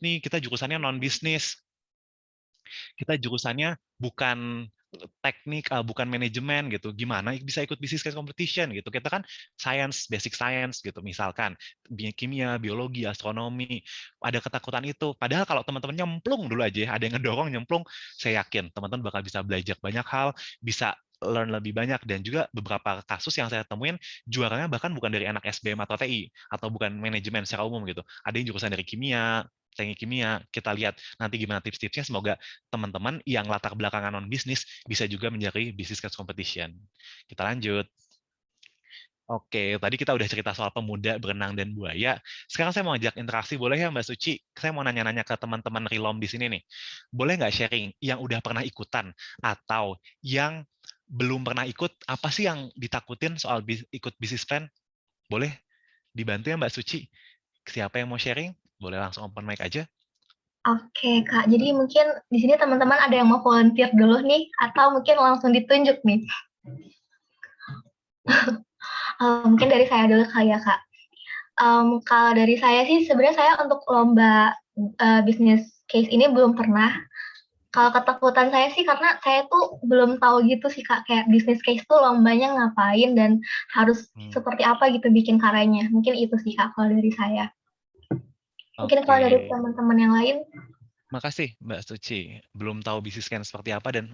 nih kita jurusannya non bisnis, kita jurusannya bukan teknik, bukan manajemen gitu. Gimana bisa ikut business case competition gitu. Kita kan science, basic science gitu. Misalkan kimia, biologi, astronomi, ada ketakutan itu. Padahal kalau teman-teman nyemplung dulu aja, ada yang ngedorong nyemplung, saya yakin teman-teman bakal bisa belajar banyak hal, bisa learn lebih banyak, dan juga beberapa kasus yang saya temuin juaranya bahkan bukan dari anak SBM atau TI atau bukan manajemen secara umum gitu. Ada yang jurusan dari kimia, teknik kimia. Kita lihat nanti gimana tips-tipsnya. Semoga teman-teman yang latar belakangan non bisnis bisa juga menjadi business case competition. Kita lanjut. Oke, tadi kita udah cerita soal pemuda, berenang, dan buaya. Sekarang saya mau ajak interaksi, boleh ya Mbak Suci? Saya mau nanya-nanya ke teman-teman Rilom di sini nih. Boleh nggak sharing yang udah pernah ikutan atau yang belum pernah ikut, apa sih yang ditakutin soal ikut bisnis plan? Boleh dibantu ya Mbak Suci? Siapa yang mau sharing? Boleh langsung open mic aja. Oke, Kak. Jadi mungkin di sini teman-teman ada yang mau volunteer dulu nih, atau mungkin langsung ditunjuk nih. Mungkin dari saya dulu kali ya, Kak. Kalau dari saya sih sebenarnya saya untuk lomba bisnis case ini belum pernah. Kalau ketakutan saya sih karena saya tuh belum tahu gitu sih Kak, kayak bisnis case tuh lombanya ngapain dan harus seperti apa gitu bikin karyanya. Mungkin itu sih Kak kalau dari saya. Mungkin kalau dari Oke. teman-teman yang lain. Makasih Mbak Suci. Belum tahu bisnis scan seperti apa dan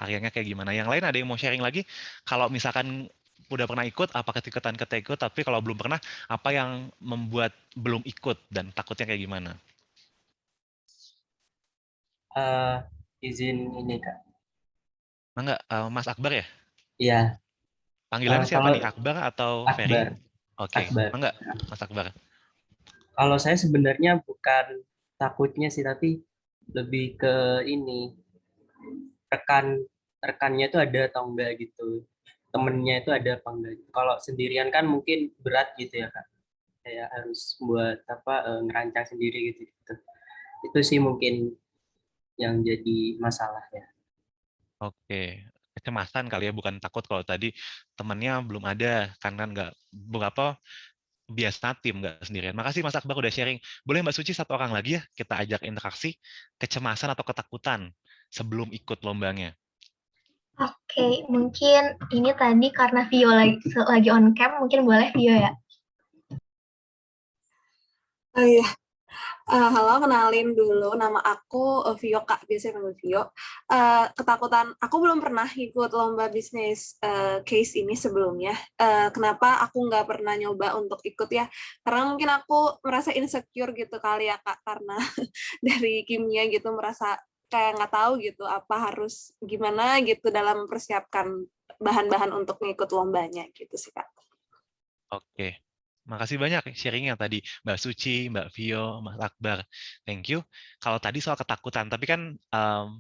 karyanya kayak gimana. Yang lain ada yang mau sharing lagi? Kalau misalkan udah pernah ikut, apa ketikutan kita ikut, tapi kalau belum pernah, apa yang membuat belum ikut dan takutnya kayak gimana? Eh, izin ini Kak. Enggak, Mas Akbar ya? Iya, Panggilannya siapa kalau nih? Akbar atau Ferry? Akbar, Oke, Akbar. enggak, Mas Akbar. Kalau saya sebenarnya bukan takutnya sih, tapi lebih ke ini rekan rekannya itu ada atau enggak gitu. Temennya itu ada apa enggak. Kalau sendirian kan mungkin berat gitu ya Kak. Kayak harus buat apa ngerancang sendiri gitu, gitu. Itu sih mungkin yang jadi masalah ya. Oke, kecemasan kali ya, bukan takut kalau tadi temannya belum ada, karena nggak beberapa biasa tim, nggak sendirian. Makasih Mas Akbar udah sharing. Boleh Mbak Suci satu orang lagi ya, kita ajak interaksi, kecemasan atau ketakutan sebelum ikut lombanya. Oke, mungkin ini tadi karena Vio lagi on cam, mungkin boleh Vio ya. Oh iya, halo, kenalin dulu, nama aku Vio, Kak, biasanya panggil Vio. Ketakutan, aku belum pernah ikut lomba bisnis case ini sebelumnya. Kenapa aku nggak pernah nyoba untuk ikut ya? Karena mungkin aku merasa insecure gitu kali ya, Kak, karena dari kimia gitu merasa kayak nggak tahu gitu apa harus gimana gitu dalam mempersiapkan bahan-bahan untuk ngikut lombanya gitu sih, Kak. Oke, makasih banyak sharingnya tadi Mbak Suci, Mbak Vio, Mas Akbar. Thank you. Kalau tadi soal ketakutan, tapi kan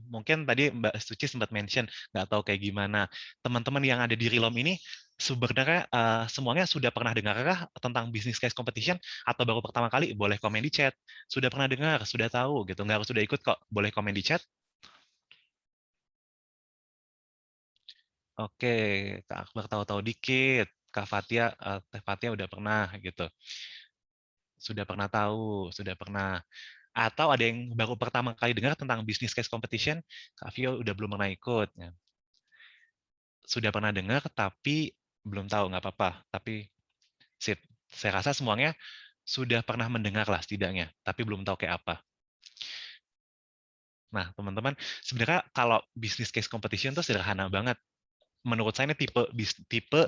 mungkin tadi Mbak Suci sempat mention nggak tahu kayak gimana. Teman-teman yang ada di Rilom ini sebenarnya semuanya sudah pernah dengarkah tentang business case competition atau baru pertama kali? Boleh komen di chat. Sudah pernah dengar, sudah tahu gitu. Nggak harus sudah ikut kok. Boleh komen di chat. Oke, Kak Akbar tahu-tahu dikit. Kak Fatia, Teh Fatia udah pernah gitu. Sudah pernah tahu, sudah pernah. Atau ada yang baru pertama kali dengar tentang business case competition, Kak Vio udah belum pernah ikut. Ya. Sudah pernah dengar, tapi belum tahu, nggak apa-apa. Tapi sip, saya rasa semuanya sudah pernah mendengar lah setidaknya, tapi belum tahu kayak apa. Nah, teman-teman, sebenarnya kalau business case competition itu sederhana banget. Menurut saya ini tipe tipe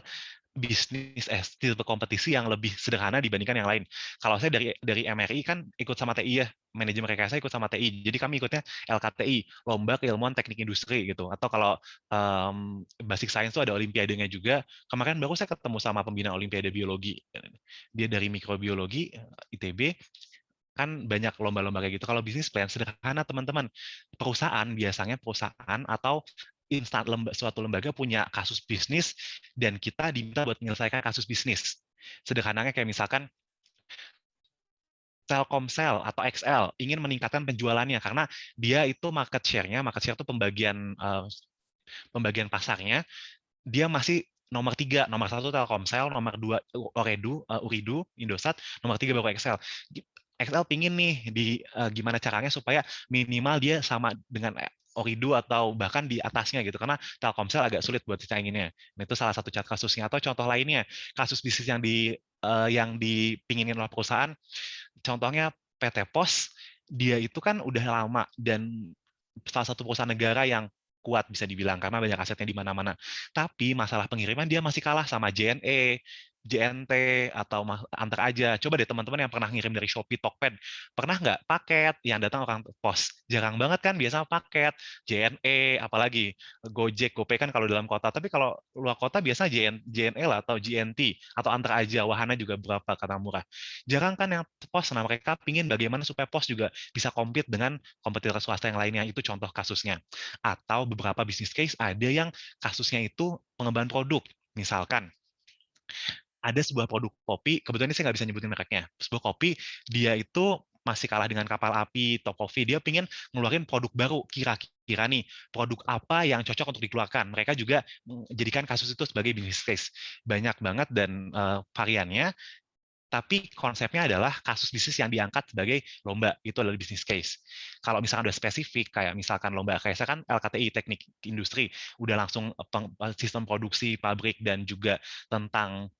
kompetisi yang lebih sederhana dibandingkan yang lain. Kalau saya dari MRI kan ikut sama TI ya, manajemen rekayasa ikut sama TI. Jadi kami ikutnya LKTI, Lomba Keilmuan Teknik Industri gitu. Atau kalau Basic Science itu ada olimpiadenya juga. Kemarin baru saya ketemu sama pembina Olimpiade Biologi. Dia dari mikrobiologi ITB, kan banyak lomba-lomba kayak gitu. Kalau bisnis plan sederhana teman-teman, biasanya perusahaan atau suatu lembaga punya kasus bisnis dan kita diminta buat menyelesaikan kasus bisnis. Sederhananya kayak misalkan Telkomsel atau XL ingin meningkatkan penjualannya karena dia itu market share itu pembagian pasarnya, dia masih nomor 3, nomor 1 Telkomsel, nomor 2 Uridu, Indosat, nomor 3 baru XL. XL pingin nih gimana caranya supaya minimal dia sama dengan Orido atau bahkan di atasnya gitu, karena Telkomsel agak sulit buat disainginnya. Nah, itu salah satu kasusnya. Atau contoh lainnya, kasus bisnis yang dipinginin oleh perusahaan, contohnya PT Pos, dia itu kan udah lama dan salah satu perusahaan negara yang kuat bisa dibilang karena banyak asetnya di mana-mana. Tapi masalah pengiriman dia masih kalah sama JNE, JNT atau antar aja. Coba deh teman-teman yang pernah ngirim dari Shopee, Tokped, pernah nggak paket yang datang orang pos? Jarang banget kan biasa paket JNE, apalagi Gojek, GoPay kan kalau dalam kota. Tapi kalau luar kota biasa JNE lah atau JNT atau antar aja. Wahana juga berapa kata murah. Jarang kan yang pos. Nah mereka pingin bagaimana supaya pos juga bisa compete dengan kompetitor swasta yang lainnya. Itu contoh kasusnya. Atau beberapa bisnis case ada yang kasusnya itu pengembangan produk. Misalkan ada sebuah produk kopi, kebetulan ini saya nggak bisa nyebutin mereknya, sebuah kopi, dia itu masih kalah dengan Kapal Api, Top Coffee, dia pingin ngeluarin produk baru, kira-kira nih, produk apa yang cocok untuk dikeluarkan. Mereka juga menjadikan kasus itu sebagai business case. Banyak banget dan variannya, tapi konsepnya adalah kasus bisnis yang diangkat sebagai lomba, itu adalah bisnis case. Kalau misalkan udah spesifik, kayak misalkan lomba, kayak saya kan LKTI, Teknik Industri, udah langsung sistem produksi, pabrik, dan juga tentang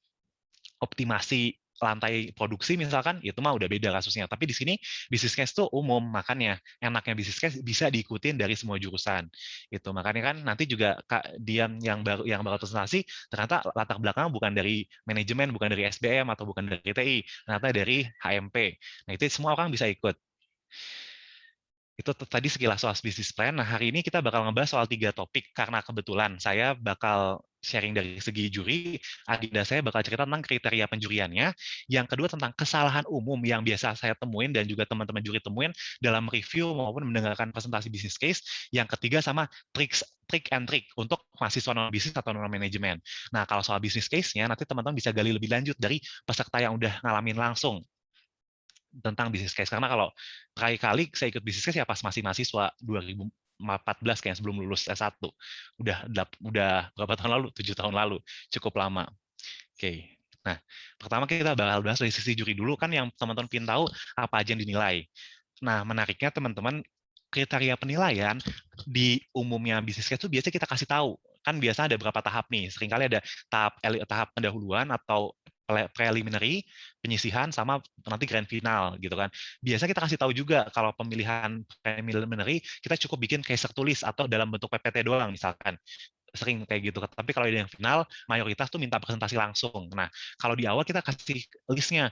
optimasi lantai produksi misalkan, itu mah udah beda kasusnya. Tapi di sini bisnis case itu umum, makanya enaknya bisnis case bisa diikutin dari semua jurusan. Itu makanya kan nanti juga Kak Dian yang baru presentasi ternyata latar belakangnya bukan dari manajemen, bukan dari SBM atau bukan dari TI, ternyata dari HMP. Nah, itu semua orang bisa ikut. Itu tadi sekilas soal bisnis plan. Nah, hari ini kita bakal ngebahas soal 3 topik, karena kebetulan saya bakal sharing dari segi juri, agenda saya bakal cerita tentang kriteria penjuriannya, yang kedua tentang kesalahan umum yang biasa saya temuin dan juga teman-teman juri temuin dalam review maupun mendengarkan presentasi bisnis case, yang ketiga sama trik and trick untuk mahasiswa non bisnis atau non manajemen. Nah, kalau soal bisnis case-nya nanti teman-teman bisa gali lebih lanjut dari peserta yang udah ngalamin langsung tentang bisnis case. Karena kalau terakhir kali saya ikut bisnis case ya pas masih mahasiswa 2014 kayak sebelum lulus S1. Udah berapa tahun lalu? 7 tahun lalu. Cukup lama. Oke. Nah, pertama kita bakal bahas dari sisi juri dulu, kan yang teman-teman ingin tahu apa aja yang dinilai. Nah, menariknya teman-teman, kriteria penilaian di umumnya bisnis case itu biasanya kita kasih tahu. Kan biasa ada berapa tahap nih. Seringkali ada tahap pendahuluan atau preliminary, penyisihan, sama nanti grand final gitu kan. Biasa kita kasih tahu juga kalau pemilihan preliminary kita cukup bikin case tertulis atau dalam bentuk PPT doang misalkan. Sering kayak gitu. Tapi kalau ada yang final, mayoritas tuh minta presentasi langsung. Nah, kalau di awal kita kasih listnya,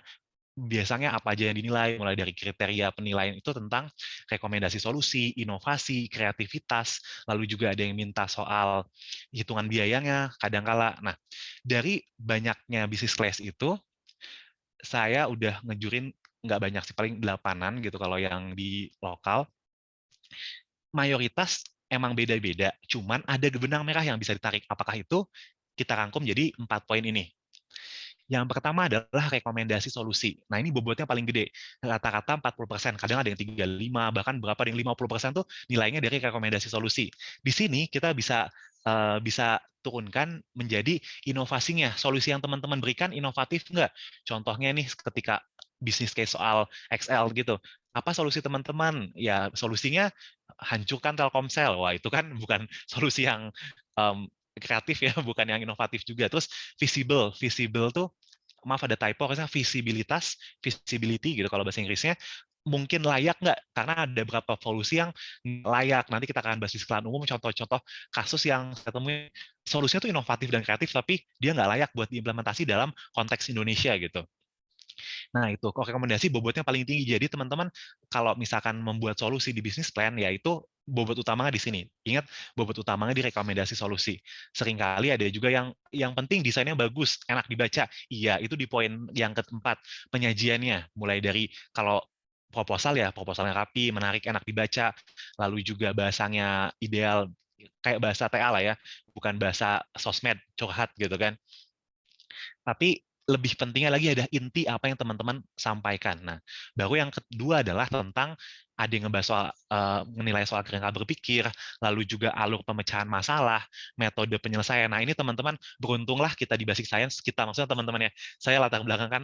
biasanya apa aja yang dinilai, mulai dari kriteria penilaian itu tentang rekomendasi solusi, inovasi, kreativitas, lalu juga ada yang minta soal hitungan biayanya, kadangkala. Nah, dari banyaknya bisnis class itu, saya udah ngejurin nggak banyak sih, paling 8-an gitu kalau yang di lokal. Mayoritas emang beda-beda, cuman ada benang merah yang bisa ditarik. Apakah itu? Kita rangkum jadi 4 poin ini. Yang pertama adalah rekomendasi solusi. Nah, ini bobotnya paling gede. Rata-rata 40%, kadang ada yang 35, bahkan berapa yang 50% tuh nilainya dari rekomendasi solusi. Di sini kita bisa turunkan menjadi inovasinya. Solusi yang teman-teman berikan inovatif nggak? Contohnya nih ketika bisnis case soal XL gitu. Apa solusi teman-teman? Ya, solusinya hancurkan Telkomsel. Wah, itu kan bukan solusi yang kreatif ya, bukan yang inovatif juga. Terus visible tuh, maaf ada typo, karena visibility gitu kalau bahasa Inggrisnya, mungkin layak nggak? Karena ada beberapa solusi yang layak. Nanti kita akan bahas di sekalian umum contoh-contoh kasus yang saya temui solusinya tuh inovatif dan kreatif, tapi dia nggak layak buat diimplementasi dalam konteks Indonesia gitu. Nah, itu rekomendasi bobotnya paling tinggi. Jadi teman-teman kalau misalkan membuat solusi di bisnis plan, ya itu bobot utamanya di sini. Ingat, bobot utamanya di rekomendasi solusi. Seringkali ada juga yang penting desainnya bagus, enak dibaca. Iya, itu di poin yang keempat, penyajiannya. Mulai dari kalau proposalnya rapi, menarik, enak dibaca. Lalu juga bahasanya ideal, kayak bahasa TA lah ya, bukan bahasa sosmed, curhat gitu kan. Tapi lebih pentingnya lagi ada inti apa yang teman-teman sampaikan. Nah, baru yang kedua adalah tentang ada yang ngebahas soal menilai soal kerangka berpikir, lalu juga alur pemecahan masalah, metode penyelesaian. Nah, ini teman-teman beruntunglah kita di Basic Science, kita maksudnya teman-teman ya, saya latar belakang kan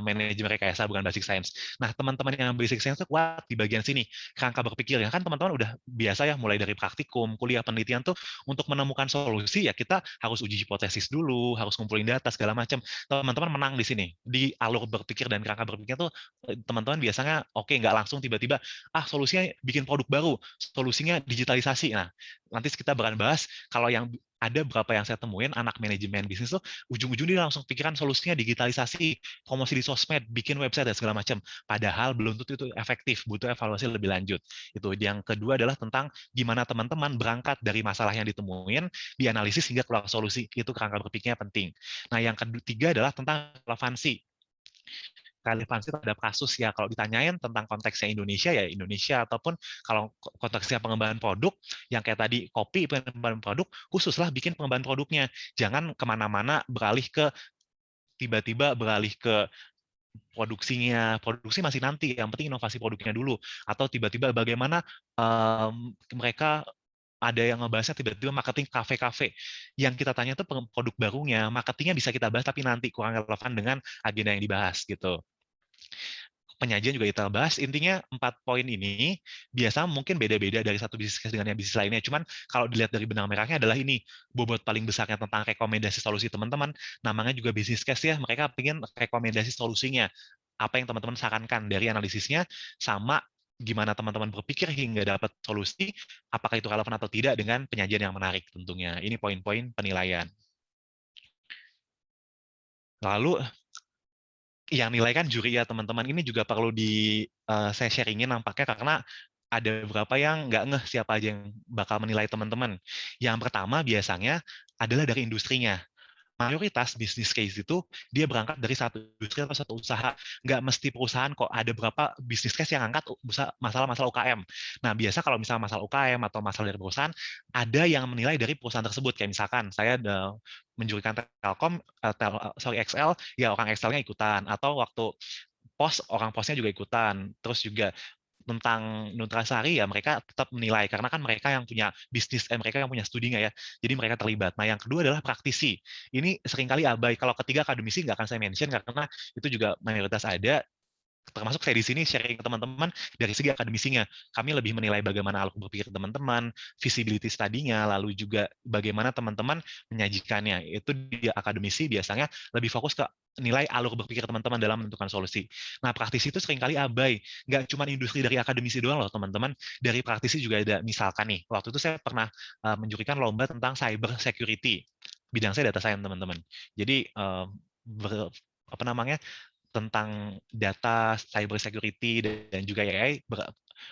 manajemen rekayasa bukan Basic Science. Nah, teman-teman yang Basic Science itu kuat di bagian sini, kerangka berpikir ya kan teman-teman udah biasa ya mulai dari praktikum, kuliah penelitian tuh untuk menemukan solusi ya kita harus uji hipotesis dulu, harus ngumpulin data segala macam. Teman-teman menang di sini di alur berpikir dan kerangka berpikir tuh teman-teman biasanya oke nggak langsung tiba-tiba solusinya bikin produk baru, solusinya digitalisasi. Nah, nanti kita bakalan bahas kalau yang ada beberapa yang saya temuin anak manajemen bisnis tuh ujung-ujungnya langsung pikiran solusinya digitalisasi, promosi di sosmed, bikin website dan segala macam. Padahal belum tentu itu efektif, butuh evaluasi lebih lanjut. Itu yang kedua adalah tentang gimana teman-teman berangkat dari masalah yang ditemuin, dianalisis hingga keluar solusi. Itu kerangka berpikirnya penting. Nah, yang ketiga adalah tentang relevansi terhadap kasus ya kalau ditanyain tentang konteksnya Indonesia ataupun kalau konteksnya pengembangan produk yang kayak tadi kopi pengembangan produk khususlah bikin pengembangan produknya jangan kemana-mana tiba-tiba beralih ke produksi masih nanti yang penting inovasi produknya dulu atau tiba-tiba bagaimana mereka ada yang ngebahasnya tiba-tiba marketing kafe-kafe yang kita tanya itu produk barunya marketingnya bisa kita bahas tapi nanti kurang relevan dengan agenda yang dibahas gitu. Penyajian juga kita bahas. Intinya 4 poin ini biasa mungkin beda-beda dari satu bisnis case dengan yang bisnis lainnya. Cuman kalau dilihat dari benang merahnya adalah ini bobot paling besarnya tentang rekomendasi solusi teman-teman. Namanya juga bisnis case ya. Mereka pengen rekomendasi solusinya. Apa yang teman-teman sarankan dari analisisnya sama gimana teman-teman berpikir hingga dapat solusi. Apakah itu relevan atau tidak dengan penyajian yang menarik tentunya. Ini poin-poin penilaian. Lalu yang nilai kan juri ya teman-teman ini juga perlu saya sharingin nampaknya karena ada beberapa yang nggak ngeh siapa aja yang bakal menilai teman-teman. Yang pertama biasanya adalah dari industrinya. Mayoritas bisnis case itu dia berangkat dari satu industri atau satu usaha. Nggak mesti perusahaan kok. Ada beberapa bisnis case yang angkat masalah-masalah UKM. Nah, biasa kalau misalnya masalah UKM atau masalah dari perusahaan, ada yang menilai dari perusahaan tersebut. Kayak misalkan saya menjurikan Telkom, XL, ya orang XL-nya ikutan. Atau waktu orang posnya juga ikutan. Terus juga tentang Nutrasari ya mereka tetap menilai karena kan mereka yang punya bisnis mereka yang punya studinya ya jadi mereka terlibat. Nah yang kedua adalah praktisi ini seringkali abai. Kalau ketiga akademisi nggak akan saya mention karena itu juga mayoritas ada termasuk saya di sini sharing ke teman-teman dari segi akademisinya. Kami lebih menilai bagaimana alur berpikir teman-teman, visibility studinya, lalu juga bagaimana teman-teman menyajikannya. Itu di akademisi biasanya lebih fokus ke nilai alur berpikir teman-teman dalam menentukan solusi. Nah, praktisi itu seringkali abai. Nggak cuma industri dari akademisi doang loh, teman-teman. Dari praktisi juga ada, misalkan nih, waktu itu saya pernah menjurikan lomba tentang cyber security. Bidang saya data science, teman-teman. Jadi, apa namanya, tentang data cyber security dan juga AI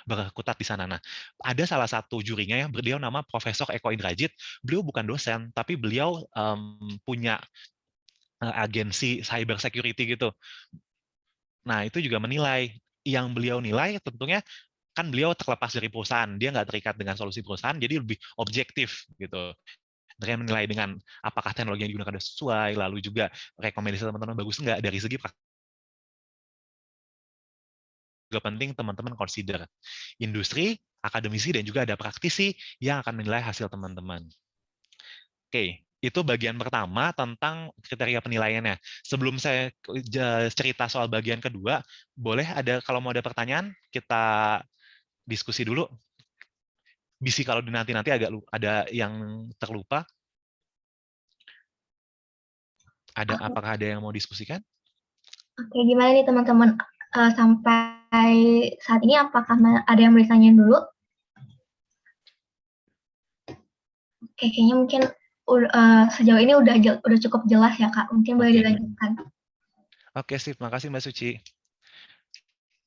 berkutat di sana. Nah, ada salah satu jurinya yang beliau nama Profesor Eko Indrajit. Beliau bukan dosen, tapi beliau punya agensi cyber security gitu. Nah, itu juga menilai. Yang beliau nilai tentunya kan beliau terlepas dari perusahaan, dia nggak terikat dengan solusi perusahaan, jadi lebih objektif gitu. Dengan menilai dengan apakah teknologi yang digunakan sesuai, lalu juga rekomendasi teman-teman bagus nggak dari segi juga penting teman-teman consider industri, akademisi, dan juga ada praktisi yang akan menilai hasil teman-teman. Oke, itu bagian pertama tentang kriteria penilaiannya. Sebelum saya cerita soal bagian kedua, boleh kalau mau ada pertanyaan, kita diskusi dulu. Bisa kalau nanti agak ada yang terlupa. Apakah ada yang mau diskusikan? Oke, gimana nih teman-teman? Sampai saat ini apakah ada yang mau ditanyain dulu? Oke, kayaknya mungkin sejauh ini udah cukup jelas ya Kak. Mungkin boleh dilanjutkan. Oke, sip. Makasih Mbak Suci.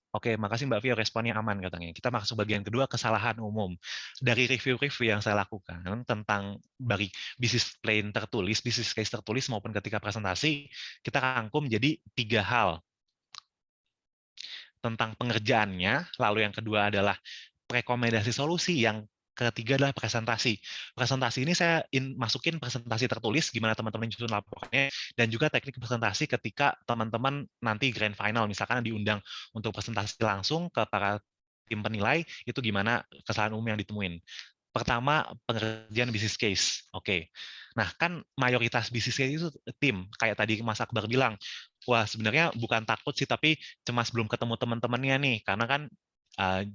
Oke, makasih Mbak Vio, responnya aman katanya. Kita masuk bagian kedua, kesalahan umum. Dari review-review yang saya lakukan tentang dari bisnis plan tertulis, bisnis case tertulis maupun ketika presentasi, kita rangkum jadi 3 hal. Tentang pengerjaannya, lalu yang kedua adalah rekomendasi solusi, yang ketiga adalah presentasi. Presentasi ini saya masukin presentasi tertulis, gimana teman-teman nyusun laporannya, dan juga teknik presentasi ketika teman-teman nanti grand final, misalkan diundang untuk presentasi langsung ke para tim penilai itu gimana kesalahan umum yang ditemuin. Pertama, pengerjaan business case. Oke. Nah, kan mayoritas business case itu tim. Kayak tadi Mas Akbar bilang, wah sebenarnya bukan takut sih, tapi cemas belum ketemu teman-temannya nih, karena kan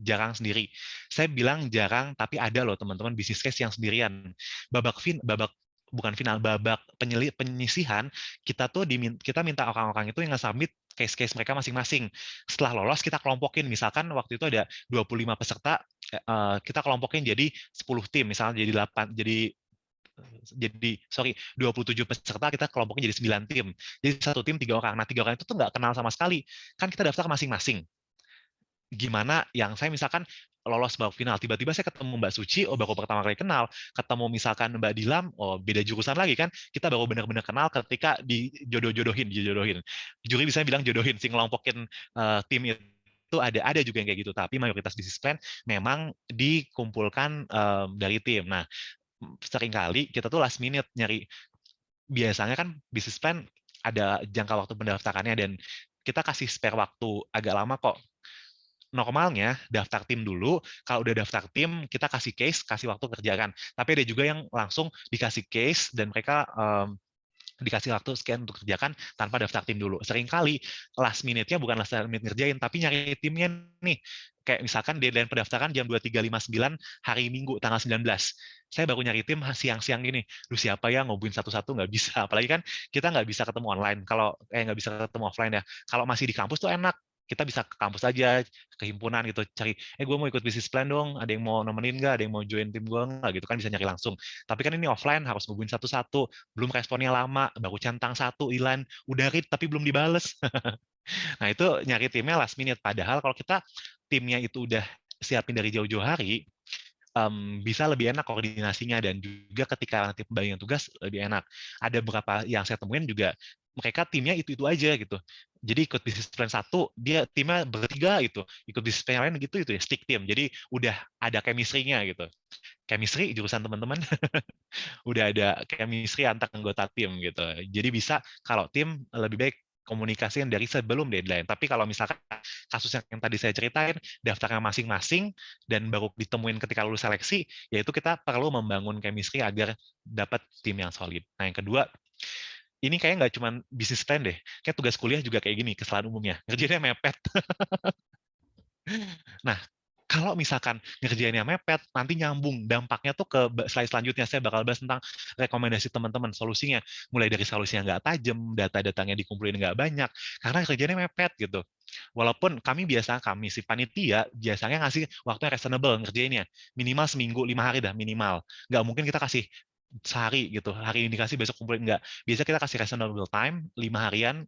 jarang sendiri. Saya bilang jarang, tapi ada loh teman-teman business case yang sendirian. Babak bukan final, babak penyisihan, kita minta orang-orang itu yang nge-submit case-case mereka masing-masing. Setelah lolos, kita kelompokin. Misalkan waktu itu ada 25 peserta, kita kelompokin jadi 10 tim, misalnya jadi 27 peserta, kita kelompokin jadi 9 tim. Jadi satu tim 3 orang. Nah, 3 orang itu tuh nggak kenal sama sekali. Kan kita daftar masing-masing. Gimana yang saya misalkan lolos babak final, tiba-tiba saya ketemu Mbak Suci, oh baru pertama kali kenal, ketemu misalkan Mbak Dilam, oh beda jurusan lagi kan, kita baru benar-benar kenal ketika dijodohin. Juri bisa bilang jodohin, sih ngelompokin tim itu ada juga yang kayak gitu, tapi mayoritas business plan memang dikumpulkan dari tim. Nah, seringkali kita tuh last minute nyari, biasanya kan business plan ada jangka waktu pendaftarannya dan kita kasih spare waktu agak lama kok. Normalnya daftar tim dulu, kalau udah daftar tim kita kasih case, kasih waktu kerjakan. Tapi ada juga yang langsung dikasih case dan mereka dikasih waktu sekian untuk kerjakan tanpa daftar tim dulu. Seringkali last minute-nya bukan last minute ngerjain, tapi nyari timnya nih. Kayak misalkan deadline pendaftaran jam 23.59 hari Minggu tanggal 19. Saya baru nyari tim siang-siang gini. Duh siapa ya, ngobrolin satu-satu nggak bisa. Apalagi kan kita nggak bisa ketemu online. Kalau nggak bisa ketemu offline ya. Kalau masih di kampus tuh enak. Kita bisa ke kampus aja, ke himpunan gitu, cari, gue mau ikut business plan dong, ada yang mau nemenin nggak, ada yang mau join tim gue nggak, gitu kan bisa nyari langsung. Tapi kan ini offline, harus ngubungin satu-satu, belum responnya lama, baru centang satu, Ilan, udah read tapi belum dibales. Nah itu nyari timnya last minute, padahal kalau kita timnya itu udah siapin dari jauh-jauh hari, bisa lebih enak koordinasinya dan juga ketika nanti pembagian tugas lebih enak. Ada beberapa yang saya temuin juga mereka timnya itu aja gitu. Jadi ikut business plan 1, dia timnya bertiga gitu. Ikut business plan lain gitu itu ya, stick team. Jadi udah ada chemistry-nya gitu. Chemistry jurusan teman-teman udah ada chemistry antar anggota tim gitu. Jadi bisa kalau tim lebih baik komunikasi dari sebelum deadline. Tapi kalau misalkan kasus yang tadi saya ceritain, daftarnya masing-masing dan baru ditemuin ketika lulus seleksi, yaitu kita perlu membangun chemistry agar dapat tim yang solid. Nah, yang kedua, ini kayak nggak cuma bisnis plan deh. Kayak tugas kuliah juga kayak gini, kesalahan umumnya. Ngerjainnya mepet. Nah, kalau misalkan ngerjainnya mepet, nanti nyambung. Dampaknya tuh ke slide selanjutnya. Saya bakal bahas tentang rekomendasi teman-teman, solusinya. Mulai dari solusinya nggak tajam, data-datanya dikumpulin nggak banyak, karena kerjanya mepet gitu. Walaupun kami si panitia, biasanya ngasih waktunya reasonable ngerjainnya. Minimal seminggu, 5 hari dah, minimal. Nggak mungkin kita kasih sehari gitu, hari ini dikasih, besok kumpulin, nggak. Biasa kita kasih reasonable time, 5 harian,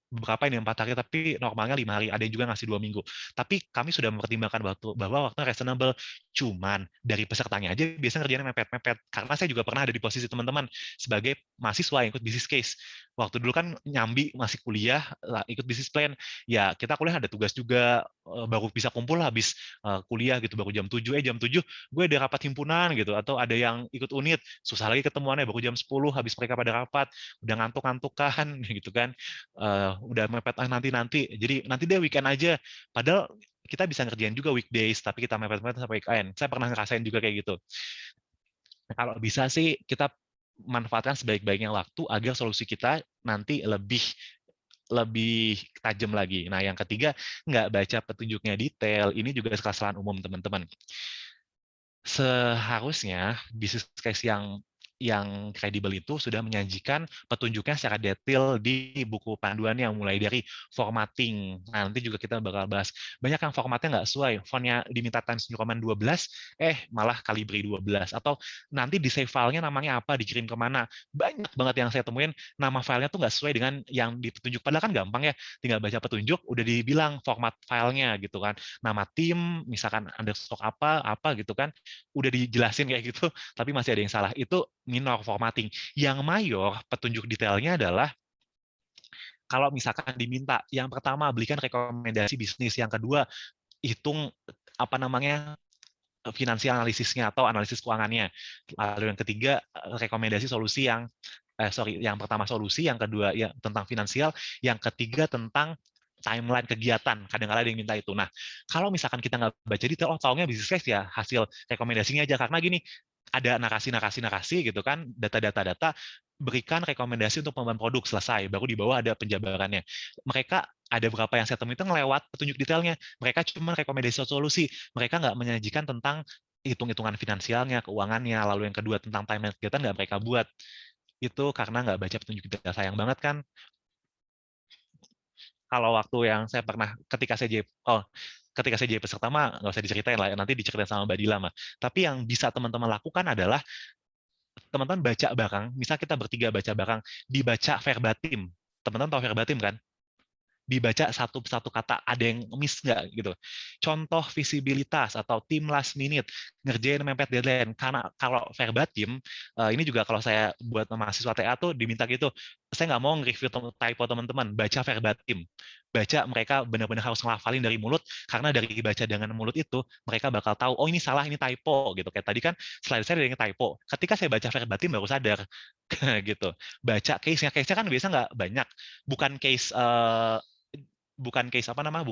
beberapa ini 4 hari, tapi normalnya 5 hari, ada yang juga ngasih 2 minggu. Tapi kami sudah mempertimbangkan bahwa waktunya reasonable, cuman dari pesertanya aja biasanya kerjanya mepet-mepet. Karena saya juga pernah ada di posisi teman-teman sebagai mahasiswa yang ikut business case. Waktu dulu kan nyambi masih kuliah, ikut business plan, ya kita kuliah ada tugas juga, baru bisa kumpul habis kuliah gitu, baru jam 7, jam 7 gue ada rapat himpunan gitu, atau ada yang ikut unit, susah lagi ketemuannya, baru jam 10 habis mereka pada rapat, udah ngantuk-ngantukan gitu kan. Udah mepet nanti. Jadi nanti deh weekend aja. Padahal kita bisa ngerjain juga weekdays, tapi kita mepet-mepet sampai weekend. Saya pernah ngerasain juga kayak gitu. Nah, kalau bisa sih kita manfaatkan sebaik-baiknya waktu agar solusi kita nanti lebih tajam lagi. Nah, yang ketiga, nggak baca petunjuknya detail. Ini juga kesalahan umum teman-teman. Seharusnya bisnis case yang kredibel itu sudah menyajikan petunjuknya secara detail di buku panduan yang mulai dari formatting. Nah, nanti juga kita bakal bahas. Banyak yang formatnya nggak sesuai. Fontnya diminta Times New Roman 12, malah Calibri 12. Atau nanti di save file-nya namanya apa, dikirim kemana. Banyak banget yang saya temuin, nama filenya tuh nggak sesuai dengan yang di petunjuk. Padahal kan gampang ya, tinggal baca petunjuk, udah dibilang format filenya gitu kan. Nama tim, misalkan underscore apa gitu kan, udah dijelasin kayak gitu, tapi masih ada yang salah. Itu minor formatting. Yang mayor petunjuk detailnya adalah kalau misalkan diminta, yang pertama belikan rekomendasi bisnis, yang kedua hitung finansial analisisnya atau analisis keuangannya. Lalu yang ketiga rekomendasi solusi yang pertama solusi, yang kedua ya tentang finansial, yang ketiga tentang timeline kegiatan, kadang-kadang ada yang minta itu. Nah, kalau misalkan kita nggak baca detail, taunya business case ya hasil rekomendasinya aja, karena gini, ada narasi gitu kan, data, berikan rekomendasi untuk pengembangan produk, selesai, baru di bawah ada penjabarannya. Mereka ada beberapa yang saya temui itu ngelewat petunjuk detailnya, mereka cuma rekomendasi solusi, mereka nggak menyajikan tentang hitung-hitungan finansialnya, keuangannya, lalu yang kedua tentang timeline kegiatan nggak mereka buat. Itu karena nggak baca petunjuk detail. Sayang banget kan, kalau waktu yang saya pernah ketika saya jadi peserta mah nggak usah diceritain lah, nanti diceritain sama Mbak Dila mah. Tapi yang bisa teman-teman lakukan adalah teman-teman baca barang, misal kita bertiga baca barang, dibaca verbatim. Teman-teman tahu verbatim kan? Dibaca satu kata, ada yang miss nggak gitu. Contoh visibilitas atau tim last minute, ngerjain mepet deadline. Karena kalau verbatim, ini juga kalau saya buat mahasiswa TA tuh diminta gitu, saya nggak mau nge-review typo teman-teman, baca verbatim. Baca, mereka benar-benar harus ngelafalin dari mulut, karena dari baca dengan mulut itu, mereka bakal tahu, oh ini salah, ini typo, gitu. Kayak tadi kan, slide saya ada yang typo. Ketika saya baca verbatim, baru sadar. Gitu. Baca case-nya kan biasa nggak banyak. Bukan case bukan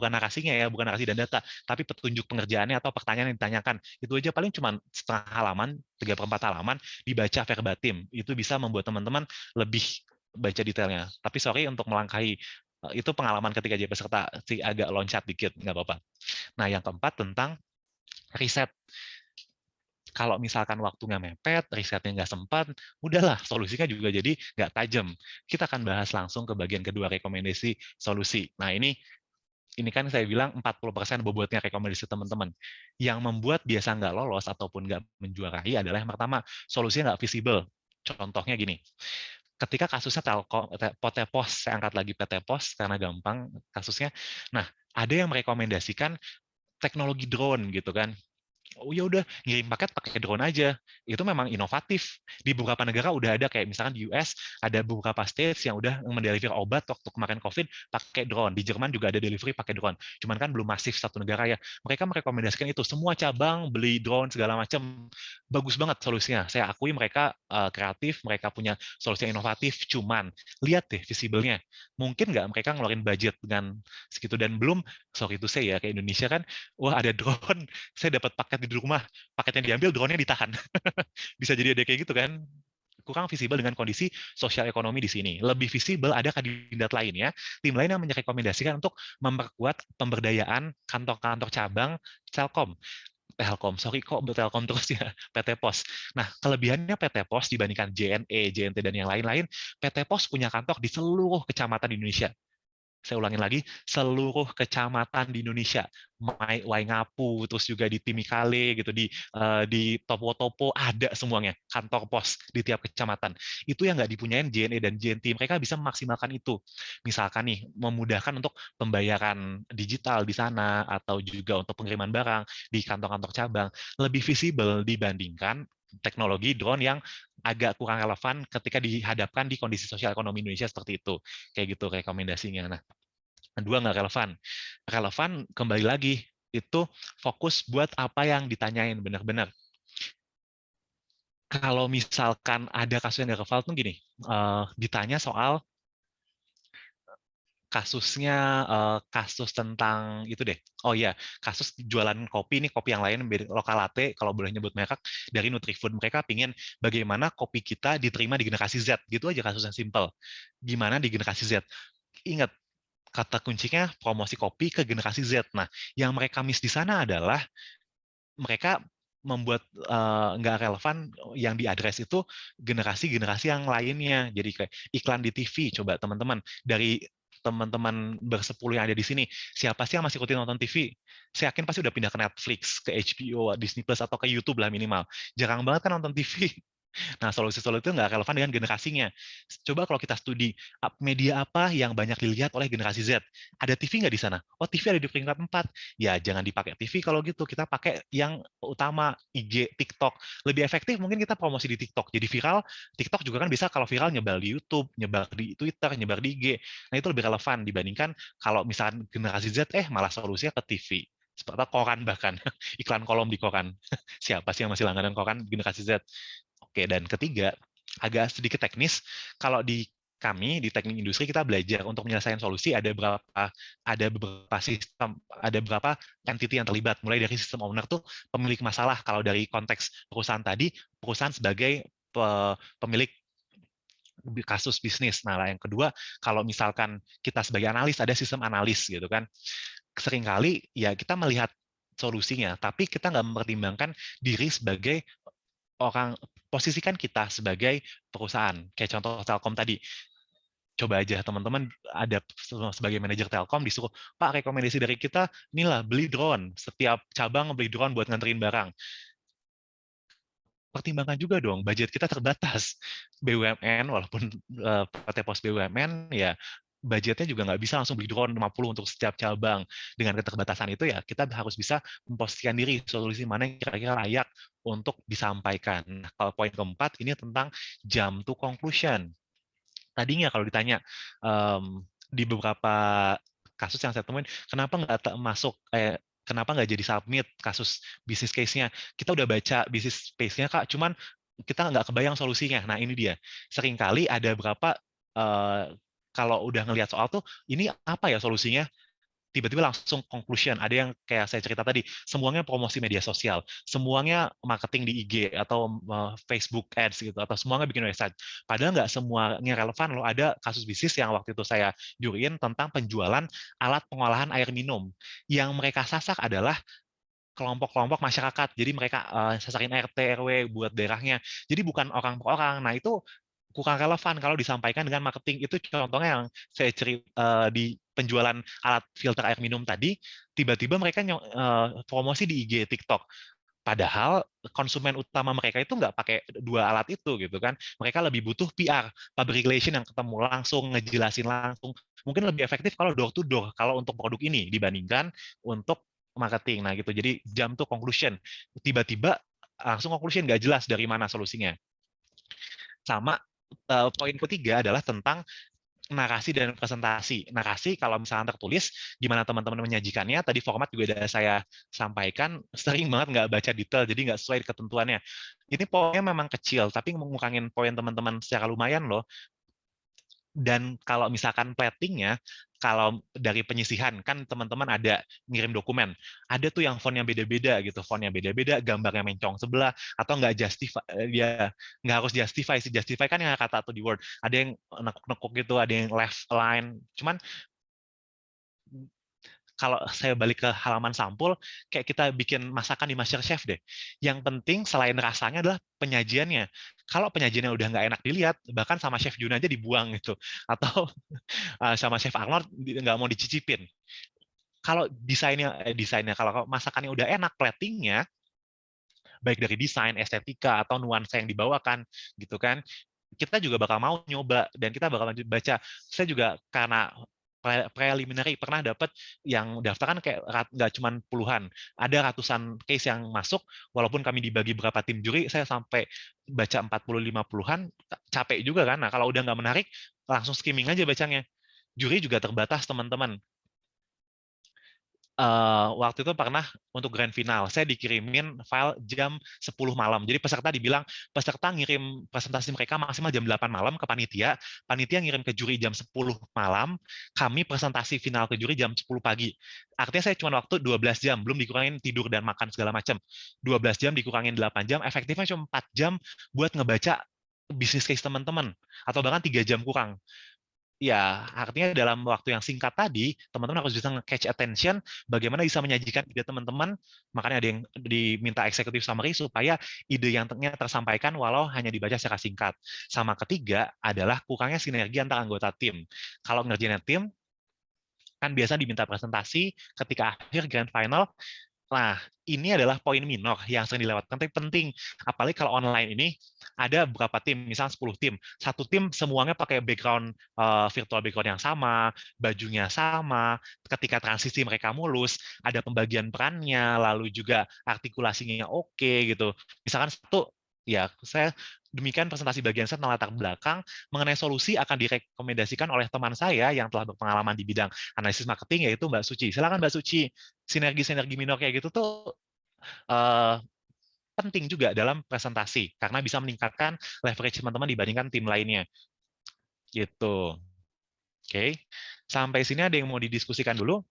narasinya ya, bukan narasi dan data, tapi petunjuk pengerjaannya atau pertanyaan yang ditanyakan. Itu aja paling cuma setengah halaman, 3/4 halaman, dibaca verbatim. Itu bisa membuat teman-teman lebih baca detailnya. Tapi sorry untuk melangkahi, itu pengalaman ketika jadi peserta, sih agak loncat dikit, nggak apa-apa. Nah, yang keempat tentang riset. Kalau misalkan waktunya mepet, risetnya nggak sempat, udahlah, solusinya juga jadi nggak tajam. Kita akan bahas langsung ke bagian kedua, rekomendasi solusi. Nah, ini kan saya bilang 40% bobotnya rekomendasi teman-teman. Yang membuat biasa nggak lolos ataupun nggak menjuarai adalah yang pertama, solusinya nggak visible. Contohnya gini, ketika kasusnya Telkom, PT Pos, saya angkat lagi PT Pos karena gampang kasusnya. Nah, ada yang merekomendasikan teknologi drone gitu kan. Oh ya udah, ngirim paket pakai drone aja. Itu memang inovatif. Di beberapa negara udah ada, kayak misalkan di US ada beberapa states yang udah mendeliver obat waktu kemarin COVID pakai drone. Di Jerman juga ada delivery pakai drone. Cuman kan belum masif satu negara ya. Mereka merekomendasikan itu. Semua cabang beli drone segala macam. Bagus banget solusinya. Saya akui mereka kreatif, mereka punya solusi yang inovatif. Cuman lihat deh visible-nya. Mungkin nggak mereka ngeluarin budget dengan segitu, dan belum, sorry itu saya ya, kayak Indonesia kan, wah ada drone, saya dapat paket di rumah, paketnya diambil, drone-nya ditahan. Bisa jadi ada kayak gitu kan. Kurang visible dengan kondisi sosial ekonomi di sini. Lebih visible ada kandidat lainnya, tim lain yang merekomendasikan untuk memperkuat pemberdayaan kantor-kantor cabang sorry kok Telkom terus ya, PT Pos. Nah, kelebihannya PT Pos dibandingkan JNE, JNT, dan yang lain-lain, PT Pos punya kantor di seluruh kecamatan di Indonesia. Saya ulangin lagi, seluruh kecamatan di Indonesia, Waingapu, terus juga di Timikale gitu, di Topo-Topo, ada semuanya kantor pos di tiap kecamatan. Itu yang nggak dipunyain JNE dan JNT. Mereka bisa memaksimalkan itu. Misalkan nih, memudahkan untuk pembayaran digital di sana, atau juga untuk pengiriman barang di kantor-kantor cabang, lebih visible dibandingkan teknologi drone yang agak kurang relevan ketika dihadapkan di kondisi sosial ekonomi Indonesia seperti itu. Kayak gitu rekomendasinya. Nah, kedua nggak relevan. Relevan kembali lagi, itu fokus buat apa yang ditanyain benar-benar. Kalau misalkan ada kasus yang nggak relevan tuh gini, ditanya soal kasus tentang itu deh. Oh iya, kasus jualan kopi, nih kopi yang lain, lokal latte, kalau boleh nyebut merek, dari Nutrifood. Mereka pingin bagaimana kopi kita diterima di generasi Z. Gitu aja kasusnya simple. Gimana di generasi Z? Ingat, kata kuncinya promosi kopi ke generasi Z. Nah, yang mereka miss di sana adalah mereka membuat nggak relevan yang diadres itu generasi-generasi yang lainnya. Jadi kayak iklan di TV, coba teman-teman dari teman-teman bersepuluh yang ada di sini, siapa sih yang masih ikutin nonton TV? Saya yakin pasti udah pindah ke Netflix, ke HBO, Disney Plus, atau ke YouTube lah minimal. Jarang banget kan nonton TV. Nah, solusi-solusi itu nggak relevan dengan generasinya. Coba kalau kita studi media apa yang banyak dilihat oleh generasi Z. Ada TV nggak di sana? Oh, TV ada di peringkat 4. Ya, jangan dipakai TV kalau gitu. Kita pakai yang utama, IG, TikTok. Lebih efektif mungkin kita promosi di TikTok. Jadi viral, TikTok juga kan bisa kalau viral nyebar di YouTube, nyebar di Twitter, nyebar di IG. Nah, itu lebih relevan dibandingkan kalau misalkan generasi Z, malah solusinya ke TV. Seperti koran bahkan. Iklan kolom di koran. Siapa sih yang masih langganan koran generasi Z? Oke, dan ketiga, agak sedikit teknis, kalau di kami di teknik industri kita belajar untuk menyelesaikan solusi ada beberapa sistem, ada beberapa entity yang terlibat, mulai dari sistem owner tuh pemilik masalah. Kalau dari konteks perusahaan tadi, perusahaan sebagai pemilik kasus bisnis. Nah, yang kedua, kalau misalkan kita sebagai analis, ada sistem analis gitu kan. Seringkali ya kita melihat solusinya, tapi kita nggak mempertimbangkan diri sebagai orang, posisikan kita sebagai perusahaan. Kayak contoh Telkom tadi. Coba aja teman-teman ada sebagai manajer Telkom disuruh, Pak, rekomendasi dari kita, inilah beli drone. Setiap cabang beli drone buat nganterin barang. Pertimbangkan juga dong, budget kita terbatas. BUMN, walaupun PT Pos BUMN, ya budgetnya juga nggak bisa langsung beli drone 50 untuk setiap cabang. Dengan keterbatasan itu ya, kita harus bisa memposisikan diri, solusi mana yang kira-kira layak untuk disampaikan. Nah, kalau poin keempat, ini tentang jump to conclusion. Tadinya kalau ditanya, di beberapa kasus yang saya temuin, kenapa nggak jadi submit kasus bisnis case-nya? Kita udah baca bisnis case-nya, Kak, cuman kita nggak kebayang solusinya. Nah, ini dia. Seringkali ada kalau udah ngelihat soal tuh, ini apa ya solusinya? Tiba-tiba langsung conclusion. Ada yang kayak saya cerita tadi, semuanya promosi media sosial, semuanya marketing di IG atau Facebook Ads gitu, atau semuanya bikin website. Padahal nggak semuanya relevan loh. Ada kasus bisnis yang waktu itu saya juriin tentang penjualan alat pengolahan air minum. Yang mereka sasak adalah kelompok-kelompok masyarakat. Jadi mereka sasarin RT, RW buat daerahnya. Jadi bukan orang per orang. Nah, itu kurang relevan kalau disampaikan dengan marketing. Itu contohnya yang saya cerita di penjualan alat filter air minum tadi, tiba-tiba mereka promosi di IG, TikTok. Padahal konsumen utama mereka itu nggak pakai dua alat itu gitu kan. Mereka lebih butuh PR, public relation yang ketemu langsung, ngejelasin langsung. Mungkin lebih efektif kalau door to door kalau untuk produk ini dibandingkan untuk marketing. Nah gitu. Jadi jump to conclusion. Tiba-tiba langsung conclusion nggak jelas dari mana solusinya. Sama poin ketiga adalah tentang narasi dan presentasi. Narasi kalau misalnya tertulis, gimana teman-teman menyajikannya, tadi format juga sudah saya sampaikan, sering banget nggak baca detail, jadi nggak sesuai ketentuannya. Ini poinnya memang kecil, tapi ngurangin poin teman-teman secara lumayan loh. Dan kalau misalkan platingnya, kalau dari penyisihan, kan teman-teman ada ngirim dokumen, ada tuh yang fontnya beda-beda gitu, fontnya beda-beda, gambarnya mencong sebelah, atau nggak justify, ya nggak harus justify sih, justify kan yang kata atau di Word, ada yang nekuk-nekuk gitu, ada yang left line, cuman kalau saya balik ke halaman sampul, kayak kita bikin masakan di MasterChef deh. Yang penting selain rasanya adalah penyajiannya. Kalau penyajiannya udah nggak enak dilihat, bahkan sama Chef Jun aja dibuang gitu. Atau sama Chef Arnold nggak mau dicicipin. Kalau desainnya kalau masakannya udah enak, platingnya, baik dari desain, estetika, atau nuansa yang dibawakan, gitu kan, kita juga bakal mau nyoba, dan kita bakal lanjut baca. Saya juga karena preliminary pernah dapat yang daftar kan kayak nggak cuma puluhan, ada ratusan case yang masuk, walaupun kami dibagi berapa tim juri, saya sampai baca 40-50-an, capek juga kan. Nah, kalau udah nggak menarik, langsung skimming aja bacanya. Juri juga terbatas, teman-teman. Waktu itu pernah untuk grand final, saya dikirimin file jam 10 malam. Jadi peserta dibilang, peserta ngirim presentasi mereka maksimal jam 8 malam ke panitia, panitia ngirim ke juri jam 10 malam, kami presentasi final ke juri jam 10 pagi. Artinya saya cuma waktu 12 jam, belum dikurangin tidur dan makan segala macam. 12 jam dikurangin 8 jam, efektifnya cuma 4 jam buat ngebaca bisnis case teman-teman, atau bahkan 3 jam kurang. Ya, artinya dalam waktu yang singkat tadi, teman-teman harus bisa nge-catch attention, bagaimana bisa menyajikan ide teman-teman, makanya ada yang diminta executive summary supaya ide yang tersampaikan walau hanya dibaca secara singkat. Sama ketiga adalah kurangnya sinergi antar anggota tim. Kalau ngerjain tim, kan biasa diminta presentasi, ketika akhir grand final, nah, ini adalah poin minor yang sering dilewatkan, tapi penting. Apalagi kalau online ini, ada beberapa tim, misalnya 10 tim. Satu tim semuanya pakai background, virtual background yang sama, bajunya sama, ketika transisi mereka mulus, ada pembagian perannya, lalu juga artikulasinya oke, gitu. Misalkan satu, ya saya demikian presentasi bagian saya tentang latar belakang, mengenai solusi akan direkomendasikan oleh teman saya yang telah berpengalaman di bidang analisis marketing, yaitu Mbak Suci. Silakan Mbak Suci. Sinergi-sinergi minor kayak gitu tuh penting juga dalam presentasi, karena bisa meningkatkan leverage teman-teman dibandingkan tim lainnya. Gitu. Oke. Sampai sini ada yang mau didiskusikan dulu?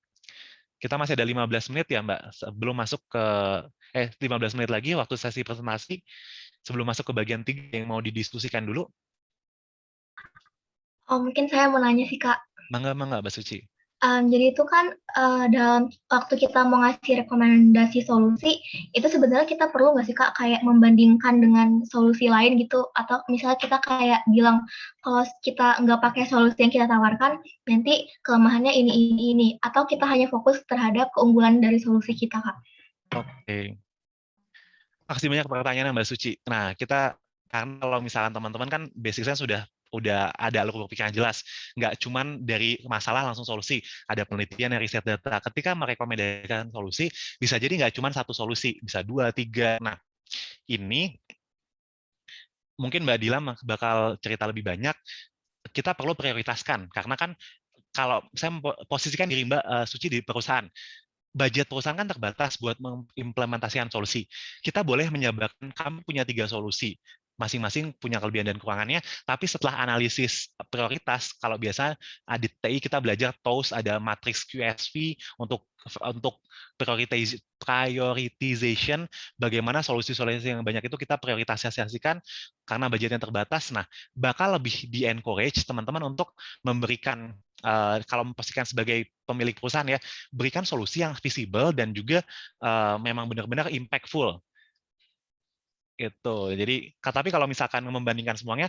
Kita masih ada 15 menit ya, Mbak. Sebelum masuk ke 15 menit lagi waktu sesi presentasi. Sebelum masuk ke bagian 3 yang mau didiskusikan dulu. Oh, mungkin saya mau nanya sih, Kak. Mangga, Mbak Suci. Jadi itu kan dalam waktu kita mau ngasih rekomendasi solusi, itu sebenarnya kita perlu nggak sih Kak kayak membandingkan dengan solusi lain gitu? Atau misalnya kita kayak bilang kalau kita nggak pakai solusi yang kita tawarkan, nanti kelemahannya ini. Atau kita hanya fokus terhadap keunggulan dari solusi kita Kak? Oke. Makasih banyak pertanyaannya Mbak Suci. Nah, kita karena kalau misalkan teman-teman kan basicnya udah ada alur berpikir yang jelas, nggak cuman dari masalah langsung solusi, ada penelitian, riset data. Ketika merekomendasikan solusi, bisa jadi nggak cuma satu solusi, bisa 2, 3. Nah, ini mungkin Mbak Dila bakal cerita lebih banyak. Kita perlu prioritaskan karena kan kalau saya posisikan diri Mbak Suci di perusahaan, budget perusahaan kan terbatas buat mengimplementasikan solusi. Kita boleh menjabarkan kami punya 3 solusi, masing-masing punya kelebihan dan kekurangannya, tapi setelah analisis prioritas, kalau biasa di TI kita belajar TOWS, ada matriks QSV untuk prioritization, bagaimana solusi-solusi yang banyak itu kita prioritasasikan karena budgetnya terbatas. Nah, bakal lebih di-encourage teman-teman untuk memberikan kalau memposisikan sebagai pemilik perusahaan ya, berikan solusi yang visible dan juga memang benar-benar impactful. Itu. Jadi, tapi kalau misalkan membandingkan semuanya,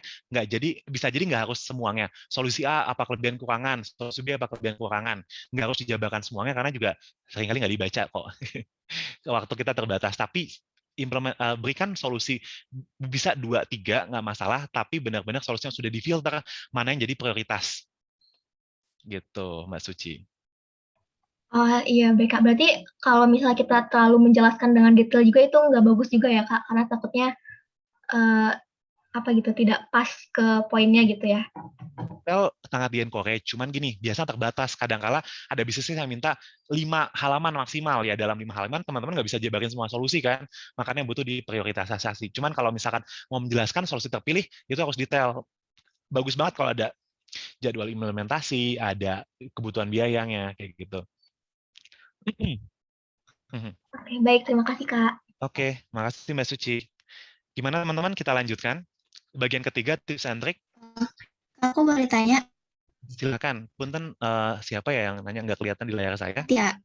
bisa jadi nggak harus semuanya. Solusi A apa kelebihan kekurangan, solusi B apa kelebihan kekurangan. Nggak harus dijabarkan semuanya karena juga seringkali nggak dibaca kok. Waktu kita terbatas. Tapi berikan solusi bisa 2, 3 nggak masalah, tapi benar-benar solusi yang sudah difilter mana yang jadi prioritas. Gitu, Mbak Suci. Oh iya baik Kak, berarti kalau misalnya kita terlalu menjelaskan dengan detail juga itu nggak bagus juga ya Kak, karena takutnya tidak pas ke poinnya gitu ya? Well, sangat di-encourage, cuman gini, biasa terbatas. Kadangkala ada bisnisnya yang minta 5 halaman maksimal, ya dalam 5 halaman teman-teman nggak bisa jabarin semua solusi kan, makanya butuh diprioritasasi. Cuman kalau misalkan mau menjelaskan solusi terpilih, itu harus detail. Bagus banget kalau ada jadwal implementasi, ada kebutuhan biayanya, kayak gitu. Oke, baik. Terima kasih, Kak. Oke, makasih Mbak Suci. Gimana teman-teman, kita lanjutkan? Bagian ketiga, tips and trick. Aku boleh tanya? Silakan. Punten, siapa ya yang nanya nggak kelihatan di layar saya? Ya.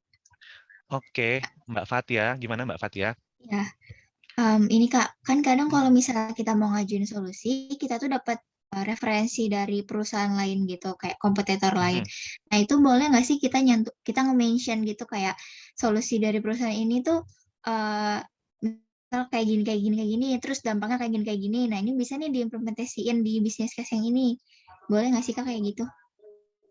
Oke, Mbak Fatia. Gimana Mbak Fatia? Ya. Ini Kak, kan kadang kalau misalnya kita mau ngajuin solusi, kita tuh dapat referensi dari perusahaan lain gitu, kayak kompetitor lain. Nah itu boleh nggak sih kita nge-mention gitu kayak solusi dari perusahaan ini tuh misal kayak gini, terus dampaknya kayak gini. Nah ini bisa nih diimplementasiin di bisnis case yang ini. Boleh nggak sih Kak kayak gitu?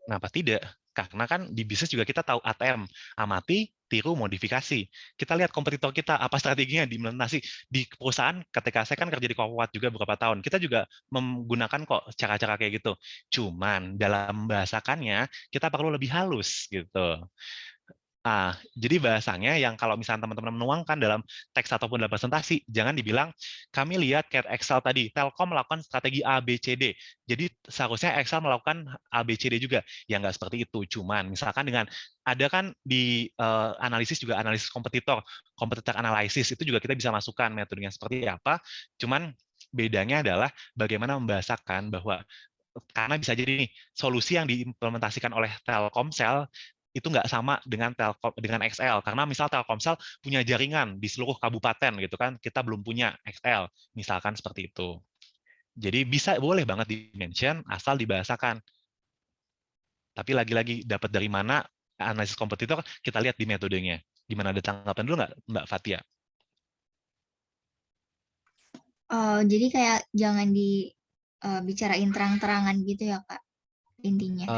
Kenapa tidak? Karena kan di bisnis juga kita tahu ATM, amati, tiru, modifikasi. Kita lihat kompetitor kita, apa strateginya diimplementasi. Di perusahaan, ketika saya kan kerja di korporat juga beberapa tahun, kita juga menggunakan kok cara-cara kayak gitu. Cuman dalam membahasakannya, kita perlu lebih halus gitu. Jadi bahasanya yang kalau misalnya teman-teman menuangkan dalam teks ataupun dalam presentasi, jangan dibilang, kami lihat kayak Excel tadi, Telkom melakukan strategi A, B, C, D. Jadi seharusnya Excel melakukan A, B, C, D juga. Ya nggak seperti itu. Cuman misalkan ada kan di analisis juga analisis kompetitor analisis, itu juga kita bisa masukkan metodenya seperti apa. Cuman bedanya adalah bagaimana membahasakan bahwa karena bisa jadi nih, solusi yang diimplementasikan oleh Telkomsel itu nggak sama dengan XL, karena misal Telkomsel punya jaringan di seluruh kabupaten gitu kan, kita belum punya XL, misalkan seperti itu. Jadi boleh banget di-mention asal dibahasakan. Tapi lagi-lagi dapat dari mana analisis kompetitor, kita lihat di metodenya. Gimana, ada tanggapan dulu nggak Mbak Fatia? Jadi kayak jangan dibicarain terang-terangan gitu ya Kak, intinya.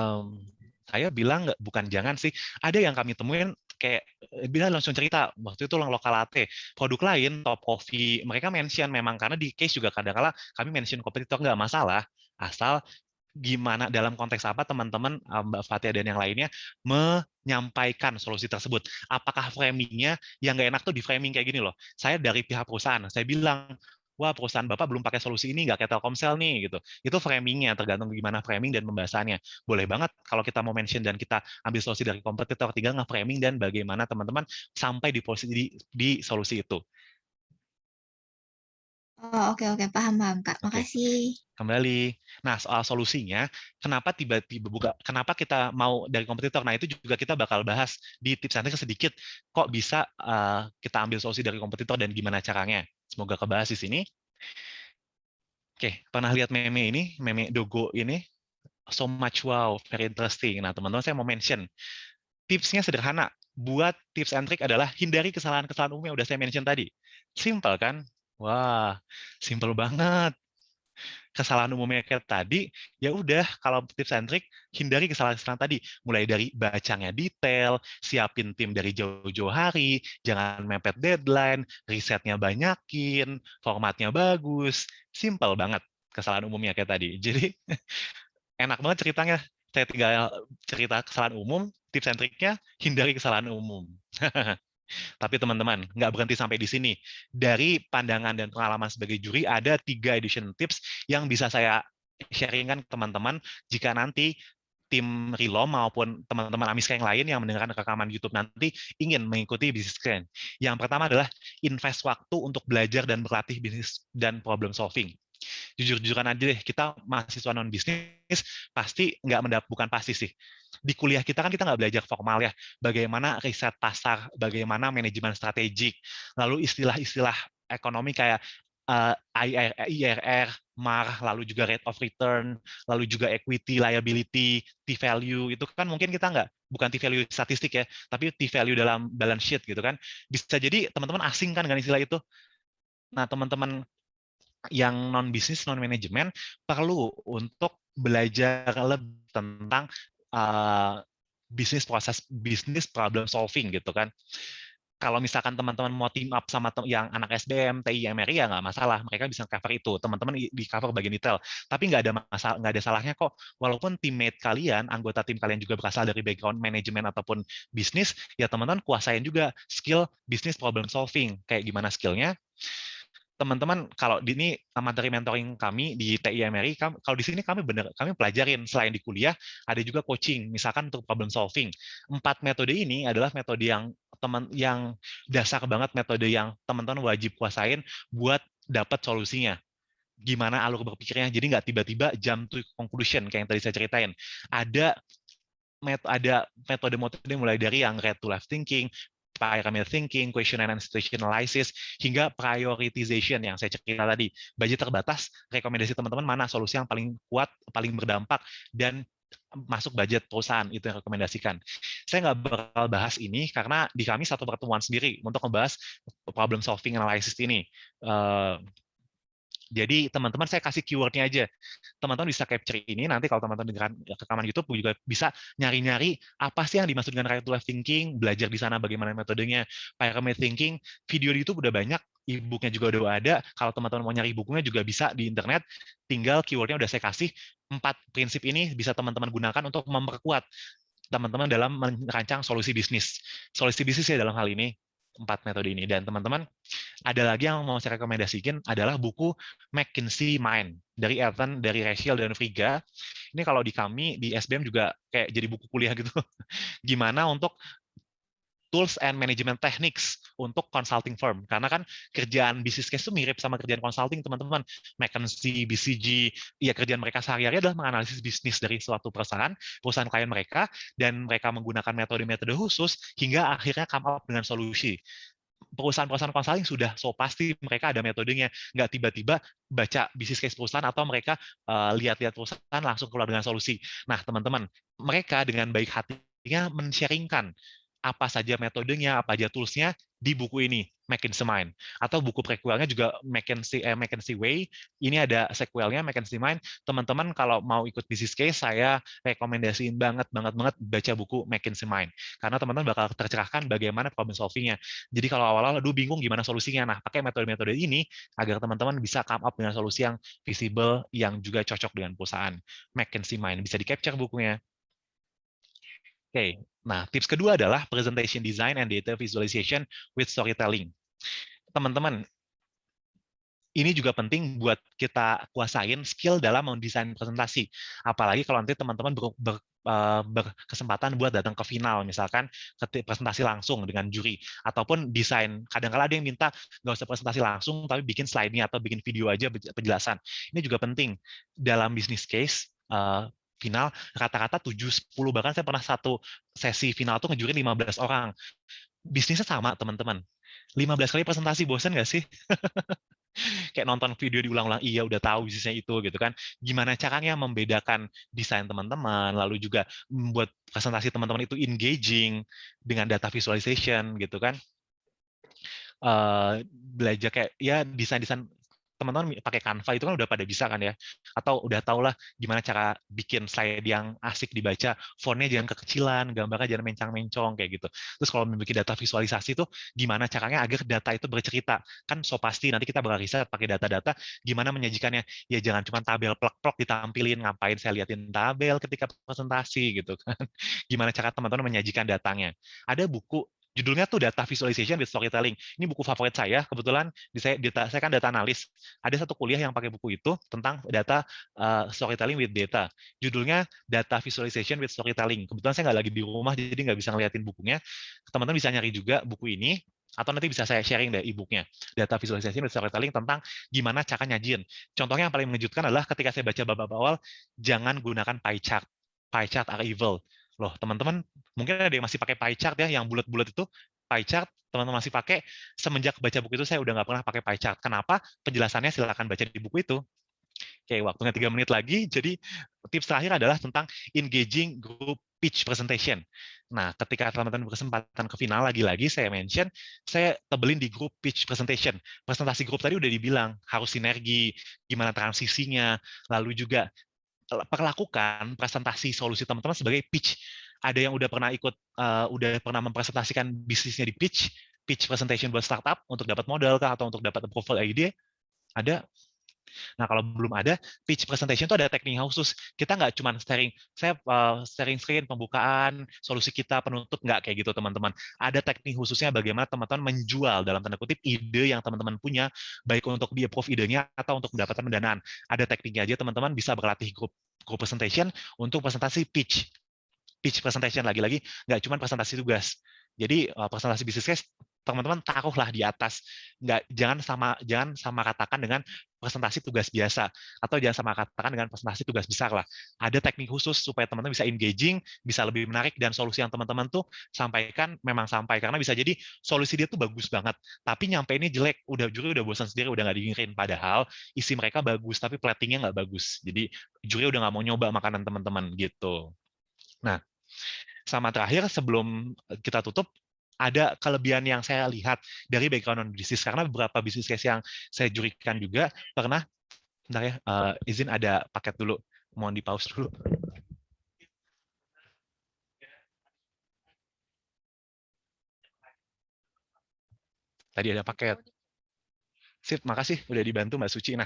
Saya bilang bukan jangan sih, ada yang kami temuin kayak bilang langsung cerita waktu itu lokal latte, produk lain Top Coffee, mereka mention memang karena di case juga kadang-kala kami mention kompetitor nggak masalah, asal gimana dalam konteks apa teman-teman Mbak Fatia dan yang lainnya menyampaikan solusi tersebut. Apakah framingnya yang nggak enak tuh di framing kayak gini loh. Saya dari pihak perusahaan, saya bilang wah perusahaan Bapak belum pakai solusi ini, nggak kayak Telkomsel nih, gitu. Itu framingnya, tergantung gimana framing dan pembahasannya. Boleh banget kalau kita mau mention dan kita ambil solusi dari kompetitor, tinggal nge-framing dan bagaimana teman-teman sampai di posisi di solusi itu. Oh, oke, oke. Paham, paham, Kak. Oke. Makasih. Kembali. Nah, soal solusinya, kenapa kita mau dari kompetitor? Nah, itu juga kita bakal bahas di tips nanti sedikit. Kok bisa kita ambil solusi dari kompetitor dan gimana caranya? Semoga kebahas di sini. Oke, pernah lihat meme Dogo ini? So much wow, very interesting. Nah, teman-teman saya mau mention. Tipsnya sederhana. Buat tips and trick adalah hindari kesalahan-kesalahan umum yang udah saya mention tadi. Simple kan? Wah, simple banget. Kesalahan umumnya kayak tadi, ya udah kalau tips and trick hindari kesalahan-kesalahan tadi, mulai dari bacanya detail, siapin tim dari jauh-jauh hari, jangan mepet deadline, risetnya banyakin, formatnya bagus, simple banget kesalahan umumnya kayak tadi. Jadi enak banget ceritanya. Saya tinggal cerita kesalahan umum, tips and triknya hindari kesalahan umum. Tapi teman-teman, nggak berhenti sampai di sini. Dari pandangan dan pengalaman sebagai juri, ada 3 edition tips yang bisa saya sharingkan ke teman-teman jika nanti tim Rilom maupun teman-teman Amiska yang lain yang mendengarkan rekaman YouTube nanti ingin mengikuti bisnis kalian. Yang pertama adalah invest waktu untuk belajar dan berlatih bisnis dan problem solving. Jujur-jujuran aja deh, kita mahasiswa non bisnis pasti bukan pasti sih. Di kuliah kita kan kita nggak belajar formal ya, bagaimana riset pasar, bagaimana manajemen strategik, lalu istilah-istilah ekonomi kayak IRR, MAR, lalu juga rate of return, lalu juga equity, liability, T-value, itu kan mungkin kita bukan T-value statistik ya, tapi T-value dalam balance sheet gitu kan. Bisa jadi teman-teman asing kan dengan istilah itu. Nah, teman-teman yang non bisnis, non manajemen perlu untuk belajar lebih tentang bisnis problem solving gitu kan. Kalau misalkan teman-teman mau team up sama yang anak SBM, TI, MRI ya nggak masalah, mereka bisa cover itu. Teman-teman di cover bagian detail, tapi nggak ada salahnya kok. Walaupun teammate kalian, anggota tim kalian juga berasal dari background manajemen ataupun bisnis, ya teman-teman kuasain juga skill bisnis problem solving. Kayak gimana skillnya? Teman-teman kalau di ini materi mentoring kami di TIMRI, kalau di sini kami pelajarin selain di kuliah ada juga coaching, misalkan untuk problem solving. 4 metode ini adalah metode yang dasar banget, metode yang teman-teman wajib kuasain buat dapat solusinya. Gimana alur berpikirnya, jadi nggak tiba-tiba jump to conclusion kayak yang tadi saya ceritain. Ada metode-metode mulai dari yang red to left thinking, pyramid thinking, question and situation analysis, hingga prioritization yang saya cerita tadi. Budget terbatas, rekomendasi teman-teman mana solusi yang paling kuat, paling berdampak, dan masuk budget perusahaan, itu yang rekomendasikan. Saya nggak bakal bahas ini karena di kami satu pertemuan sendiri untuk membahas problem solving analysis ini. Jadi teman-teman saya kasih keywordnya aja. Teman-teman bisa capture ini, nanti kalau teman-teman dengar rekaman YouTube juga bisa nyari-nyari apa sih yang dimaksud dengan right to left thinking, belajar di sana bagaimana metodenya, pyramid thinking, video di YouTube udah banyak, e-booknya juga udah ada. Kalau teman-teman mau nyari bukunya juga bisa di internet, tinggal keywordnya udah saya kasih. 4 prinsip ini bisa teman-teman gunakan untuk memperkuat teman-teman dalam merancang solusi bisnis. Solusi bisnis ya dalam hal ini, 4 metode ini. Dan teman-teman, ada lagi yang mau saya rekomendasikan adalah buku McKinsey Mind dari Evan, dari Rachel, dan Friga. Ini kalau di kami, di SBM juga kayak jadi buku kuliah gitu. Gimana untuk tools and management techniques untuk consulting firm. Karena kan kerjaan business case itu mirip sama kerjaan consulting, teman-teman. McKinsey, BCG, ya kerjaan mereka sehari-hari adalah menganalisis bisnis dari suatu perusahaan klien mereka, dan mereka menggunakan metode-metode khusus hingga akhirnya come up dengan solusi. Perusahaan-perusahaan consulting sudah so pasti mereka ada metodenya, nggak tiba-tiba baca bisnis case perusahaan atau mereka lihat-lihat perusahaan langsung keluar dengan solusi. Nah, teman-teman, mereka dengan baik hatinya men-sharingkan apa saja metodenya, apa aja tools-nya di buku ini, McKinsey Mind. Atau buku prequelnya juga McKinsey Way. Ini ada sequelnya, McKinsey Mind. Teman-teman kalau mau ikut business case, saya rekomendasiin banget baca buku McKinsey Mind. Karena teman-teman bakal tercerahkan bagaimana problem solving-nya. Jadi kalau awal-awal, aduh bingung gimana solusinya. Nah, pakai metode-metode ini agar teman-teman bisa come up dengan solusi yang visible, yang juga cocok dengan perusahaan. McKinsey Mind. Bisa di-capture bukunya. Oke, nah tips kedua adalah presentation design and data visualization with storytelling. Teman-teman, ini juga penting buat kita kuasain skill dalam mendesain presentasi. Apalagi kalau nanti teman-teman berkesempatan buat datang ke final, misalkan presentasi langsung dengan juri, ataupun desain. Kadang-kala ada yang minta nggak usah presentasi langsung, tapi bikin slide-nya atau bikin video aja penjelasan. Ini juga penting dalam business case. Final, rata-rata 7-10, bahkan saya pernah satu sesi final tuh ngejuri 15 orang. Bisnisnya sama, teman-teman. 15 kali presentasi, bosan nggak sih? Kayak nonton video diulang-ulang, iya udah tahu bisnisnya itu gitu kan. Gimana caranya membedakan desain teman-teman, lalu juga membuat presentasi teman-teman itu engaging dengan data visualization gitu kan. Belajar kayak ya desain-desain teman-teman pakai Canva itu kan udah pada bisa kan ya, atau udah tau lah gimana cara bikin slide yang asik dibaca, fontnya jangan kekecilan, gambarnya jangan mencang-mencong kayak gitu. Terus kalau memiliki data visualisasi tuh gimana caranya agar data itu bercerita, kan so pasti nanti kita bakal riset pakai data-data, gimana menyajikannya, ya jangan cuma tabel plek-plek ditampilin, ngapain saya liatin tabel ketika presentasi gitu kan. Gimana cara teman-teman menyajikan datanya. Ada buku judulnya tuh Data Visualization with Storytelling. Ini buku favorit saya, kebetulan saya kan data analis. Ada satu kuliah yang pakai buku itu tentang data storytelling with data. Judulnya Data Visualization with Storytelling. Kebetulan saya nggak lagi di rumah, jadi nggak bisa ngeliatin bukunya. Teman-teman bisa nyari juga buku ini, atau nanti bisa saya sharing deh e-booknya. Data Visualization with Storytelling tentang gimana cara nyajin. Contohnya yang paling mengejutkan adalah ketika saya baca bab awal, jangan gunakan pie chart. Pie chart are evil. Loh, teman-teman, mungkin ada yang masih pakai pie chart ya, yang bulat-bulat itu pie chart, teman-teman masih pakai. Semenjak baca buku itu saya udah nggak pernah pakai pie chart. Kenapa? Penjelasannya silakan baca di buku itu. Oke, waktunya 3 menit lagi. Jadi tips terakhir adalah tentang engaging group pitch presentation. Nah, ketika teman-teman berkesempatan ke final, lagi-lagi saya mention, saya tebelin di group pitch presentation. Presentasi grup tadi udah dibilang, harus sinergi, gimana transisinya, lalu juga perlakukan presentasi solusi teman-teman sebagai pitch. Ada yang udah pernah mempresentasikan bisnisnya di pitch presentation buat startup untuk dapat modal kah atau untuk dapat approval ide? Ada. Nah, kalau belum ada, pitch presentation itu ada teknik khusus. Kita nggak cuma sharing screen, pembukaan, solusi kita, penutup, nggak kayak gitu, teman-teman. Ada teknik khususnya bagaimana teman-teman menjual, dalam tanda kutip, ide yang teman-teman punya, baik untuk di-approve idenya atau untuk mendapatkan pendanaan. Ada tekniknya aja, teman-teman bisa berlatih group presentation untuk presentasi pitch presentation, lagi-lagi nggak cuma presentasi tugas. Jadi presentasi bisnis case teman-teman taruhlah di atas, jangan sama katakan dengan presentasi tugas biasa, atau jangan sama katakan dengan presentasi tugas besar lah. Ada teknik khusus supaya teman-teman bisa engaging, bisa lebih menarik, dan solusi yang teman-teman tuh sampaikan memang sampai, karena bisa jadi solusi dia tuh bagus banget, tapi nyampe ini jelek, juri udah bosan sendiri, udah nggak dengerin, padahal isi mereka bagus, tapi platingnya nggak bagus. Jadi juri udah nggak mau nyoba makanan teman-teman gitu. Nah, sama terakhir sebelum kita tutup, ada kelebihan yang saya lihat dari background non-bisnis, karena beberapa bisnis case yang saya jurikan juga pernah, bentar ya, izin ada paket dulu, mohon di pause dulu. Tadi ada paket. Sip, makasih udah dibantu Mbak Suci. Nah,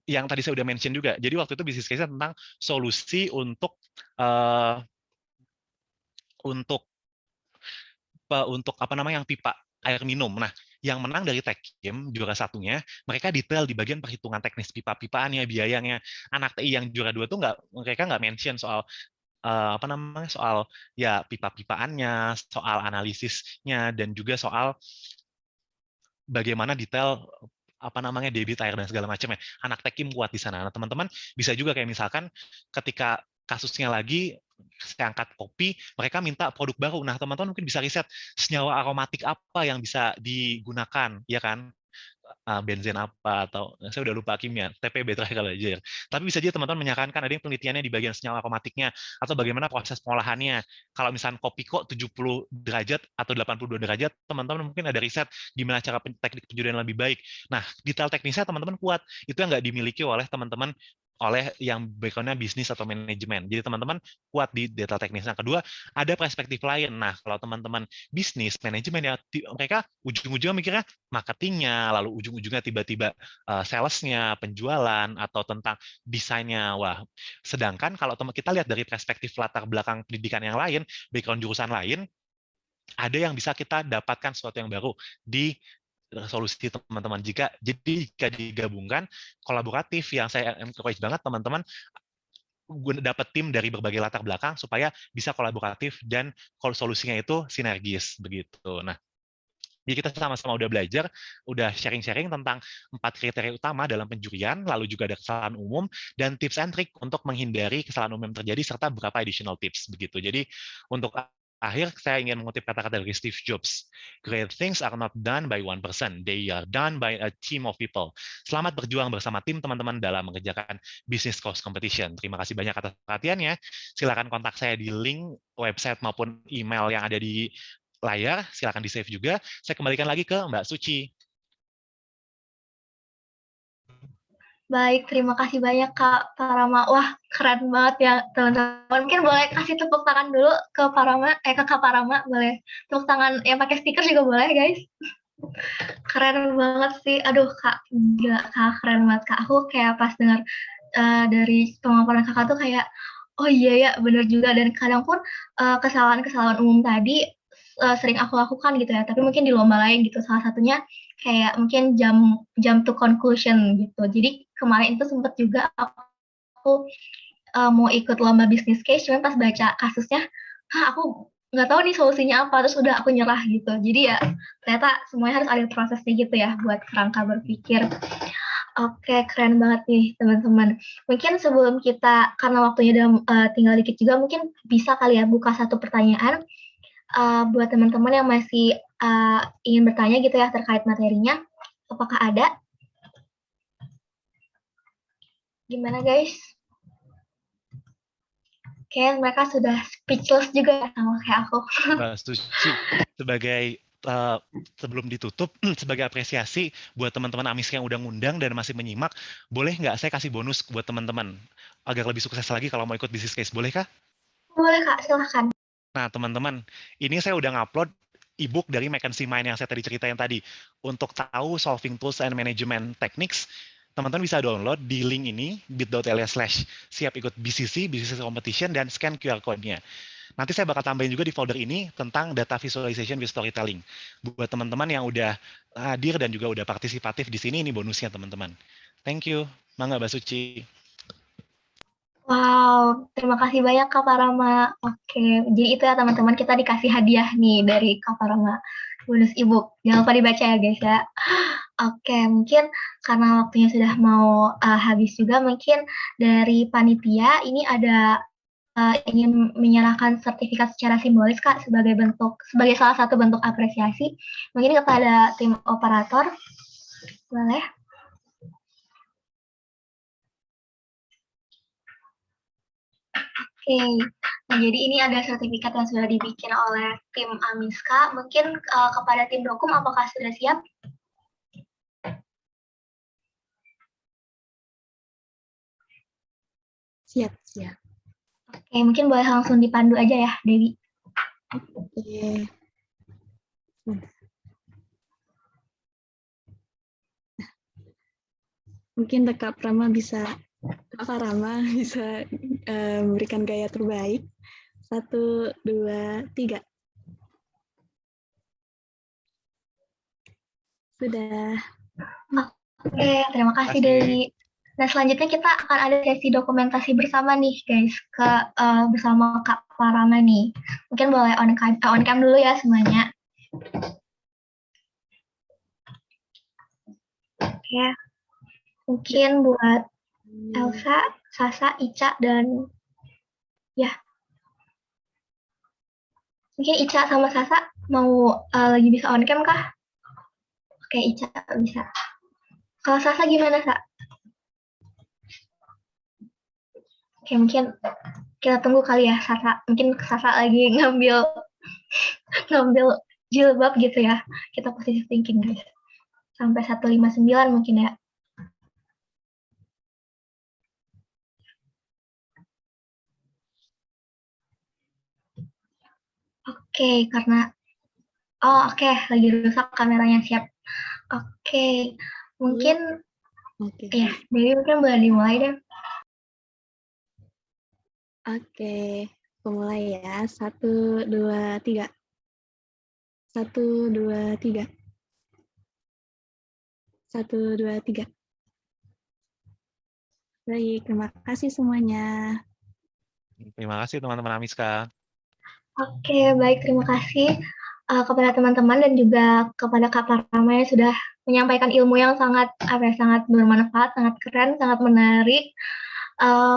yang tadi saya udah mention juga, jadi waktu itu bisnis case tentang solusi untuk apa namanya, yang pipa air minum. Nah, yang menang dari Techim, juara satunya, mereka detail di bagian perhitungan teknis pipa-pipaannya, biayanya. Anak TI yang juara 2 tuh mereka nggak mention soal apa namanya, soal ya pipa-pipaannya, soal analisisnya, dan juga soal bagaimana detail apa namanya debit air dan segala macamnya. Anak Techim kuat di sana. Nah, teman-teman bisa juga kayak misalkan ketika kasusnya lagi saya angkat kopi, mereka minta produk baru. Nah, teman-teman mungkin bisa riset senyawa aromatik apa yang bisa digunakan, ya kan? Benzen apa, atau saya udah lupa kimia, TPB terakhir kalau aja. Tapi bisa juga teman-teman menyarankan ada yang penelitiannya di bagian senyawa aromatiknya, atau bagaimana proses pengolahannya. Kalau misalnya kopi kok 70 derajat atau 82 derajat, teman-teman mungkin ada riset gimana cara teknik penjudian lebih baik. Nah, detail teknisnya teman-teman kuat. Itu yang nggak dimiliki oleh teman-teman oleh yang background-nya bisnis atau manajemen. Jadi teman-teman kuat di detail teknis. Yang kedua, ada perspektif lain. Nah, kalau teman-teman bisnis, manajemen, ya mereka ujung-ujungnya mikirnya marketingnya, lalu ujung-ujungnya tiba-tiba sales-nya, penjualan, atau tentang desainnya. Wah, sedangkan kalau kita lihat dari perspektif latar belakang pendidikan yang lain, background jurusan lain, ada yang bisa kita dapatkan sesuatu yang baru di solusi teman-teman. Jika digabungkan kolaboratif, yang saya encourage banget teman-teman dapat tim dari berbagai latar belakang supaya bisa kolaboratif dan solusinya itu sinergis begitu. Nah, jadi kita sama-sama udah belajar, udah sharing-sharing tentang 4 kriteria utama dalam penjurian, lalu juga ada kesalahan umum dan tips and trick untuk menghindari kesalahan umum yang terjadi serta beberapa additional tips begitu. Jadi untuk akhir saya ingin mengutip kata-kata dari Steve Jobs. Great things are not done by one person, they are done by a team of people. Selamat berjuang bersama tim teman-teman dalam mengerjakan business course competition. Terima kasih banyak atas perhatiannya. Silakan kontak saya di link website maupun email yang ada di layar, silakan di-save juga. Saya kembalikan lagi ke Mbak Suci. Baik, terima kasih banyak Kak Parama. Wah, keren banget ya teman-teman. Mungkin boleh kasih tepuk tangan dulu ke Kak Parama, boleh. Tepuk tangan yang pakai stiker juga boleh, guys. Keren banget sih. Aduh, Kak, gila, Kak, keren banget Kak. Aku kayak pas dengar dari pemaparan Kakak tuh kayak, oh iya ya, bener juga. Dan kadang pun kesalahan-kesalahan umum tadi sering aku lakukan gitu ya. Tapi mungkin di lomba lain gitu. Salah satunya kayak mungkin jump to conclusion gitu. Jadi kemarin itu sempat juga aku mau ikut lomba business case, cuman pas baca kasusnya, aku nggak tahu nih solusinya apa, terus udah aku nyerah gitu. Jadi ya ternyata semuanya harus ada prosesnya gitu ya buat kerangka berpikir. Oke, keren banget nih teman-teman. Mungkin sebelum kita, karena waktunya udah tinggal dikit juga, mungkin bisa kali ya buka satu pertanyaan buat teman-teman yang masih ingin bertanya gitu ya terkait materinya. Apakah ada? Gimana guys? Kayak mereka sudah speechless juga ya sama kayak aku. Mbak Suci, sebelum ditutup, sebagai apresiasi buat teman-teman Amiska yang udah ngundang dan masih menyimak, boleh nggak saya kasih bonus buat teman-teman agar lebih sukses lagi kalau mau ikut business case, boleh kah? Boleh Kak, silahkan. Nah, teman-teman, ini saya udah ngupload e-book dari McKinsey Mind yang saya tadi ceritain tadi. Untuk tahu solving tools and management techniques, teman-teman bisa download di link ini, bit.ly/siap ikut BCC, BCC Competition, dan scan QR code-nya. Nanti saya bakal tambahin juga di folder ini tentang data visualization with storytelling. Buat teman-teman yang udah hadir dan juga udah partisipatif di sini, ini bonusnya teman-teman. Thank you. Mangga Mbak Suci. Wow, terima kasih banyak Kak Parama. Oke, jadi itu ya teman-teman, kita dikasih hadiah nih dari Kak Parama, bonus ebook. Jangan lupa dibaca ya guys ya. Oke, mungkin karena waktunya sudah mau habis juga, mungkin dari panitia ini ada ingin menyerahkan sertifikat secara simbolis Kak sebagai salah satu bentuk apresiasi. Mungkin kepada tim operator, boleh? Oke, nah jadi ini ada sertifikat yang sudah dibikin oleh tim Amiska. Mungkin kepada tim Dokum, apakah sudah siap? Siap, siap. Oke, mungkin boleh langsung dipandu aja ya, Dewi. Oke. Mungkin Kak Parama bisa memberikan gaya terbaik. 1, 2, 3. Sudah. Oke, terima kasih Dewi. Nah, selanjutnya kita akan ada sesi dokumentasi bersama nih, guys, bersama Kak Parama nih. Mungkin boleh on cam dulu ya semuanya. Oke, mungkin buat Elsa, Sasa, Ica, dan ya, mungkin Ica sama Sasa mau lagi bisa on cam kah? Oke, Ica bisa. Kalau Sasa gimana, Sa? Oke, mungkin kita tunggu kali ya, Sasa. Mungkin Sasa lagi ngambil jilbab gitu ya. Kita positive thinking, guys. Sampai 159 mungkin ya. Oke, karena oke, lagi rusak kameranya, siap. Oke, mungkin ya, Dewi mungkin boleh dimulai deh. Oke, mulai ya. 1, 2, 3. 1, 2, 3. 1, 2, 3. Baik, terima kasih semuanya. Terima kasih teman-teman Amiska. Oke, baik. Terima kasih kepada teman-teman dan juga kepada Kak Parama yang sudah menyampaikan ilmu yang sangat sangat bermanfaat, sangat keren, sangat menarik.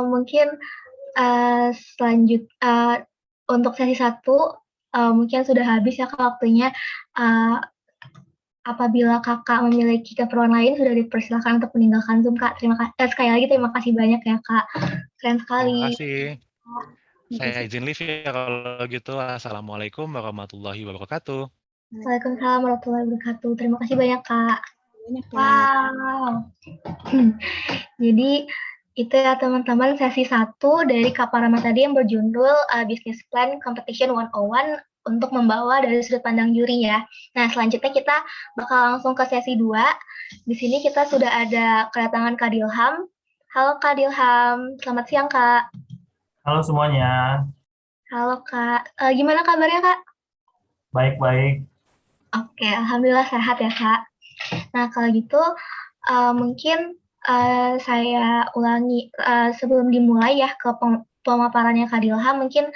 Mungkin untuk sesi 1 mungkin sudah habis ya Kak waktunya. Apabila Kakak memiliki keperluan lain sudah dipersilakan untuk meninggalkan Zoom Kak. Sekali lagi terima kasih banyak ya Kak. Keren sekali. Terima kasih. Saya izin live ya kalau gitu. Assalamualaikum warahmatullahi wabarakatuh. Waalaikumsalam warahmatullahi wabarakatuh. Terima kasih banyak Kak. Banyak, Kak. Wow. Jadi itu ya teman-teman sesi 1 dari Kak Parama tadi yang berjudul Business Plan Competition 101 untuk membawa dari sudut pandang juri ya. Nah, selanjutnya kita bakal langsung ke sesi 2. Di sini kita sudah ada kedatangan Kak Dilham. Halo Kak Dilham, selamat siang Kak. Halo semuanya, Halo Kak, gimana kabarnya Kak? baik-baik. Oke, Alhamdulillah sehat ya Kak. Nah, kalau gitu mungkin saya ulangi sebelum dimulai ya ke pemaparannya Kak Dilham, mungkin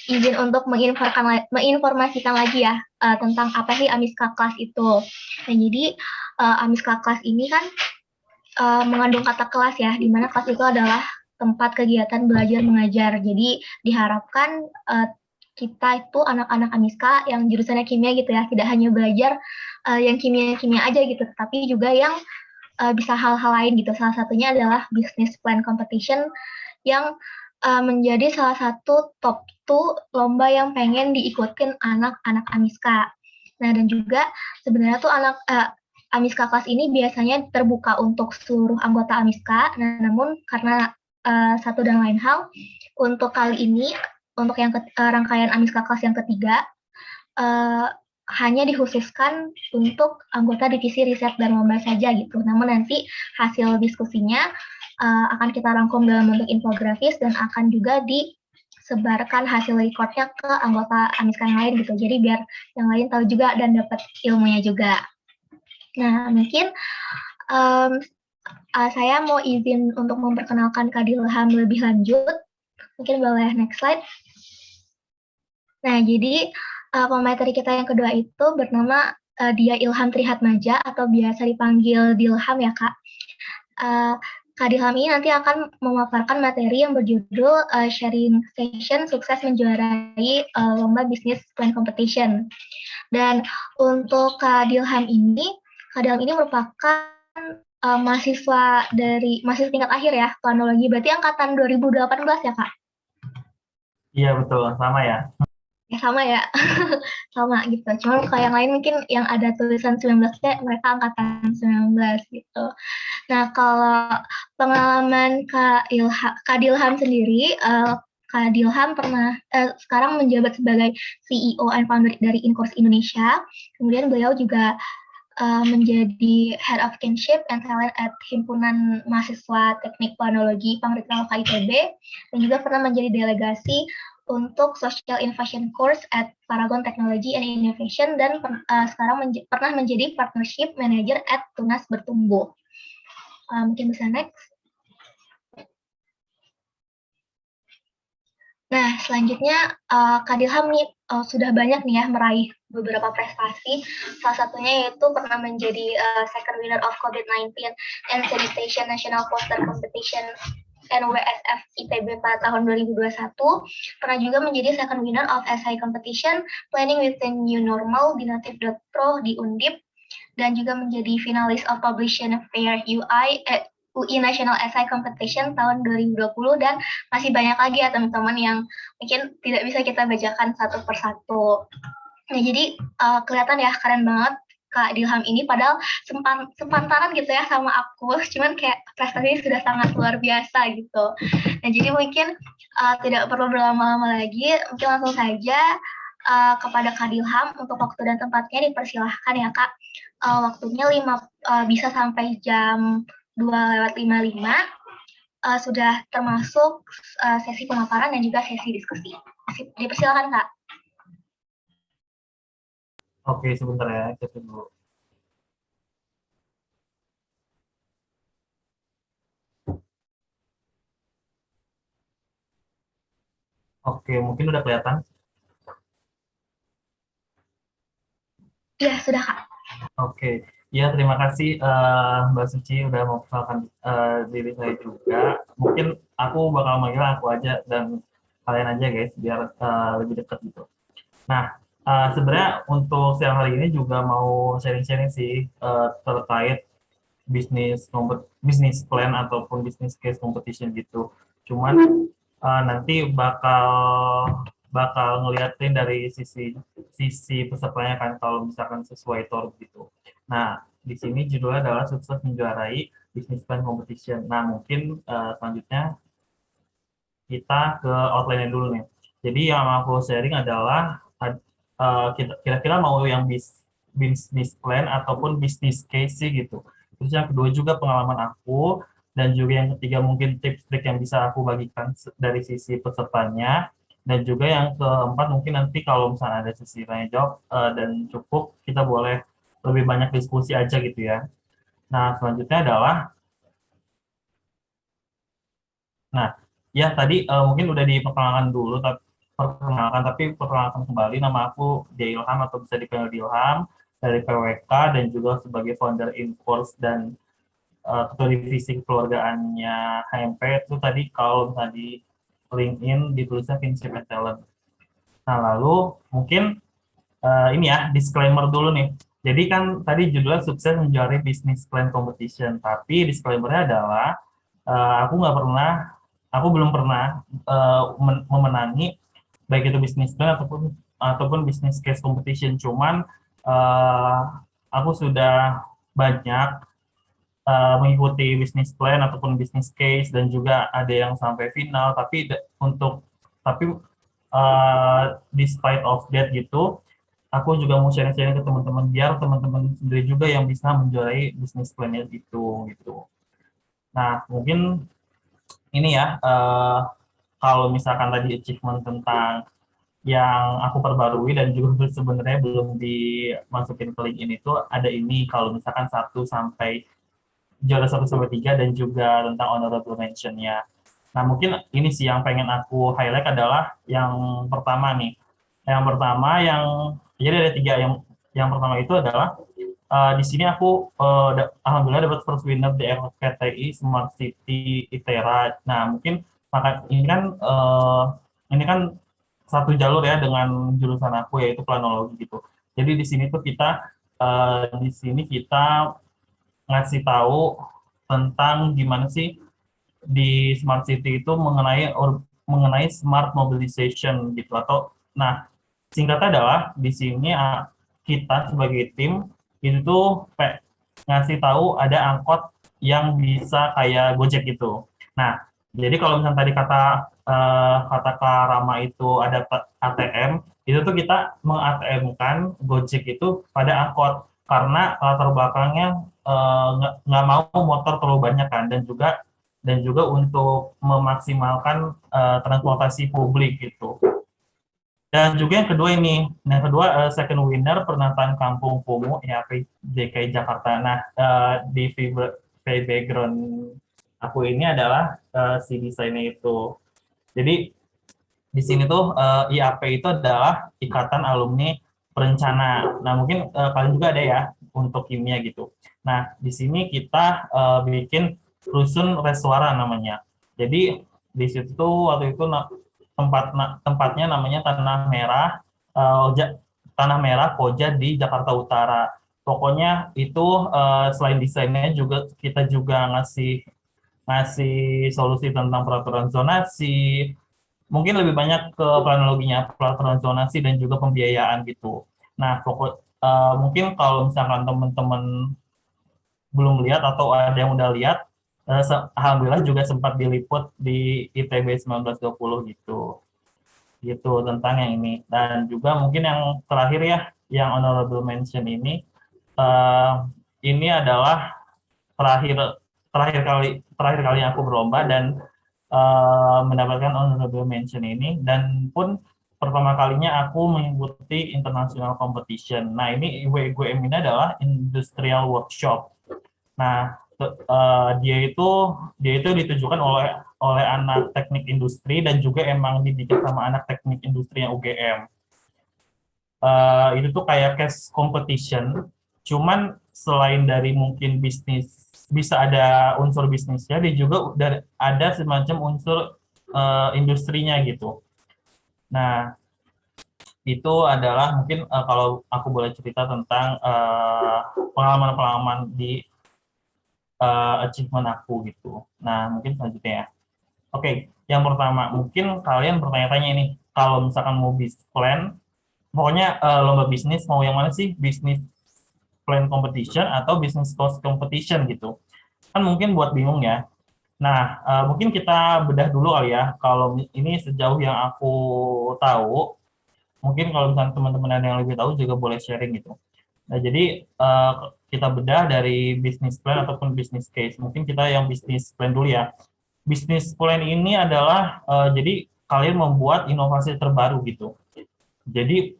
izin untuk menginformasikan lagi ya tentang apa sih Amiska Kelas itu. Nah, jadi Amiska Kelas ini kan mengandung kata kelas ya, di mana kelas itu adalah tempat kegiatan belajar mengajar. Jadi diharapkan kita itu anak-anak Amiska yang jurusannya kimia gitu ya, tidak hanya belajar yang kimia-kimia aja gitu, tapi juga yang bisa hal-hal lain gitu. Salah satunya adalah business plan competition yang menjadi salah satu top 2 lomba yang pengen diikutin anak-anak Amiska. Nah, dan juga sebenarnya tuh Amiska Kelas ini biasanya terbuka untuk seluruh anggota Amiska. Nah, namun karena satu dan lain hal, untuk kali ini, untuk yang rangkaian Amiska Kelas yang ketiga, hanya dikhususkan untuk anggota divisi riset dan lomba saja gitu. Namun nanti hasil diskusinya akan kita rangkum dalam bentuk infografis dan akan juga disebarkan hasil recordnya ke anggota Amiska yang lain gitu. Jadi biar yang lain tahu juga dan dapat ilmunya juga. Nah, mungkin saya mau izin untuk memperkenalkan Kak Dilham lebih lanjut. Mungkin boleh next slide. Nah, jadi pemateri kita yang kedua itu bernama dia Ilham Trihatmaja atau biasa dipanggil Dilham ya Kak. Kak Dilham ini nanti akan memaparkan materi yang berjudul sharing session sukses menjuarai lomba bisnis plan competition. Dan untuk Kak Dilham ini merupakan mahasiswa tingkat akhir ya, planologi. Berarti angkatan 2018 ya Kak? Iya betul, sama ya. Ya sama ya, sama gitu. Cuman kalau yang lain mungkin yang ada tulisan 19-nya mereka angkatan 19 gitu. Nah, kalau pengalaman Kak Dilham sendiri, Kak Dilham pernah sekarang menjabat sebagai CEO and founder dari InCourse Indonesia. Kemudian beliau juga menjadi Head of Kinship and Talent at Himpunan Mahasiswa Teknik Planologi Pangritan Loka ITB, dan juga pernah menjadi delegasi untuk Social Innovation Course at Paragon Technology and Innovation, dan sekarang pernah menjadi Partnership Manager at Tunas Bertumbuh. Mungkin bisa next. Nah, selanjutnya Kak Dilham nih sudah banyak nih ya meraih beberapa prestasi. Salah satunya yaitu pernah menjadi second winner of COVID-19 and Sanitation National Poster Competition NWSF ITB pada tahun 2021. Pernah juga menjadi second winner of Essay Competition Planning Within New Normal di Native.pro di Undip, dan juga menjadi finalis of Publication Fair UI National Essay Competition tahun 2020, dan masih banyak lagi ya teman-teman yang mungkin tidak bisa kita bacakan satu persatu. Nah, jadi kelihatan ya keren banget Kak Dilham ini, padahal sepantaran gitu ya sama aku, cuman kayak prestasinya sudah sangat luar biasa gitu. Nah, jadi mungkin tidak perlu berlama-lama lagi, mungkin langsung saja kepada Kak Dilham untuk waktu dan tempatnya dipersilahkan ya Kak. Waktunya bisa sampai jam 2:55, sudah termasuk sesi pemaparan dan juga sesi diskusi. Dipersilakan Kak. Oke, sebentar ya, saya tunggu. Oke, mungkin udah kelihatan. Iya, sudah Kak. Oke, ya terima kasih Mbak Suci udah memperkenalkan diri saya juga. Mungkin aku bakal manggil aku aja dan kalian aja guys, biar lebih dekat gitu. Nah, sebenarnya untuk siang hari ini juga mau sharing-sharing sih terkait bisnis plan ataupun bisnis case competition gitu. Cuman nanti bakal bakal ngeliatin dari sisi pesertanya kan kalau misalkan sesuai TOR gitu. Nah, di sini judulnya adalah sukses menjuarai bisnis plan competition. Nah, mungkin selanjutnya kita ke outline dulu nih. Jadi yang aku sharing adalah kira-kira mau yang bisnis plan ataupun bisnis case sih gitu. Terus yang kedua juga pengalaman aku, dan juga yang ketiga mungkin tips trik yang bisa aku bagikan dari sisi pesertanya, dan juga yang keempat mungkin nanti kalau misalnya ada sesi tanya jawab dan cukup, kita boleh lebih banyak diskusi aja gitu ya. Nah, selanjutnya adalah, nah, ya tadi mungkin udah diperkenalkan dulu, tapi perkenalkan kembali, nama aku Dia Ilham atau bisa dipanggil Ilham dari PWK dan juga sebagai founder Inforce dan ketua divisi kekeluargaannya HMP. Itu tadi kalau misalnya di LinkedIn ditulisnya Kinship and Talent. Nah, lalu mungkin ini ya disclaimer dulu nih. Jadi kan tadi judulnya sukses menjuarai bisnis plan competition, tapi disclaimernya adalah aku nggak pernah, aku belum pernah memenangi baik itu bisnis plan ataupun bisnis case competition. Cuman aku sudah banyak mengikuti bisnis plan ataupun bisnis case dan juga ada yang sampai final. Tapi despite of that gitu, aku juga mau sharing-sharing ke teman-teman biar teman-teman sendiri juga yang bisa menjuarai bisnis plan-nya itu gitu. Nah, mungkin ini ya kalau misalkan tadi achievement tentang yang aku perbarui dan juga sebenarnya belum dimasukin ke link ini tuh ada ini kalau misalkan 1 sampai 3 dan juga tentang honorable mention-nya. Nah, mungkin ini sih yang pengen aku highlight adalah yang pertama nih. Yang pertama jadi ada 3. Yang pertama itu adalah di sini aku alhamdulillah dapat first winner di RKTI Smart City ITERA. Nah, mungkin maka ini kan satu jalur ya dengan jurusan aku yaitu planologi gitu. Jadi di sini kita ngasih tahu tentang gimana sih di smart city itu mengenai smart mobilization gitu atau nah singkatnya adalah di sini kita sebagai tim itu tuh ngasih tahu ada angkot yang bisa kayak Gojek gitu. Nah, jadi kalau misalnya tadi kata Kak Rama itu ada ATM, itu tuh kita meng-ATM-kan Gojek itu pada angkot karena latar belakangnya nggak mau motor terlalu banyak kan dan juga untuk memaksimalkan transportasi publik gitu. Dan juga yang kedua second winner penataan kampung kumuh IAP DKI Jakarta. Nah, di background aku ini adalah si desainnya itu. Jadi di sini tuh IAP itu adalah Ikatan Alumni Perencana. Nah, mungkin kalian juga ada ya untuk kimia gitu. Nah, di sini kita bikin rusun restoran namanya. Jadi di situ waktu itu tempatnya namanya Tanah Merah Koja di Jakarta Utara. Pokoknya itu selain desainnya juga kita juga ngasih ngasih solusi tentang peraturan zonasi, mungkin lebih banyak ke planologinya, peraturan zonasi dan juga pembiayaan gitu. Nah, mungkin kalau misalkan teman-teman belum lihat atau ada yang udah lihat, alhamdulillah juga sempat diliput di ITB 1920 gitu. Gitu tentang yang ini. Dan juga mungkin yang terakhir ya, yang honorable mention ini adalah terakhir terakhir kali aku berlomba dan mendapatkan honorable mention ini, dan pun pertama kalinya aku mengikuti international competition. Nah, ini IWGM ini adalah industrial workshop. Nah, dia itu ditujukan oleh anak teknik industri dan juga emang dibikin sama anak teknik industri yang UGM. Itu tuh kayak case competition, cuman selain dari mungkin bisnis, bisa ada unsur bisnisnya, dia juga ada semacam unsur industrinya gitu. Nah, itu adalah mungkin kalau aku boleh cerita tentang pengalaman-pengalaman di achievement aku gitu. Nah, mungkin selanjutnya ya. Oke, yang pertama, mungkin kalian bertanya-tanya ini, kalau misalkan mau bisnis plan, pokoknya lomba bisnis mau yang mana sih? Bisnis plan competition atau business cost competition gitu. Kan mungkin buat bingung ya. Nah, mungkin kita bedah dulu kali ya. Kalau ini sejauh yang aku tahu, mungkin kalau misalnya teman-teman ada yang lebih tahu juga boleh sharing gitu. Nah, jadi kita bedah dari business plan ataupun business case. Mungkin kita yang business plan dulu ya. Business plan ini adalah jadi kalian membuat inovasi terbaru gitu. Jadi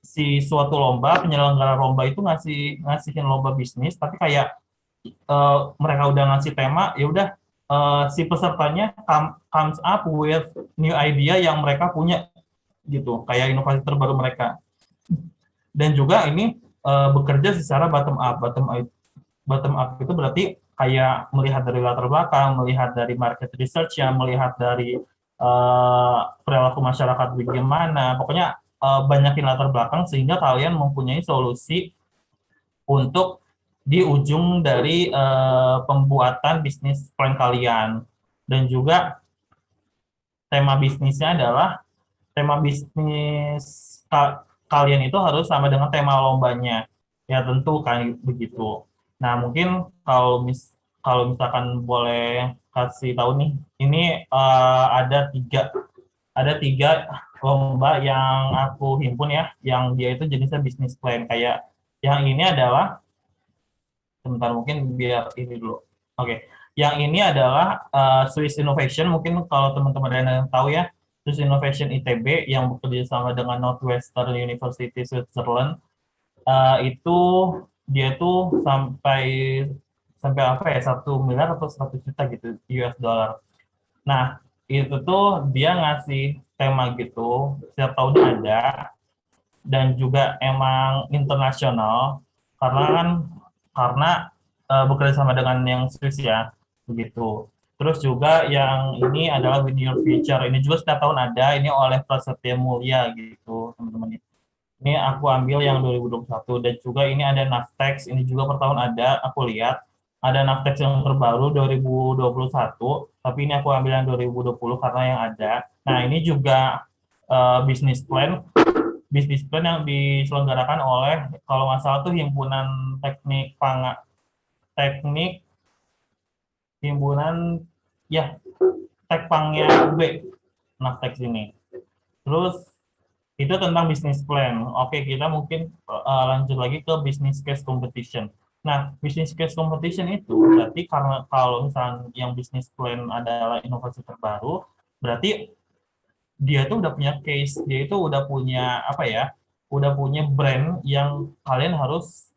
si suatu lomba, penyelenggara lomba itu ngasihin lomba bisnis, tapi kayak mereka udah ngasih tema, ya udah si pesertanya comes up with new idea yang mereka punya gitu, kayak inovasi terbaru mereka. Dan juga ini bekerja secara bottom up. Bottom up itu berarti kayak melihat dari latar belakang, melihat dari market research, yang melihat dari perilaku masyarakat bagaimana. Pokoknya banyakin latar belakang sehingga kalian mempunyai solusi untuk di ujung dari pembuatan bisnis plan kalian. Dan juga tema bisnisnya adalah tema bisnis kalian itu harus sama dengan tema lombanya. Ya tentu kan begitu. Nah, mungkin kalau misalkan boleh kasih tahu nih, ini ada tiga lomba yang aku himpun ya, yang dia itu jenisnya business plan. Kayak yang ini adalah, sebentar mungkin biar ini dulu. Oke, yang ini adalah Swiss Innovation, mungkin kalau teman-teman ada yang tahu ya, Swiss Innovation ITB yang bekerja sama dengan Northwestern University Switzerland. Itu dia tuh sampai apa ya, 1 miliar atau 100 juta gitu US dollar. Nah, itu tuh dia ngasih tema gitu, setiap tahun ada, dan juga emang internasional, karena bekerja sama dengan yang Swiss ya, begitu. Terus juga yang ini adalah With Your Future, ini juga setiap tahun ada, ini oleh Prasetya Mulia gitu, teman-teman. Ini aku ambil yang 2021, dan juga ini ada Navtex, ini juga per tahun ada, aku lihat. Ada Navtex yang terbaru 2021, tapi ini aku ambil yang 2020 karena yang ada. Nah, ini juga business plan yang diselenggarakan oleh, kalau nggak salah tuh himpunan himpunan ya Tekpangnya B, Navtex ini. Terus itu tentang business plan. Oke, kita mungkin lanjut lagi ke business case competition. Nah, business case competition itu berarti karena kalau misalnya yang business plan adalah inovasi terbaru, berarti dia tuh udah punya case, dia itu udah punya apa ya, udah punya brand yang kalian harus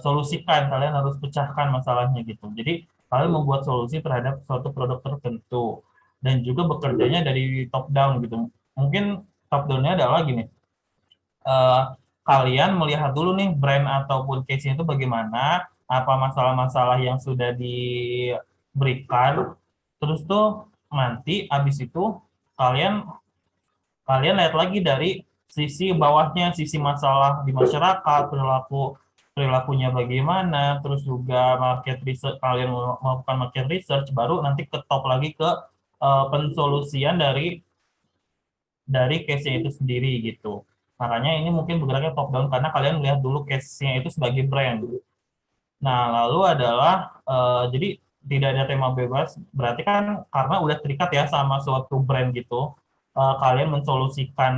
solusikan, kalian harus pecahkan masalahnya gitu. Jadi kalian membuat solusi terhadap suatu produk tertentu, dan juga bekerjanya dari top down gitu. Mungkin top down-nya adalah gini, kalian melihat dulu nih brand ataupun case-nya itu bagaimana, apa masalah-masalah yang sudah diberikan, terus tuh nanti habis itu kalian lihat lagi dari sisi bawahnya, sisi masalah di masyarakat, perilakunya bagaimana, terus juga market research, kalian melakukan market research, baru nanti ke top lagi ke pensolusian dari case-nya itu sendiri gitu. Makanya ini mungkin bergeraknya top down karena kalian melihat dulu case-nya itu sebagai brand. Nah, lalu adalah jadi tidak ada tema bebas, berarti kan karena udah terikat ya sama suatu brand gitu, kalian mensolusikan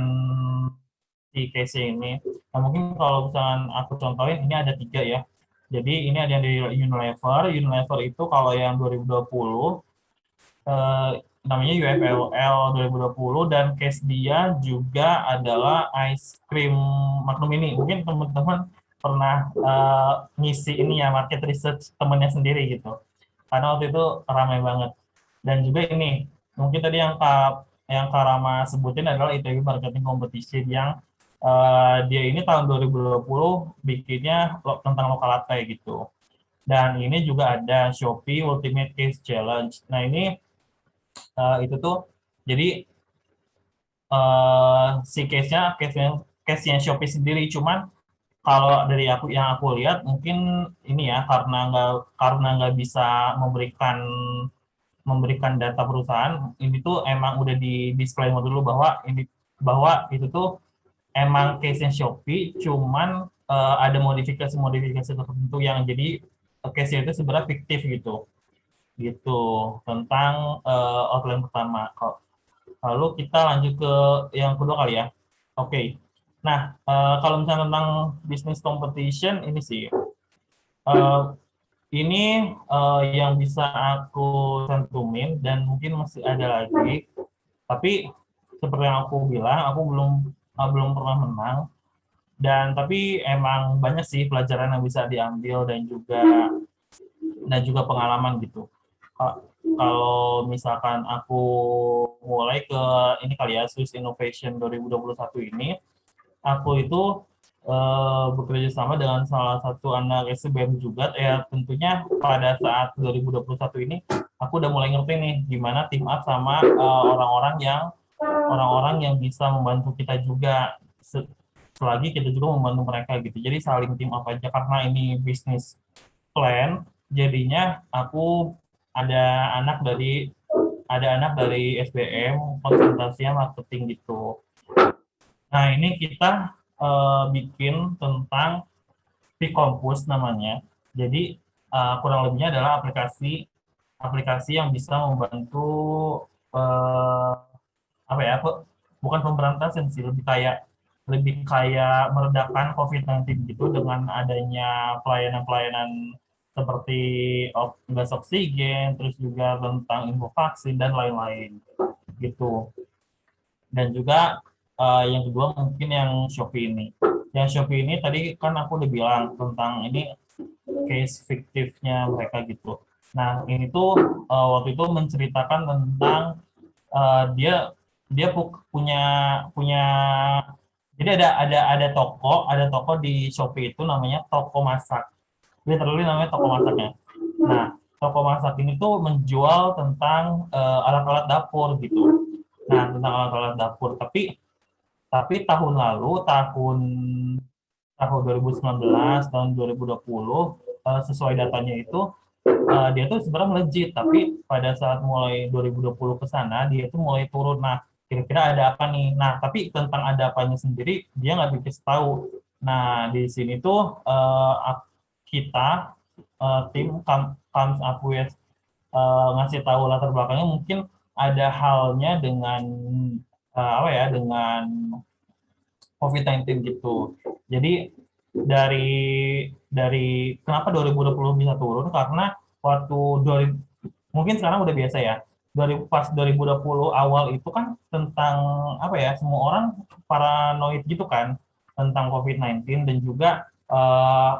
si case ini. Nah, mungkin kalau misalkan aku contohin, ini ada 3 ya. Jadi ini ada yang dari Unilever. Unilever itu kalau yang 2020 namanya UFLL 2020, dan case dia juga adalah ice cream Magnum ini. Mungkin teman-teman pernah ngisi ini ya, market research temennya sendiri gitu. Karena waktu itu ramai banget. Dan juga ini, mungkin tadi yang Kak Rama sebutin adalah ITB Marketing Competition yang dia ini tahun 2020 bikinnya tentang lokal latte gitu. Dan ini juga ada Shopee Ultimate Case Challenge. Nah ini itu tuh jadi si case-nya Shopee sendiri, cuman kalau dari yang aku lihat mungkin ini ya karena nggak bisa memberikan data perusahaan, ini tuh emang udah di disclaimer dulu bahwa itu tuh emang case-nya Shopee, cuman ada modifikasi tertentu yang jadi case-nya itu sebenarnya fiktif gitu tentang outline pertama. Lalu kita lanjut ke yang kedua kali ya. Oke. Nah, kalau misalnya tentang business competition ini sih, ini yang bisa aku cantumin dan mungkin masih ada lagi. Tapi seperti yang aku bilang, aku belum pernah menang. Dan tapi emang banyak sih pelajaran yang bisa diambil dan juga pengalaman gitu. Kalau misalkan aku mulai ke ini kali ya, Swiss Innovation 2021 ini, aku itu bekerja sama dengan salah satu anak SBM juga. Ya tentunya pada saat 2021 ini, aku udah mulai ngerti nih gimana team up sama orang-orang yang bisa membantu kita juga, selagi kita juga membantu mereka gitu. Jadi saling team up aja karena ini bisnis plan. Jadinya aku ada anak dari SBM konsentrasinya marketing gitu. Nah ini kita bikin tentang Vcompus namanya. Jadi kurang lebihnya adalah aplikasi yang bisa membantu apa ya, bukan pemberantasan sih, lebih kayak meredakan COVID-19 gitu dengan adanya pelayanan-pelayanan seperti gas oksigen, terus juga tentang info vaksin dan lain-lain gitu. Dan juga yang kedua mungkin yang Shopee ini. Yang Shopee ini tadi kan aku udah bilang tentang ini case fiktifnya mereka gitu. Nah ini tuh waktu itu menceritakan tentang dia punya jadi ada toko di Shopee itu namanya toko masak. Literally namanya toko masaknya. Nah, toko masak ini tuh menjual tentang alat-alat dapur gitu. Nah, tentang alat-alat dapur. Tapi tahun lalu, tahun 2019, tahun 2020, sesuai datanya itu dia tuh sebenarnya melejit, tapi pada saat mulai 2020 ke sana dia tuh mulai turun. Nah, kira-kira ada apa nih? Nah, tapi tentang ada apanya sendiri dia nggak dikasih tahu. Nah, di sini tuh kita tim comes up with ngasih tahu latar belakangnya, mungkin ada halnya dengan apa ya, dengan COVID-19 gitu. Jadi dari kenapa 2020 bisa turun, karena waktu mungkin sekarang udah biasa ya. Pas 2020 awal itu kan tentang apa ya, semua orang paranoid gitu kan tentang COVID-19, dan juga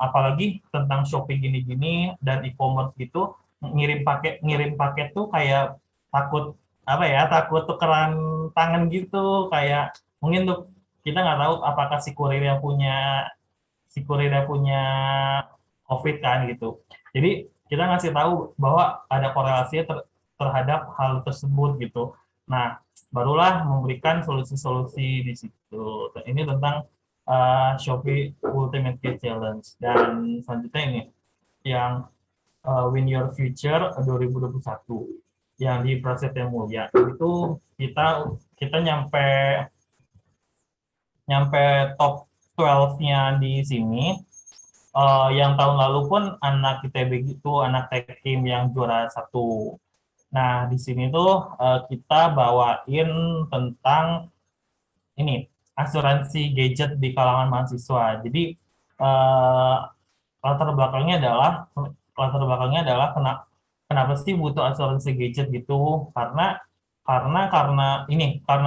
apalagi tentang Shopee gini-gini dan e-commerce gitu, ngirim paket tuh kayak takut apa ya, takut tukeran tangan gitu, kayak mungkin tuh kita nggak tahu apakah si kurirnya punya COVID kan gitu. Jadi kita ngasih tahu bahwa ada korelasi terhadap hal tersebut gitu. Nah, barulah memberikan solusi-solusi di situ. Ini tentang Shopee Ultimate Case Challenge. Dan selanjutnya ini yang Win Your Future 2021 yang di Prasetya Mulia. Itu kita nyampe top 12-nya di sini. Yang tahun lalu pun anak ITB gitu, anak Tekim yang juara 1. Nah, di sini tuh kita bawain tentang ini, asuransi gadget di kalangan mahasiswa. Jadi latar belakangnya adalah kenapa sih butuh asuransi gadget gitu? Karena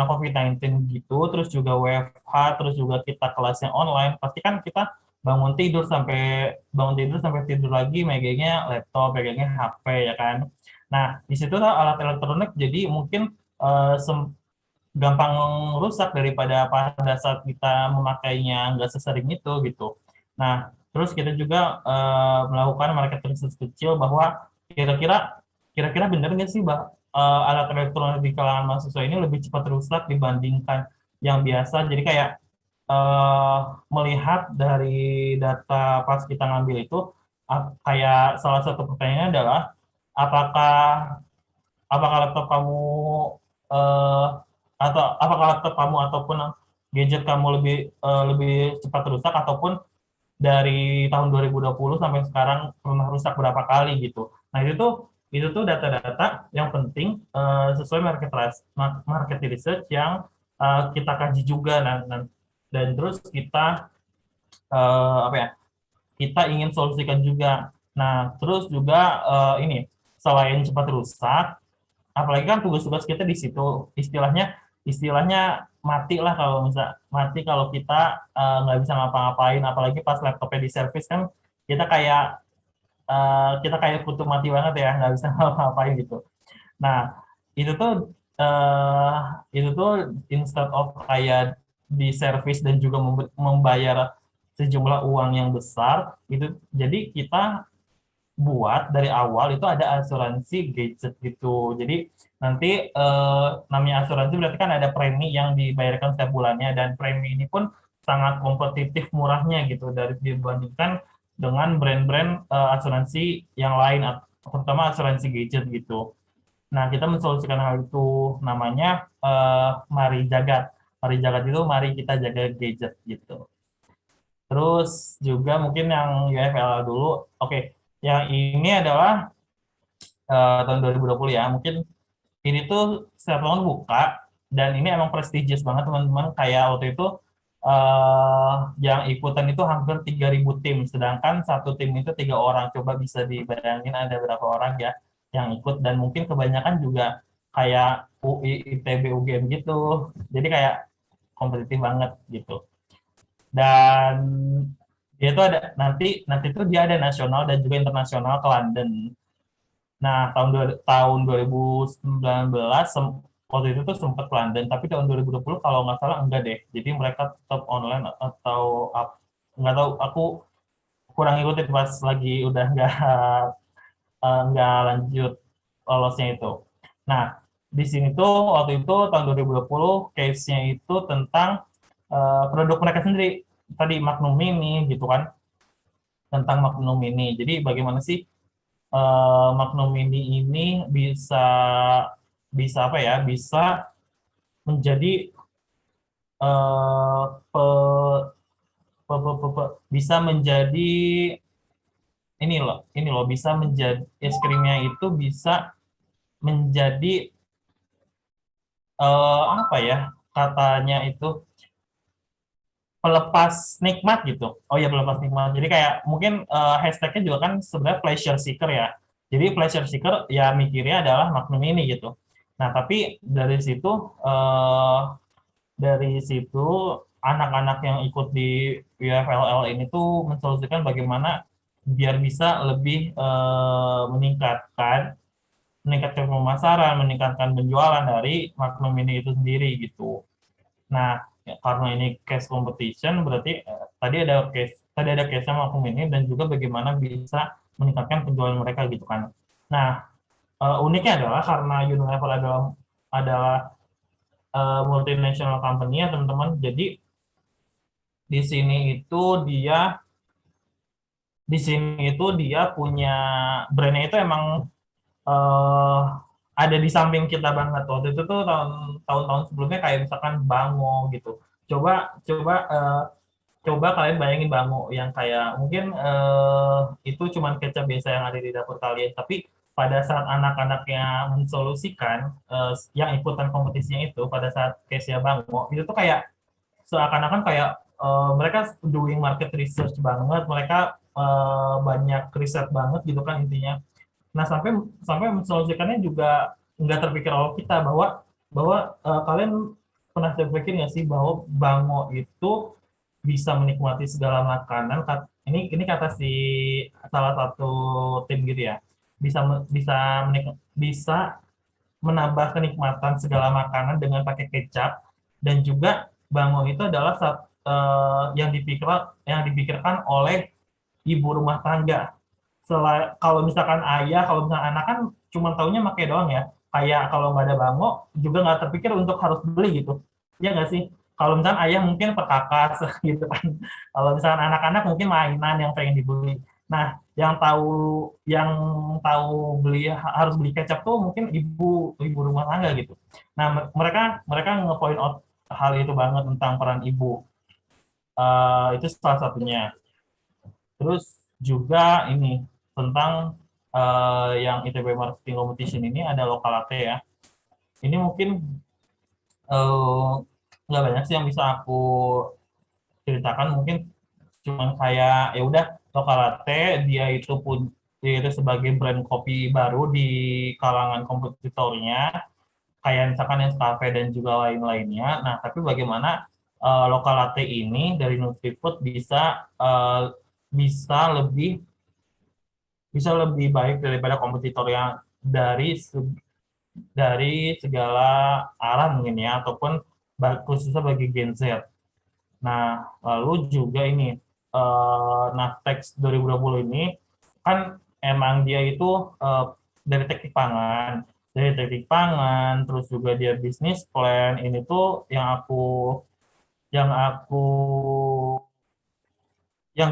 COVID-19 gitu, terus juga WFH, terus juga kita kelasnya online, pasti kan kita bangun tidur sampai tidur lagi megangnya laptop, megangnya HP ya kan. Nah, di situ tuh alat elektronik jadi mungkin gampang rusak daripada pada saat kita memakainya nggak sesering itu gitu. Nah, terus kita juga melakukan market research kecil bahwa kira-kira benar nggak sih alat elektronik di kalangan mahasiswa ini lebih cepat rusak dibandingkan yang biasa. Jadi kayak melihat dari data pas kita ngambil itu, kayak salah satu pertanyaannya adalah apakah apakah laptop kamu eh, atau apakah laptop kamu ataupun gadget kamu lebih cepat rusak, ataupun dari tahun 2020 sampai sekarang pernah rusak berapa kali gitu. Nah, itu tuh data-data yang penting sesuai market research yang kita kaji juga, dan terus kita apa ya, kita ingin solusikan juga. Nah, terus juga ini selain cepat rusak, apalagi kan tugas-tugas kita di situ istilahnya mati lah, mati kalau kita nggak bisa ngapa-ngapain, apalagi pas laptopnya di servis kan kita kayak kutu mati banget ya, nggak bisa ngapa-ngapain gitu. Nah, itu tuh instead of kayak di servis dan juga membayar sejumlah uang yang besar itu, jadi kita buat dari awal itu ada asuransi gadget gitu. Jadi nanti namanya asuransi berarti kan ada premi yang dibayarkan setiap bulannya, dan premi ini pun sangat kompetitif murahnya gitu dari dibandingkan dengan brand-brand asuransi yang lain, terutama asuransi gadget gitu. Nah, kita mensolusikan hal itu, namanya Mari Jagat. Mari Jagat itu mari kita jaga gadget gitu. Terus juga mungkin yang UFL dulu, oke. Yang ini adalah tahun 2020 ya. Mungkin ini tuh setiap tahun buka, dan ini emang prestigious banget teman-teman. Kayak waktu itu yang ikutan itu hampir 3.000 tim, sedangkan satu tim itu 3 orang. Coba bisa dibayangin ada berapa orang ya yang ikut, dan mungkin kebanyakan juga kayak UI, ITB, UGM gitu. Jadi kayak kompetitif banget gitu. Dan dia itu ada nanti itu dia ada nasional dan juga internasional ke London. Nah, tahun 2019 waktu itu tuh sempat ke London, tapi tahun 2020 kalau nggak salah enggak deh. Jadi mereka tetap online atau nggak tahu, aku kurang ikutin pas lagi udah nggak lanjut lolosnya itu. Nah, di sini tuh waktu itu tahun 2020 case-nya itu tentang produk mereka sendiri, tadi Magnum Mini gitu kan, tentang Magnum Mini. Jadi bagaimana sih Magnum Mini ini bisa apa ya, bisa menjadi bisa menjadi ini loh bisa menjadi es krimnya itu bisa menjadi apa ya katanya itu, pelepas nikmat gitu. Oh ya, pelepas nikmat. Jadi kayak mungkin hashtagnya juga kan sebenarnya pleasure seeker ya. Jadi pleasure seeker ya mikirnya adalah Magnum ini gitu. Nah, tapi dari situ anak-anak yang ikut di UFLL ini tuh mensolusikan bagaimana biar bisa lebih meningkatkan pemasaran, meningkatkan penjualan dari Magnum ini itu sendiri gitu. Nah, karena ini case competition, berarti tadi ada case sama Magnum ini, dan juga bagaimana bisa meningkatkan penjualan mereka gitu kan. Nah, uniknya adalah karena Unilever adalah multinational company ya teman-teman. Jadi di sini itu dia punya brandnya itu emang ada di samping kita banget. Waktu itu tuh tahun-tahun sebelumnya kayak misalkan Bango gitu. Coba kalian bayangin Bango yang kayak mungkin itu cuman kecap biasa yang ada di dapur kalian, tapi pada saat anak-anaknya mensolusikan yang ikutan kompetisinya itu, pada saat case-nya Bango itu tuh kayak seakan-akan kayak mereka doing market research banget, mereka banyak riset banget gitu kan intinya. Nah, sampai mensolusikannya juga nggak terpikir oleh kita bahwa kalian pernah terpikir nggak sih bahwa Bango itu bisa menikmati segala makanan. Ini kata si salah satu tim gitu ya. Bisa menambah kenikmatan segala makanan dengan pakai kecap, dan juga bango itu adalah yang dipikirkan oleh ibu rumah tangga. Kalau misalkan ayah, kalau misalkan anak kan cuma taunya pakai doang ya. Kayak kalau nggak ada bango juga nggak terpikir untuk harus beli gitu. Ya nggak sih? Kalau misalkan ayah mungkin perkakas gitu kan. Kalau misalkan anak-anak mungkin mainan yang pengen dibeli. Nah, yang tahu harus beli kecap tuh mungkin ibu rumah tangga gitu. Nah, mereka nge-point out hal itu banget tentang peran ibu. Itu salah satunya. Terus juga ini tentang yang ITB Marketing Competition ini ada Lokalate ya. Ini mungkin nggak banyak sih yang bisa aku ceritakan, mungkin cuman kayak ya udah Lokalate dia itu sebagai brand kopi baru di kalangan kompetitornya kayak misalkan Nescafe dan juga lain-lainnya. Nah, tapi bagaimana Lokalate ini dari Nutrifood bisa lebih baik daripada kompetitor yang dari segala arah mungkin ya, ataupun khususnya bagi Gen Z. Nah, lalu juga ini Navtex 2020 ini kan emang dia itu dari teknik pangan, terus juga dia bisnis plan. Ini tuh yang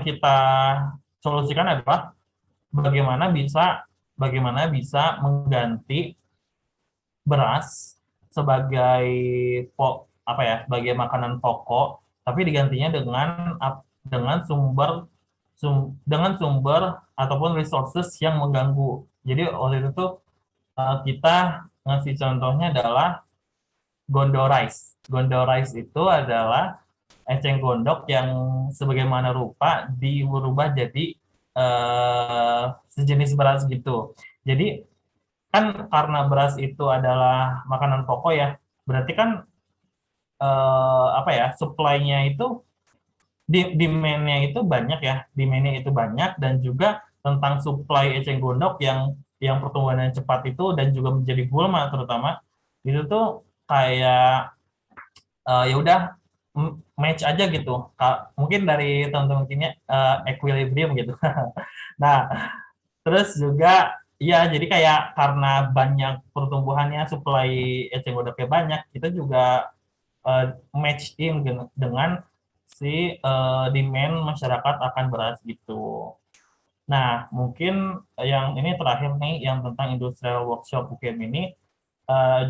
kita solusikan adalah bagaimana bisa mengganti beras sebagai sebagai makanan pokok, tapi digantinya dengan sumber ataupun resources yang mengganggu. Jadi waktu itu tuh kita ngasih contohnya adalah Gondo Rice. Gondo Rice itu adalah eceng gondok yang sebagaimana rupa diubah jadi sejenis beras gitu. Jadi kan karena beras itu adalah makanan pokok ya, berarti kan supply-nya itu demand-nya itu banyak ya, dan juga tentang supply eceng gondok yang pertumbuhannya cepat itu dan juga menjadi gulma terutama itu tuh kayak ya udah match aja gitu. Mungkin dari teman-teman equilibrium gitu. Nah, terus juga ya jadi kayak karena banyak pertumbuhannya, supply eceng gondoknya banyak, kita juga match in dengan si demand masyarakat akan beras gitu. Nah, mungkin yang ini terakhir nih, yang tentang Industrial Workshop UGM ini,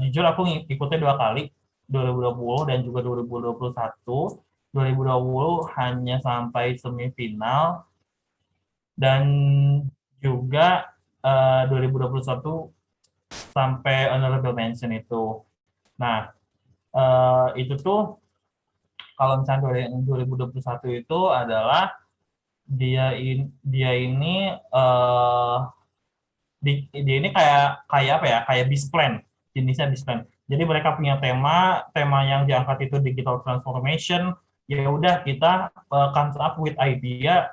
jujur aku ikutnya 2 kali, 2020 dan juga 2021. 2020 hanya sampai semifinal, dan juga 2021 sampai honorable mention itu. Nah, itu tuh kalau misalnya 2021 itu adalah dia ini kayak bis plan, jenisnya bis plan. Jadi mereka punya tema yang diangkat itu digital transformation. Ya udah kita comes up with idea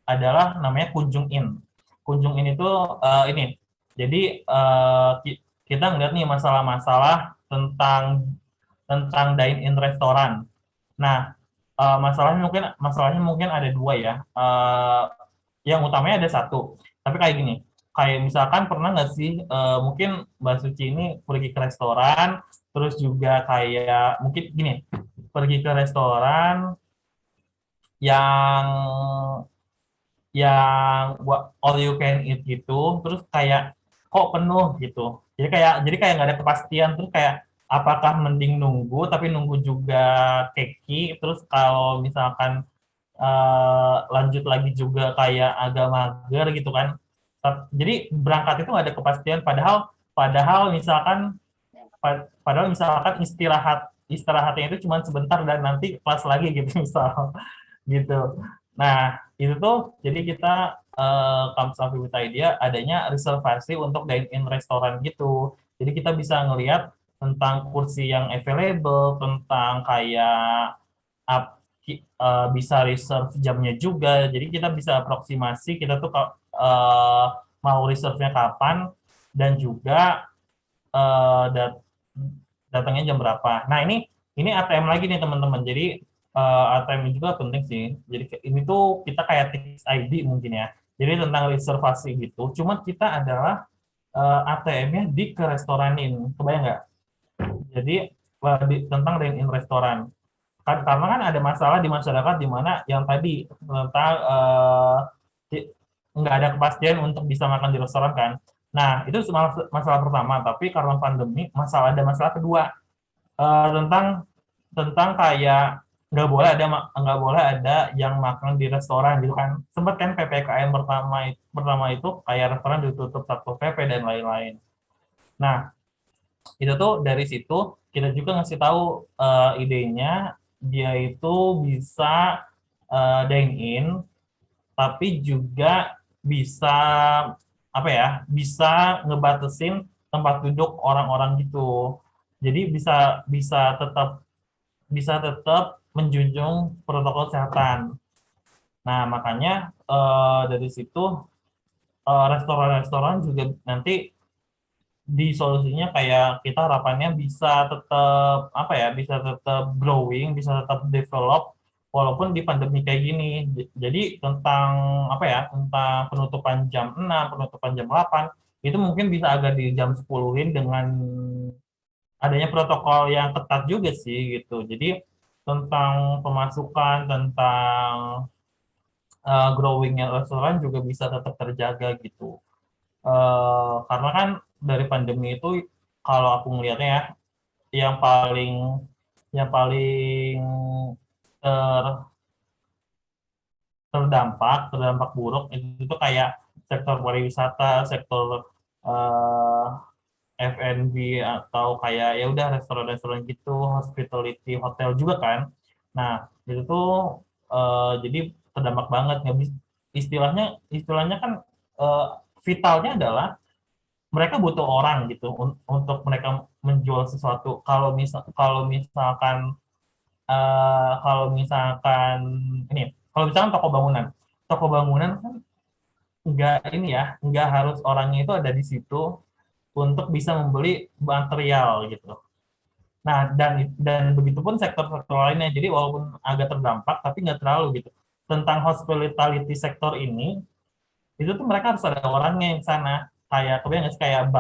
adalah namanya Kunjung In. Kunjung In itu ini. Jadi kita ngeliat nih masalah-masalah tentang dine in restoran. Nah, masalahnya mungkin ada 2 ya. Yang utamanya ada 1. Tapi kayak gini, kayak misalkan pernah nggak sih mungkin Mbak Suci ini pergi ke restoran, terus juga kayak mungkin gini, pergi ke restoran yang all you can eat gitu, terus kayak kok penuh gitu. Jadi kayak nggak ada kepastian, terus kayak apakah mending nunggu tapi nunggu juga keki, terus kalau misalkan lanjut lagi juga kayak agak mager gitu kan. Jadi berangkat itu nggak ada kepastian, padahal misalkan istirahatnya itu cuma sebentar dan nanti pas lagi gitu misal gitu. Nah, itu tuh jadi kita comes up with idea adanya reservasi untuk dine-in restoran gitu. Jadi kita bisa ngelihat tentang kursi yang available, tentang kayak bisa reserve jamnya juga. Jadi kita bisa aproksimasi kita tuh uh, mau reserve-nya kapan dan juga datangnya jam berapa. Nah, ini ATM lagi nih teman-teman. Jadi ATM juga penting sih. Jadi ini tuh kita kayak tips ID mungkin ya. Jadi tentang reservasi gitu. Cuma kita adalah ATM-nya ke restoranin. Kebayang nggak? Jadi tentang dine-in restoran. Karena kan ada masalah di masyarakat di mana yang tadi tentang nggak ada kepastian untuk bisa makan di restoran kan. Nah, itu masalah pertama. Tapi karena pandemi, ada masalah kedua tentang kayak nggak boleh ada yang makan di restoran gitu kan. Sempat kan PPKM pertama itu kayak restoran ditutup Satpol PP dan lain-lain. Nah, itu tuh dari situ kita juga ngasih tahu idenya dia itu bisa dine in tapi juga bisa apa ya, bisa ngebatasin tempat duduk orang-orang gitu. Jadi bisa tetap menjunjung protokol kesehatan. Nah, makanya dari situ restoran-restoran juga nanti di solusinya kayak kita harapannya bisa tetap apa ya, bisa tetap growing, bisa tetap develop walaupun di pandemi kayak gini. Jadi tentang apa ya, tentang penutupan jam 6, penutupan jam 8 itu mungkin bisa agak di jam 10-in dengan adanya protokol yang ketat juga sih gitu. Jadi tentang pemasukan, tentang growing-nya restoran juga bisa tetap terjaga gitu. Karena kan dari pandemi itu kalau aku melihatnya ya, yang paling terdampak buruk itu kayak sektor pariwisata, sektor F&B atau kayak ya udah restoran-restoran gitu, hospitality, hotel juga kan. Nah, itu tuh jadi terdampak banget. Nggak bisa, istilahnya kan vitalnya adalah mereka butuh orang gitu untuk mereka menjual sesuatu. Kalau misalkan toko bangunan kan nggak harus orangnya itu ada di situ untuk bisa membeli material gitu. Nah, dan begitupun sektor-sektor lainnya. Jadi walaupun agak terdampak, tapi nggak terlalu gitu. Tentang hospitality sektor ini, itu tuh mereka harus ada orangnya yang sana. Kayak kebayang nggak sih, kayak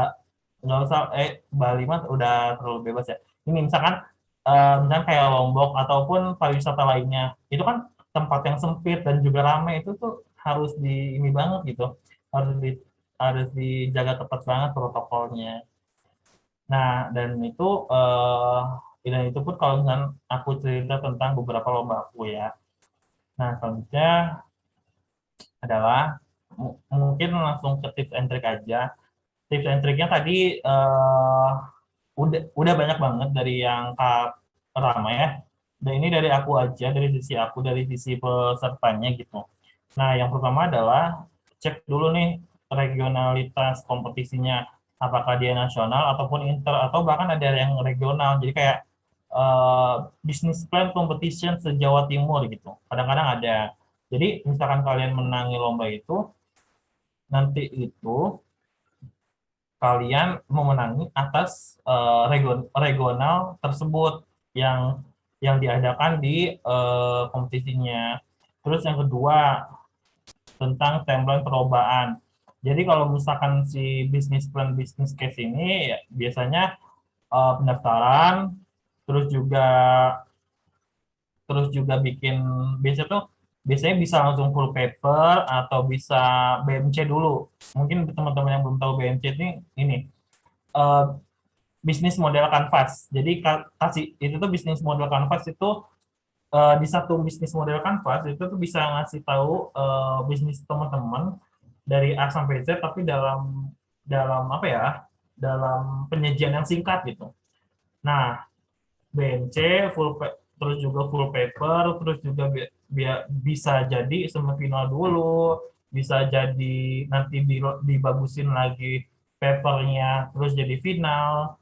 nggak usah Bali mah udah terlalu bebas ya. Ini misalkan kayak Lombok ataupun pariwisata lainnya, itu kan tempat yang sempit dan juga ramai, itu tuh harus ini banget gitu, harus dijaga ketat banget protokolnya. Nah, dan itu pun kalau misalnya aku cerita tentang beberapa lomba aku ya. Nah, selanjutnya adalah mungkin langsung ke tips and trick aja. Tips and triknya tadi udah banyak banget dari yang Kak Rama ya. Dan ini dari aku aja, dari sisi pesertanya gitu. Nah, yang pertama adalah cek dulu nih regionalitas kompetisinya, apakah dia nasional ataupun inter atau bahkan ada yang regional. Jadi kayak business plan competition se-Jawa Timur gitu. Kadang-kadang ada. Jadi misalkan kalian menangi lomba itu, nanti itu kalian memenangi atas regional tersebut yang diadakan di kompetisinya. Terus yang kedua tentang timeline perlombaan. Jadi kalau misalkan si business plan business case ini ya, biasanya pendaftaran, terus juga biasanya bisa langsung full paper atau bisa BMC dulu. Mungkin teman-teman yang belum tahu BMC ini bisnis model canvas. Jadi itu tuh bisnis model canvas itu di satu bisnis model canvas itu tuh bisa ngasih tahu bisnis teman-teman dari A sampai Z, tapi dalam apa ya, dalam penyajian yang singkat gitu. Nah, BMC terus juga full paper, terus juga bisa jadi semifinal dulu, bisa jadi nanti dibagusin lagi papernya, terus jadi final,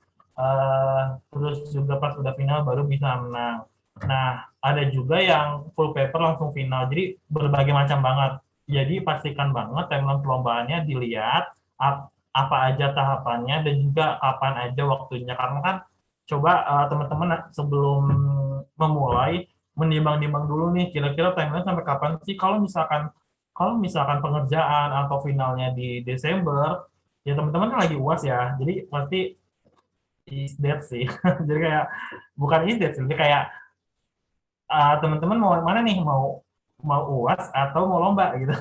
terus juga pas udah final baru bisa menang. Nah, ada juga yang full paper langsung final. Jadi berbagai macam banget. Jadi pastikan banget timeline perlombaannya dilihat apa aja tahapannya dan juga kapan aja waktunya. Karena kan coba teman-teman sebelum memulai menimbang-nimbang dulu nih kira-kira timeline sampai kapan sih. Kalau misalkan pengerjaan atau finalnya di Desember, ya teman-teman kan lagi UAS ya. Jadi pasti is dead sih. Jadi kayak bukan is dead sih, jadi kayak teman-teman mau mana nih, mau mau UAS atau mau lomba gitu.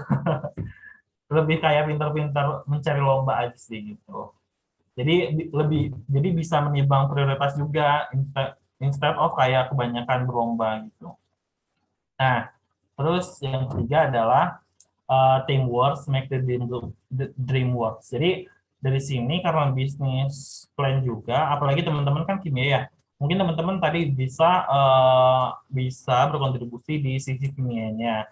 Lebih kayak pintar-pintar mencari lomba aja sih gitu. Jadi bisa menimbang prioritas juga instead of kayak kebanyakan berlomba gitu. Nah, terus yang ketiga adalah teamwork make the dream works. Jadi dari sini karena bisnis plan juga, apalagi teman-teman kan kimia ya, mungkin teman-teman tadi bisa berkontribusi di sisi kimianya.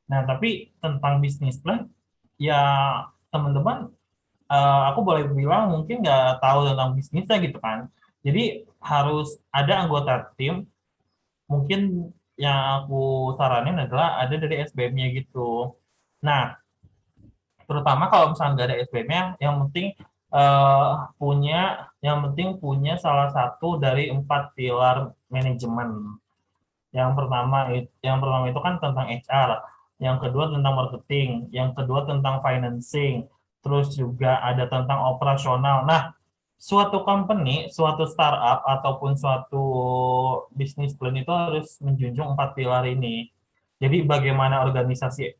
Nah, tapi tentang bisnis plan, ya teman-teman, aku boleh bilang mungkin nggak tahu tentang bisnisnya gitu kan. Jadi harus ada anggota tim, mungkin yang aku saranin adalah ada dari SBM-nya gitu. Nah, terutama kalau misalnya nggak ada SBM-nya, yang penting punya salah satu dari 4 pilar manajemen. Yang pertama itu kan tentang HR, yang kedua tentang marketing, yang kedua tentang financing, terus juga ada tentang operasional. Nah, suatu company, suatu startup ataupun suatu bisnis plan itu harus menjunjung 4 pilar ini. Jadi bagaimana organisasi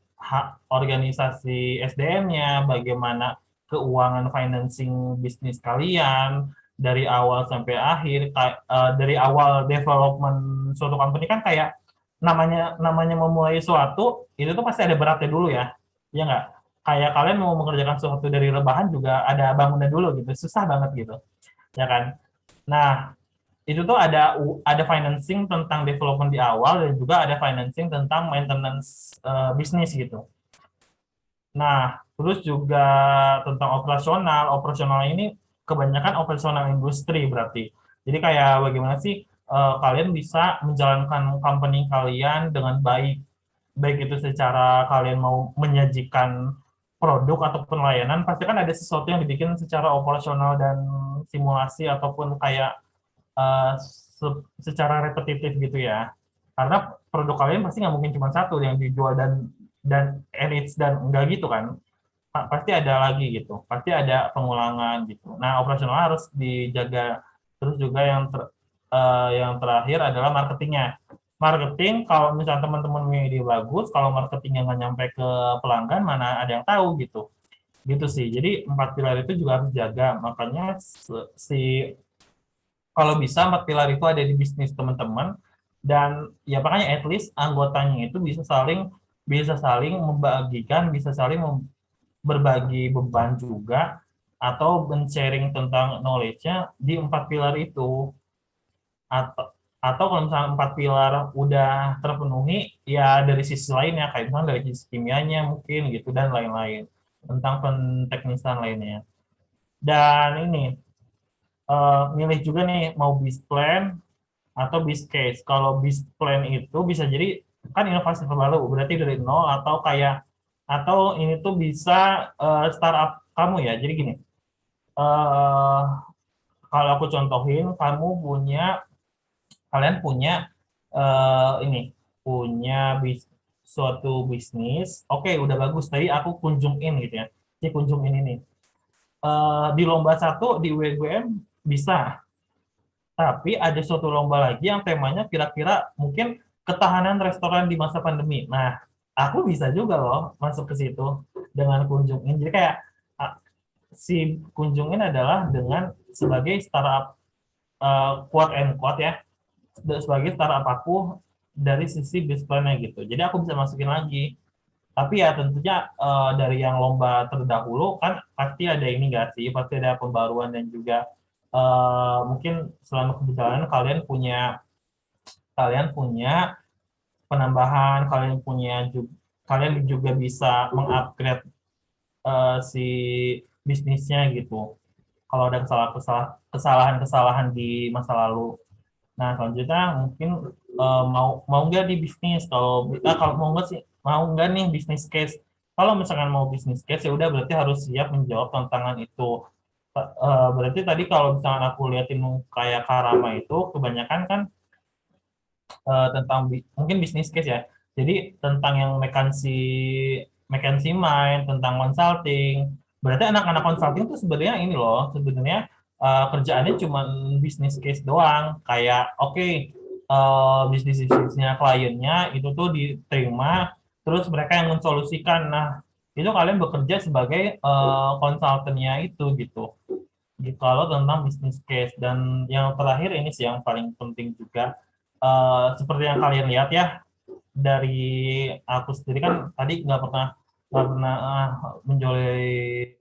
SDM-nya, bagaimana keuangan financing bisnis kalian dari awal sampai akhir, dari awal development suatu company kan kayak namanya memulai suatu itu tuh pasti ada beratnya dulu ya, ya nggak? Kayak kalian mau mengerjakan sesuatu dari rebahan juga ada bangunnya dulu gitu, susah banget gitu, ya kan? Nah, itu tuh ada financing tentang development di awal dan juga ada financing tentang maintenance bisnis gitu. Nah, terus juga tentang operasional ini kebanyakan operasional industri berarti. Jadi kayak bagaimana sih kalian bisa menjalankan company kalian dengan baik. Baik itu secara kalian mau menyajikan produk ataupun layanan, pasti kan ada sesuatu yang dibikin secara operasional dan simulasi ataupun kayak secara repetitif gitu ya. Karena produk kalian pasti nggak mungkin cuma satu yang dijual dan enggak gitu kan. Pasti ada lagi gitu, pasti ada pengulangan gitu. Nah, operasional harus dijaga. Terus juga yang terakhir adalah marketingnya. Marketing, kalau misalnya teman-teman punya ide bagus, kalau marketingnya nggak nyampe ke pelanggan, mana ada yang tahu gitu. Gitu sih. Jadi 4 pilar itu juga harus dijaga. Makanya kalau bisa 4 pilar itu ada di bisnis teman-teman, dan ya makanya at least anggotanya itu bisa saling membagikan, bisa saling berbagi beban juga, atau men-sharing tentang knowledge-nya di 4 pilar itu. Atau kalau misalnya 4 pilar udah terpenuhi, ya dari sisi lainnya, kayak misalnya dari sisi kimianya mungkin gitu, dan lain-lain, tentang penteknisan lainnya. Dan ini, milih juga nih, mau bis plan atau bis case. Kalau bis plan itu bisa jadi, kan inovasi terbaru, berarti dari nol, atau ini tuh bisa startup kamu ya. Jadi gini, kalau aku contohin, kalian punya suatu bisnis, oke, udah bagus, tadi aku kunjungin gitu ya, si kunjungin ini di lomba satu di WGM bisa, tapi ada suatu lomba lagi yang temanya kira-kira mungkin ketahanan restoran di masa pandemi. Nah, aku bisa juga loh masuk ke situ dengan kunjungin. Jadi kayak si kunjungin adalah dengan sebagai startup, quote and quote ya, sebagai startup aku dari sisi business plan-nya gitu. Jadi aku bisa masukin lagi. Tapi ya tentunya dari yang lomba terdahulu kan pasti ada ini nggak sih, pasti ada pembaruan, dan juga mungkin selama keberjalanan kalian punya penambahan, kalian juga bisa mengupgrade si bisnisnya gitu. Kalau ada kesalahan-kesalahan di masa lalu. Nah, selanjutnya mungkin mau nggak di bisnis, kalau mau nggak nih bisnis case. Kalau misalkan mau bisnis case ya udah berarti harus siap menjawab tantangan itu. Berarti tadi kalau misalkan aku liatin kayak Karama itu kebanyakan kan tentang mungkin bisnis case ya. Jadi tentang yang McKinsey mind, tentang consulting. Berarti anak-anak consulting itu sebenarnya ini loh, sebenarnya kerjaannya cuma bisnis case doang. Kayak oke, bisnisnya kliennya itu tuh diterima, terus mereka yang mensolusikan. Nah, itu kalian bekerja sebagai konsultannya itu gitu. Gitu kalau tentang bisnis case. Dan yang terakhir ini sih yang paling penting juga, seperti yang kalian lihat ya dari aku sendiri kan tadi nggak pernah menjualai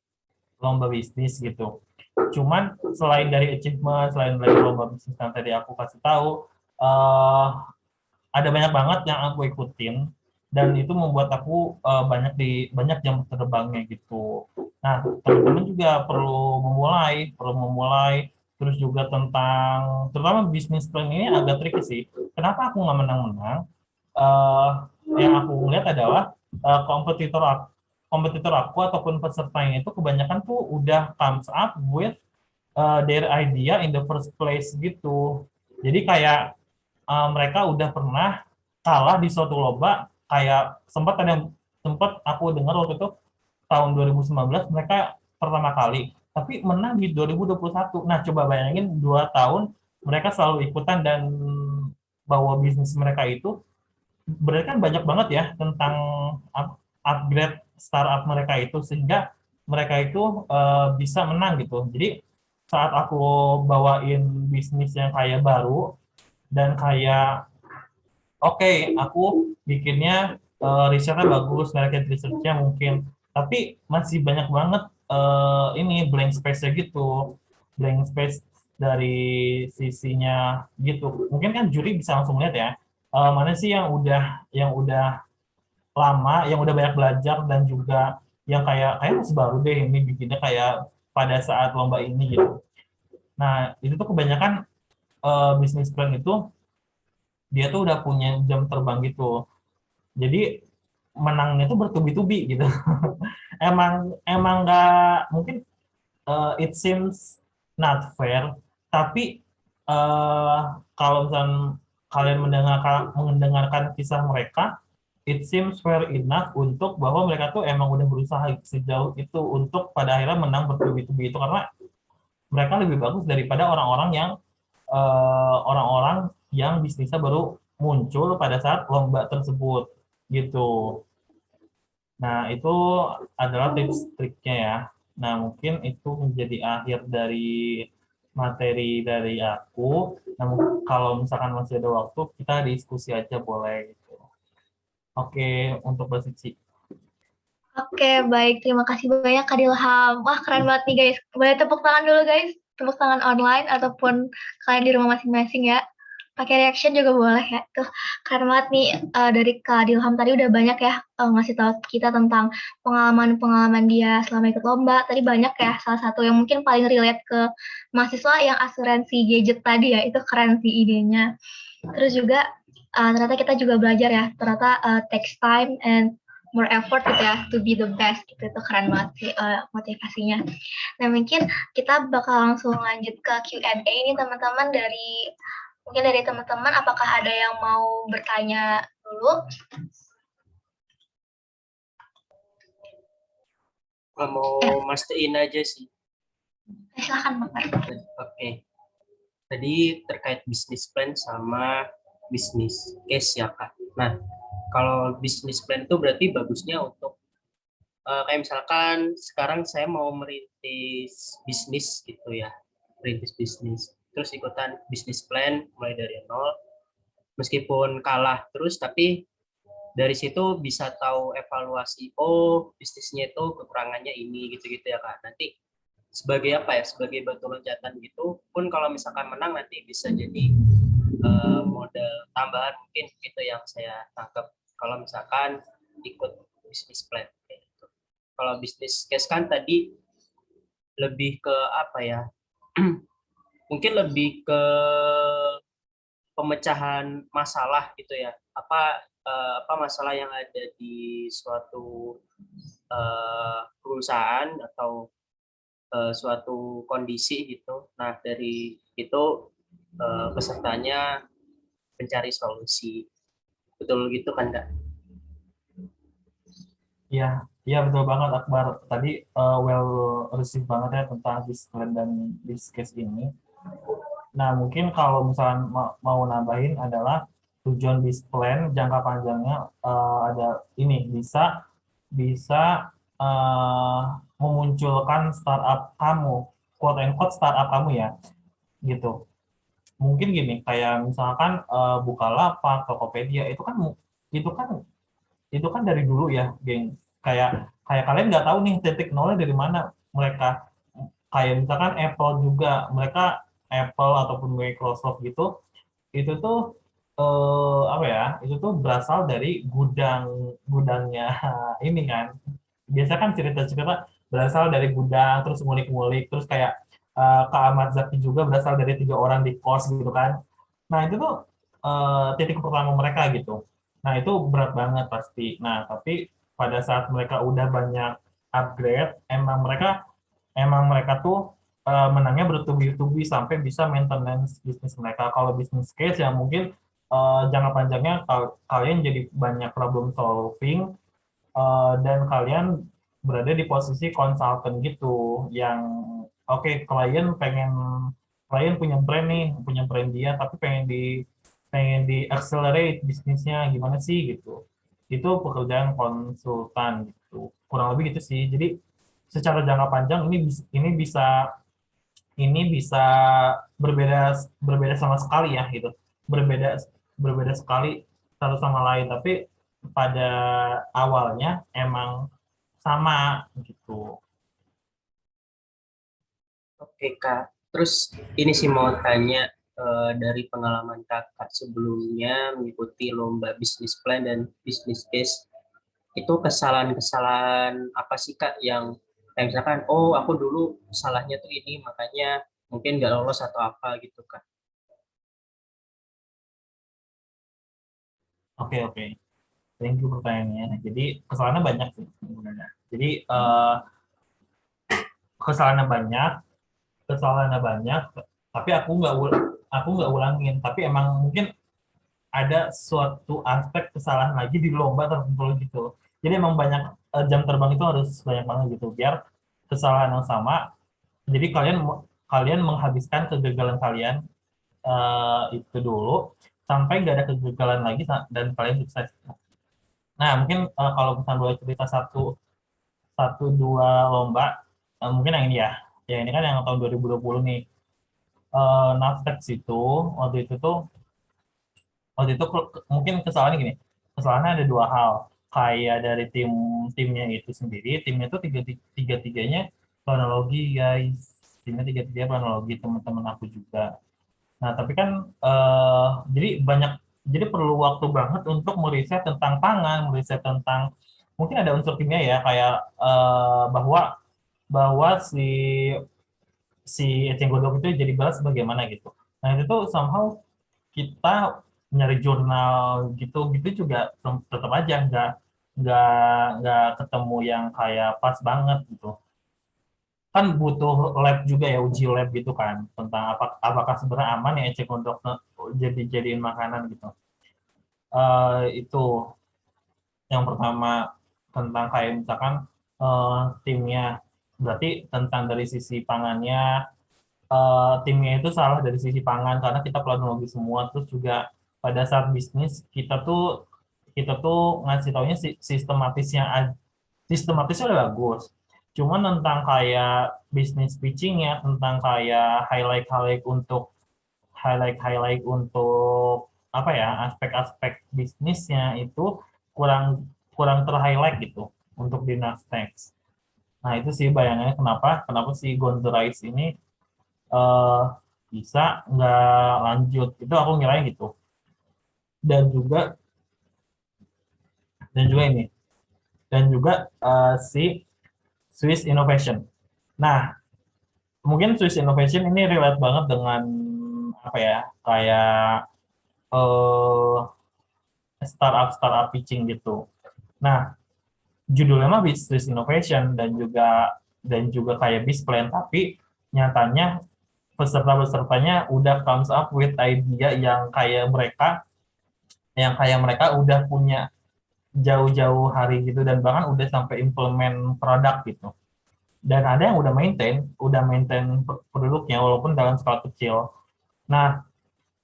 lomba bisnis gitu. Cuman selain dari achievement, selain dari lomba bisnis yang tadi aku kasih tahu, eh, ada banyak banget yang aku ikutin dan itu membuat aku banyak jam terbangnya gitu. Nah, teman-teman juga perlu memulai terus juga tentang terutama bisnis plan ini agak tricky sih. Kenapa aku nggak menang-menang? eh yang aku lihat adalah kompetitor aku ataupun pesertanya itu kebanyakan tuh udah comes up with their idea in the first place gitu. Jadi kayak mereka udah pernah kalah di suatu lomba, kayak sempat aku dengar waktu itu tahun 2019 mereka pertama kali, tapi menang di 2021. Nah, coba bayangin 2 tahun mereka selalu ikutan dan bawa bisnis mereka itu berarti kan banyak banget ya tentang upgrade startup mereka itu sehingga mereka itu bisa menang gitu. Jadi saat aku bawain bisnis yang kayak baru dan kayak oke, aku bikinnya risetnya bagus, market research-nya mungkin, tapi masih banyak banget ini blank space-nya gitu, blank space dari sisinya gitu. Mungkin kan juri bisa langsung lihat ya, mana sih yang udah lama, yang udah banyak belajar dan juga yang kayak masih baru deh ini bikinnya kayak pada saat lomba ini gitu. Nah, itu tuh kebanyakan bisnis plan itu dia tuh udah punya jam terbang gitu. Jadi menangnya tuh bertubi-tubi gitu. emang nggak mungkin, it seems not fair, tapi uh, kalau misalnya kalian mendengarkan kisah mereka, it seems fair enough untuk bahwa mereka tuh emang udah berusaha sejauh itu untuk pada akhirnya menang bertubi-tubi itu karena mereka lebih bagus daripada orang-orang yang bisnisnya baru muncul pada saat lomba tersebut gitu. Nah, itu adalah tips-triknya ya. Nah, mungkin itu menjadi akhir dari materi dari aku. Nah, kalau misalkan masih ada waktu, kita diskusi aja boleh gitu. Oke, untuk Mbak Cici. Oke, baik. Terima kasih banyak Kak Dilham. Wah, keren banget nih guys. Boleh tepuk tangan dulu guys. Tepuk tangan online ataupun kalian di rumah masing-masing ya. Pakai reaction juga boleh ya. Tuh, keren banget nih dari Kak Dilham tadi udah banyak ya ngasih tahu kita tentang pengalaman-pengalaman dia selama ikut lomba. Tadi banyak ya, salah satu yang mungkin paling relate ke mahasiswa yang asuransi gadget tadi ya. Itu keren sih idenya. Terus juga ternyata kita juga belajar ya, ternyata takes time and more effort gitu ya to be the best gitu. Itu keren banget sih motivasinya. Nah, mungkin kita bakal langsung lanjut ke Q&A ini teman-teman. Mungkin dari teman-teman apakah ada yang mau bertanya dulu? Mau mastiin aja sih. Silakan Bapak. Oke. Tadi terkait bisnis plan sama bisnis case ya Kak. Nah, kalau bisnis plan itu berarti bagusnya untuk kayak misalkan sekarang saya mau merintis bisnis gitu ya, merintis bisnis. Terus ikutan bisnis plan mulai dari nol, meskipun kalah terus tapi dari situ bisa tahu evaluasi, oh bisnisnya itu kekurangannya ini gitu-gitu ya Kak. Nanti sebagai apa ya, sebagai batu loncatan gitu pun kalau misalkan menang nanti bisa jadi modal tambahan mungkin gitu yang saya tangkap kalau misalkan ikut bisnis plan kayak gitu. Kalau bisnis case kan tadi lebih ke apa ya, mungkin lebih ke pemecahan masalah gitu ya. Apa masalah yang ada di suatu perusahaan atau suatu kondisi gitu. Nah, dari itu pesertanya mencari solusi. Betul gitu kan, Kak? Iya, iya betul banget Akbar. Tadi well received banget ya tentang this plan dan this case ini. Nah, mungkin kalau misalnya mau nambahin adalah tujuan bis plan jangka panjangnya ada ini bisa bisa memunculkan startup kamu, quote and quote startup kamu ya, gitu. Mungkin gini, kayak misalkan Bukalapak, Tokopedia itu kan itu kan dari dulu ya, geng. Kayak kalian nggak tahu nih titik nolnya dari mana mereka. Kayak misalkan Apple juga, mereka Apple ataupun Microsoft gitu, itu tuh apa ya? Itu tuh berasal dari gudangnya ini kan. Biasa kan cerita-cerita berasal dari gudang, terus ngulik-ngulik, terus kayak Kak Ahmad Zaki juga berasal dari 3 orang di kos gitu kan. Nah itu tuh titik pertama mereka gitu. Nah itu berat banget pasti. Nah tapi pada saat mereka udah banyak upgrade, emang mereka tuh menangnya bertubi-tubi sampai bisa maintenance bisnis mereka. Kalau bisnis case ya mungkin jangka panjangnya kalian jadi banyak problem solving dan kalian berada di posisi konsultan gitu yang oke, klien punya brand dia tapi pengen di accelerate bisnisnya gimana sih gitu. Itu pekerjaan konsultan gitu. Kurang lebih gitu sih. Jadi secara jangka panjang ini bisa berbeda berbeda sama sekali ya gitu. Berbeda berbeda sekali satu sama lain tapi pada awalnya emang sama gitu. Oke, Kak. Terus ini sih mau tanya dari pengalaman Kakak sebelumnya mengikuti lomba bisnis plan dan bisnis case, itu kesalahan-kesalahan apa sih, Kak, yang kayak misalkan, oh aku dulu salahnya tuh ini, makanya mungkin nggak lolos atau apa gitu, Kak. Oke, oke. Thank you pertanyaannya. Jadi kesalahannya banyak sih sebenarnya. Jadi kesalahannya banyak, kesalahannya banyak, tapi aku nggak ulangin. Tapi emang mungkin ada suatu aspek kesalahan lagi di lomba tertentu gitu. Jadi emang banyak jam terbang itu harus banyak banget gitu biar kesalahan yang sama. Jadi kalian kalian menghabiskan kegagalan kalian itu dulu sampai nggak ada kegagalan lagi dan kalian sukses. Nah mungkin kalau misalnya boleh cerita satu satu dua lomba, mungkin yang ini ya. Ya ini kan yang tahun 2020 nih. Naftex itu waktu itu mungkin kesalahannya gini, kesalahannya ada 2 hal. Kayak dari timnya itu sendiri, timnya itu tiga-tiganya kronologi guys, timnya tiga-tiga kronologi, teman-teman aku juga. Nah tapi kan jadi perlu waktu banget untuk meriset tentang pangan, meriset tentang mungkin ada unsur kimia ya kayak bahwa bahwa si eceng gondok itu jadi beras bagaimana gitu. Nah itu tuh somehow kita nyari jurnal gitu juga tetap aja nggak ketemu yang kayak pas banget gitu. Kan butuh lab juga ya, uji lab gitu kan tentang apakah sebenarnya aman ya eceng gondok jadiin makanan gitu. Itu yang pertama tentang kayak misalkan timnya, berarti tentang dari sisi pangannya timnya itu salah dari sisi pangan karena kita planologi semua. Terus juga pada saat bisnis kita tuh ngasih taunya sistematisnya udah bagus, cuman tentang kayak bisnis pitchingnya, tentang kayak highlight-highlight untuk apa ya, aspek-aspek bisnisnya itu kurang kurang ter-highlight gitu untuk di Nastex. Nah itu sih bayangannya kenapa si Gondorize ini eh, bisa nggak lanjut, itu aku ngirain gitu. dan juga dan juga ini dan juga si Swiss Innovation. Nah mungkin Swiss Innovation ini relate banget dengan apa ya, kayak eh, startup pitching gitu. Nah, judulnya mah business innovation dan juga kayak biz plan, tapi nyatanya peserta-pesertanya udah comes up with idea yang kayak mereka udah punya jauh-jauh hari gitu, dan bahkan udah sampai implement produk gitu. Dan ada yang udah maintain produknya walaupun dalam skala kecil. Nah,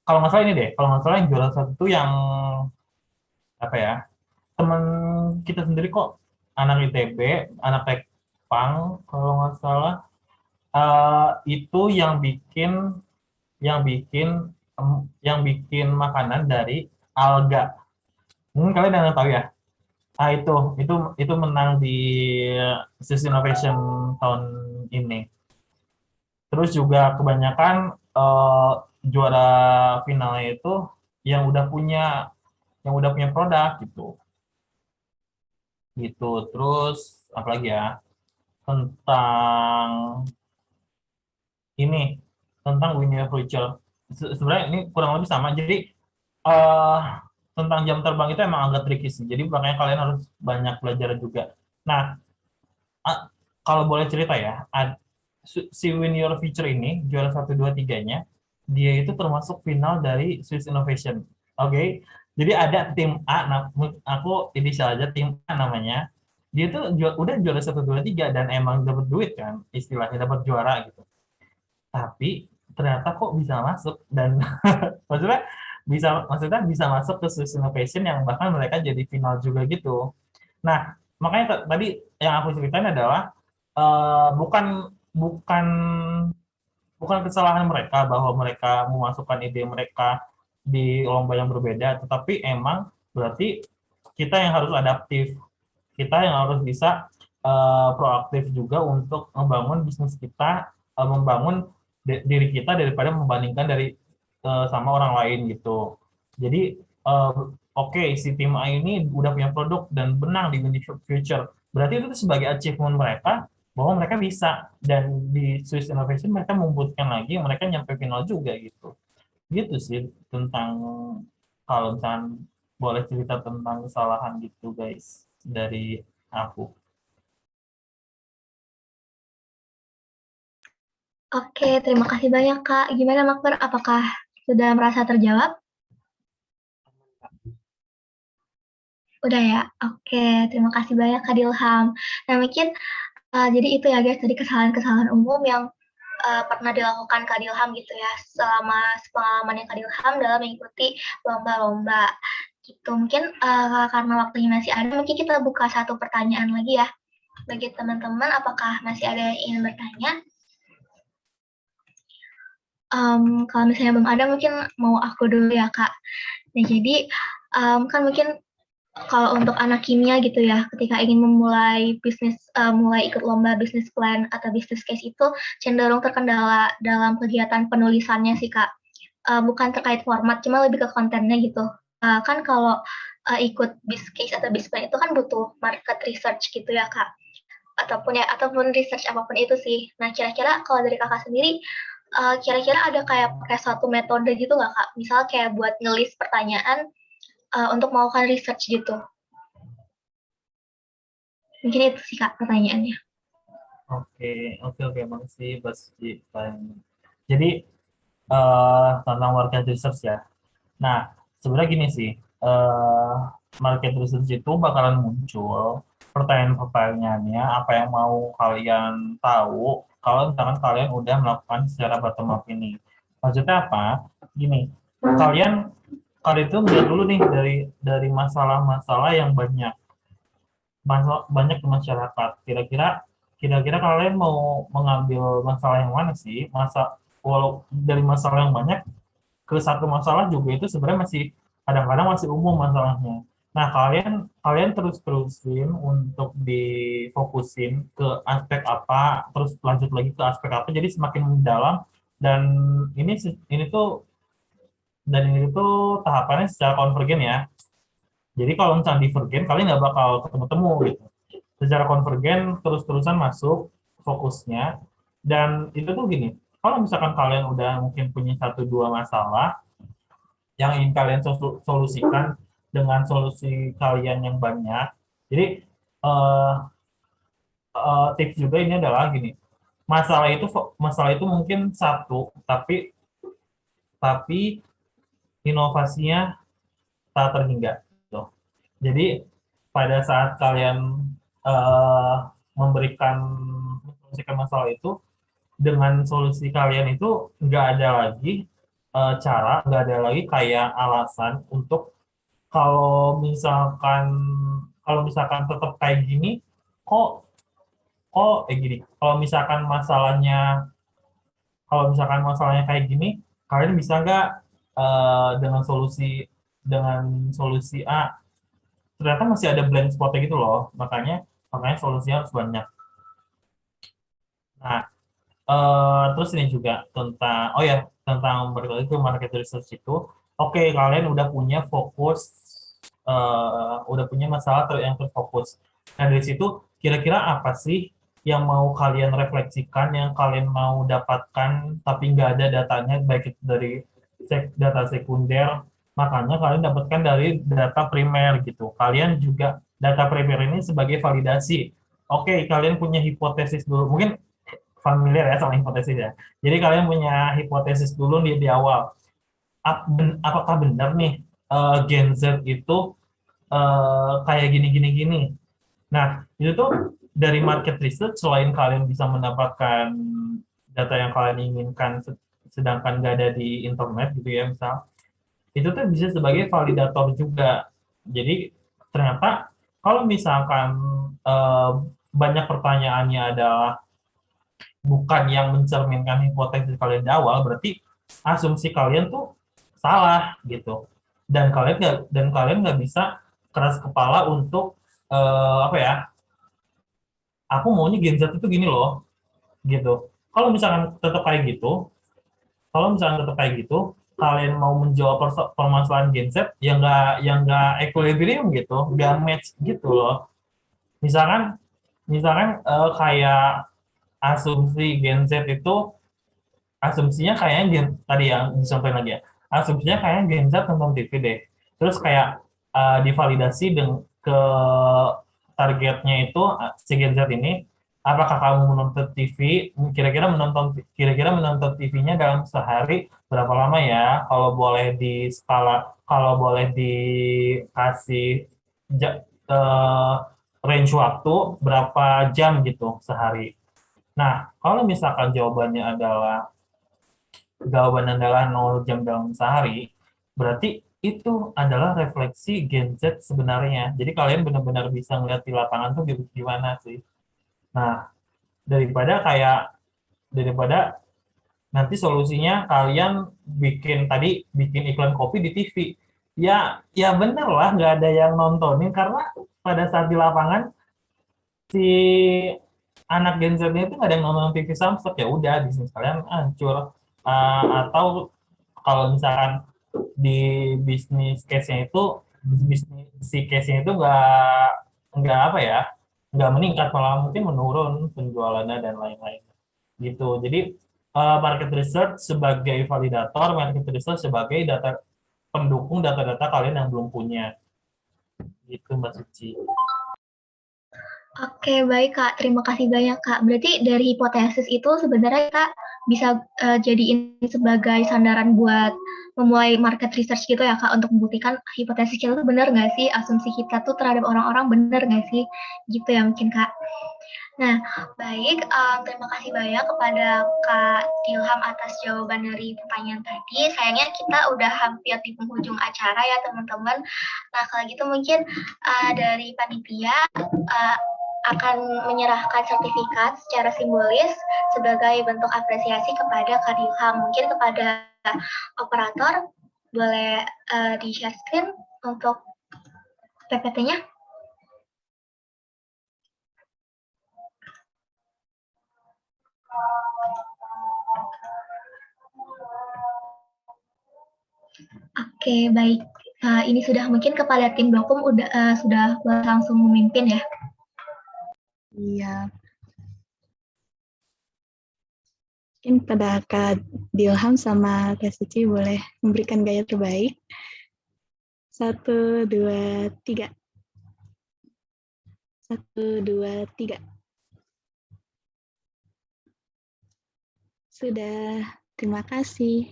kalau nggak salah yang juara satu tuh yang apa ya, teman kita sendiri kok, anak ITB, anak Tekpang kalau nggak salah. Itu yang bikin makanan dari alga. Mungkin kalian ada tahu ya. Itu menang di Swiss Innovation tahun ini. Terus juga kebanyakan juara finalnya itu yang udah punya produk gitu. Gitu. Terus apa lagi ya? Tentang ini tentang Win Your Future. Sebenarnya ini kurang lebih sama. Jadi eh tentang jam terbang itu emang agak tricky sih. Jadi makanya kalian harus banyak belajar juga. Nah, kalau boleh cerita ya, si Win Your Future ini juara 1, 2, 3-nya, dia itu termasuk final dari Swiss Innovation. Oke. Jadi ada tim A, aku inisial aja, tim A namanya. Dia tuh udah juara 1, 2, 3 dan emang dapat duit kan, istilahnya dapat juara gitu. Tapi ternyata kok bisa masuk, dan maksudnya bisa masuk ke Swiss Innovation yang bahkan mereka jadi final juga gitu. Nah, makanya tadi yang aku ceritain adalah bukan bukan bukan kesalahan mereka bahwa mereka memasukkan ide mereka di lomba yang berbeda, tetapi emang berarti kita yang harus adaptif, kita yang harus bisa proaktif juga untuk membangun bisnis kita, membangun diri kita daripada membandingkan sama orang lain gitu. Jadi oke, si tim A ini udah punya produk dan menang di Win Future. Berarti itu sebagai achievement mereka bahwa mereka bisa, dan di Swiss Innovation mereka membuktikan lagi mereka nyampe final juga gitu. Gitu sih tentang, kalau misalnya boleh cerita tentang kesalahan gitu guys dari aku. Oke, terima kasih banyak Kak. Gimana Makbar, apakah sudah merasa terjawab? Udah ya? Oke, terima kasih banyak Kak Dilham. Nah mungkin jadi itu ya guys, tadi kesalahan-kesalahan umum yang pernah dilakukan Kak Dilham gitu ya, selama pengalamannya Kak Dilham dalam mengikuti lomba-lomba gitu. Mungkin karena waktunya masih ada, mungkin kita buka satu pertanyaan lagi ya. Bagi teman-teman, apakah masih ada yang ingin bertanya? Kalau misalnya belum ada, mungkin mau aku dulu ya Kak. Nah jadi kan mungkin kalau untuk anak kimia gitu ya, ketika ingin memulai bisnis, mulai ikut lomba bisnis plan atau bisnis case itu cenderung terkendala dalam kegiatan penulisannya sih Kak. Bukan terkait format, cuma lebih ke kontennya gitu. Kan kalau ikut bis case atau bis plan itu kan butuh market research gitu ya Kak. Ataupun research apapun itu sih. Nah kira-kira kalau dari Kakak sendiri, kira-kira ada kayak pakai suatu metode gitu nggak Kak? Misal kayak buat ngelis pertanyaan untuk melakukan research gitu. Mungkin itu sih Kak pertanyaannya. Oke, makasih Basti. Jadi tentang market research ya. Nah, sebenarnya gini sih, market research itu bakalan muncul pertanyaan-pertanyaannya, apa yang mau kalian tahu kalau misalkan kalian udah melakukan secara bottom up ini. Maksudnya apa? Gini, kalian itu melihat dulu nih dari masalah-masalah yang banyak di masyarakat. Kira-kira kalian mau mengambil masalah yang mana sih? Walau dari masalah yang banyak ke satu masalah juga itu sebenarnya masih kadang-kadang masih umum masalahnya. Nah, kalian terus-terusin untuk difokusin ke aspek apa, terus lanjut lagi ke aspek apa, jadi semakin mendalam. Dan ini tuh tahapannya secara konvergen ya. Jadi kalau misalnya divergen, kalian nggak bakal ketemu gitu. Secara konvergen terus-terusan masuk fokusnya, dan itu tuh gini. Kalau misalkan kalian udah mungkin punya 1-2 masalah yang ingin kalian solusikan dengan solusi kalian yang banyak. Jadi tips juga ini adalah gini, masalah itu mungkin satu, tapi inovasinya tak terhingga. Gitu. Jadi pada saat kalian menyelesaikan masalah itu, dengan solusi kalian itu nggak ada lagi nggak ada lagi kayak alasan untuk kalau misalkan tetap kayak gini, kok gini. Kalau misalkan masalahnya kayak gini, kalian bisa nggak dengan solusi A, ternyata masih ada blind spotnya gitu loh, makanya solusinya harus banyak. Nah, terus ini juga tentang balik ke market research itu, oke, kalian udah punya masalah yang terfokus. Nah, dari situ kira-kira apa sih yang mau kalian refleksikan, yang kalian mau dapatkan, tapi nggak ada datanya, baik itu dari data sekunder, makanya kalian dapatkan dari data primer gitu. Kalian juga data primer ini sebagai validasi. Oke, kalian punya hipotesis dulu, mungkin familiar ya sama hipotesis ya. Jadi kalian punya hipotesis dulu di awal. Apakah benar nih Gen Z itu kayak gini. Nah, itu tuh dari market research, selain kalian bisa mendapatkan data yang kalian inginkan sedangkan nggak ada di internet gitu ya misal, itu tuh bisa sebagai validator juga. Jadi ternyata kalau misalkan banyak pertanyaannya adalah bukan yang mencerminkan hipotesis kalian di awal, berarti asumsi kalian tuh salah gitu. Dan kalian nggak bisa keras kepala untuk aku maunya Gen Z itu gini loh, gitu. Kalau misalkan tetap kayak gitu, kalian mau menjawab permasalahan Gen Z yang nggak equilibrium gitu, nggak match gitu loh. Misalkan kayak asumsi Gen Z itu, asumsinya kayaknya tadi yang disampaikan lagi ya, asumsinya kayaknya Gen Z nonton TV deh, terus kayak divalidasi ke targetnya itu si Gen Z ini, apakah kamu menonton TV, kira-kira menonton TV-nya dalam sehari berapa lama ya, kalau boleh dikasih range waktu berapa jam gitu sehari. Nah, kalau misalkan jawabannya adalah 0 jam dalam sehari, berarti itu adalah refleksi Gen Z sebenarnya. Jadi kalian benar-benar bisa ngeliat di lapangan tuh gimana sih. Nah, daripada nanti solusinya kalian bikin iklan kopi di TV. Ya bener lah, nggak ada yang nontonin karena pada saat di lapangan si anak Gen Z-nya itu nggak ada yang nonton TV Samsung, ya udah bisnis kalian hancur. Atau kalau misalkan di bisnis case-nya itu nggak meningkat, malah mungkin menurun penjualannya dan lain-lain gitu. Jadi market research sebagai validator, market research sebagai pendukung data-data kalian yang belum punya gitu, Mbak Suci. Oke, baik Kak. Terima kasih banyak Kak. Berarti dari hipotesis itu sebenarnya kita bisa jadiin sebagai sandaran buat memulai market research gitu ya Kak, untuk membuktikan hipotesis kita tuh benar nggak sih, asumsi kita tuh terhadap orang-orang benar nggak sih, gitu ya mungkin Kak. Nah, baik. Terima kasih banyak kepada Kak Ilham atas jawaban dari pertanyaan tadi. Sayangnya kita udah hampir di penghujung acara ya teman-teman. Nah, kalau gitu mungkin dari panitia akan menyerahkan sertifikat secara simbolis sebagai bentuk apresiasi kepada Kak Ilham. Mungkin kepada operator boleh di-share screen untuk PPT-nya. Oke, baik. Ini sudah mungkin kepada tim Dokum sudah langsung memimpin ya. Iya. Mungkin pada Kak Dilham sama Kak Suci boleh memberikan gaya terbaik. 1, 2, 3. 1, 2, 3. Sudah, terima kasih.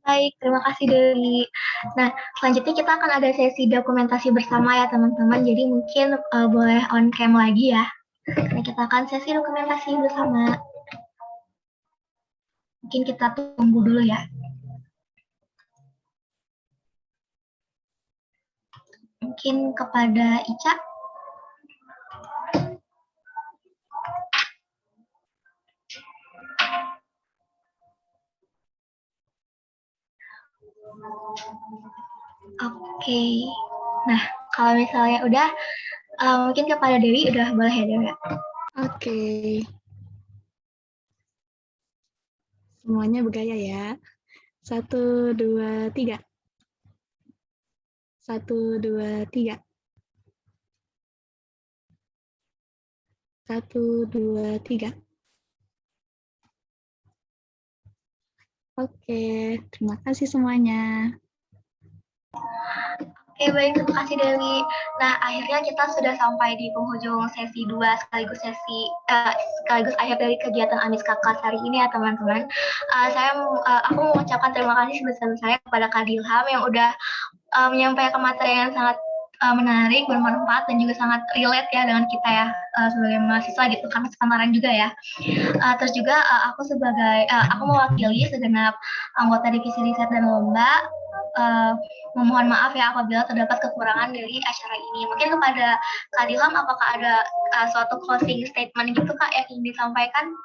Baik, terima kasih Dewi. Nah, selanjutnya kita akan ada sesi dokumentasi bersama ya teman-teman. Jadi mungkin boleh on cam lagi ya. Karena kita akan sesi dokumentasi bersama. Mungkin kita tunggu dulu ya. Mungkin kepada Ica. Oke. Nah, kalau misalnya udah, mungkin kepada Dewi udah boleh ya Dewi. Oke. Semuanya bergaya ya. 1, 2, 3. 1, 2, 3. 1, 2, 3. Oke, terima kasih semuanya. Oke, baik. Terima kasih Dewi. Nah, akhirnya kita sudah sampai di penghujung sesi 2 sekaligus akhir dari kegiatan Amis Kakas hari ini ya teman-teman. Aku mengucapkan terima kasih sebesar-besarnya kepada Kak Dilham yang udah menyampaikan materi yang sangat menarik, bermanfaat, dan juga sangat relate ya dengan kita ya sebagai mahasiswa gitu, karena sepantaran juga ya. Terus juga aku mewakili segenap anggota divisi riset dan lomba. Memohon maaf ya apabila terdapat kekurangan dari acara ini. Mungkin kepada Kak Dilham, apakah ada suatu closing statement gitu Kak yang ingin disampaikan?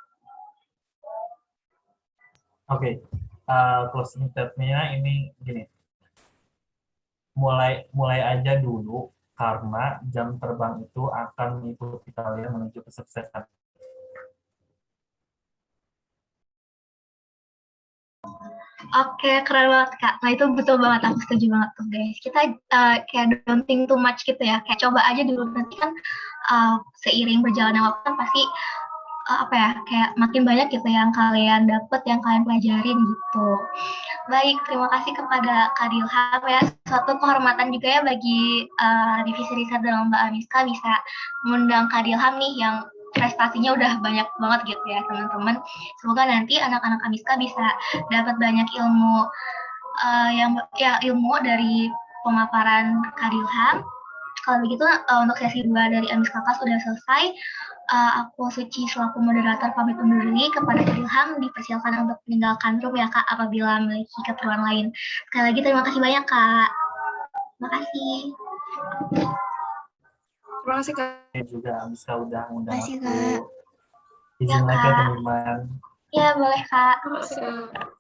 Oke, closing statement-nya ini gini. Mulai aja dulu karena jam terbang itu akan mengikuti kalian menuju kesuksesan. Oke, keren banget Kak. Nah itu betul banget, aku setuju banget tuh guys. Kita kayak don't think too much gitu ya. Kayak coba aja dulu, nanti kan seiring berjalannya waktu kan pasti kayak makin banyak gitu yang kalian dapet, yang kalian pelajarin gitu. Baik, terima kasih kepada Kak Dilham ya. Suatu kehormatan juga ya bagi divisi riset dan lomba Amiska bisa mengundang Kak Dilham nih yang prestasinya udah banyak banget gitu ya teman-teman. Semoga nanti anak-anak Amiska bisa dapat banyak ilmu ilmu dari pemaparan Kak Dilham. Kalau begitu untuk sesi 2 dari Amis Kakak sudah selesai. Aku Suci selaku moderator pamit undur diri. Kepada Kak Dilham dipersilakan untuk meninggalkan room ya Kak apabila memiliki keperluan lain. Sekali lagi terima kasih banyak Kak. Terima kasih. Terima kasih Kak. Saya juga bisa udah ngundang Makasih, aku. Kak. Izin Ya, live ya Kak. teman-teman. Ya boleh Kak. Terima kasih.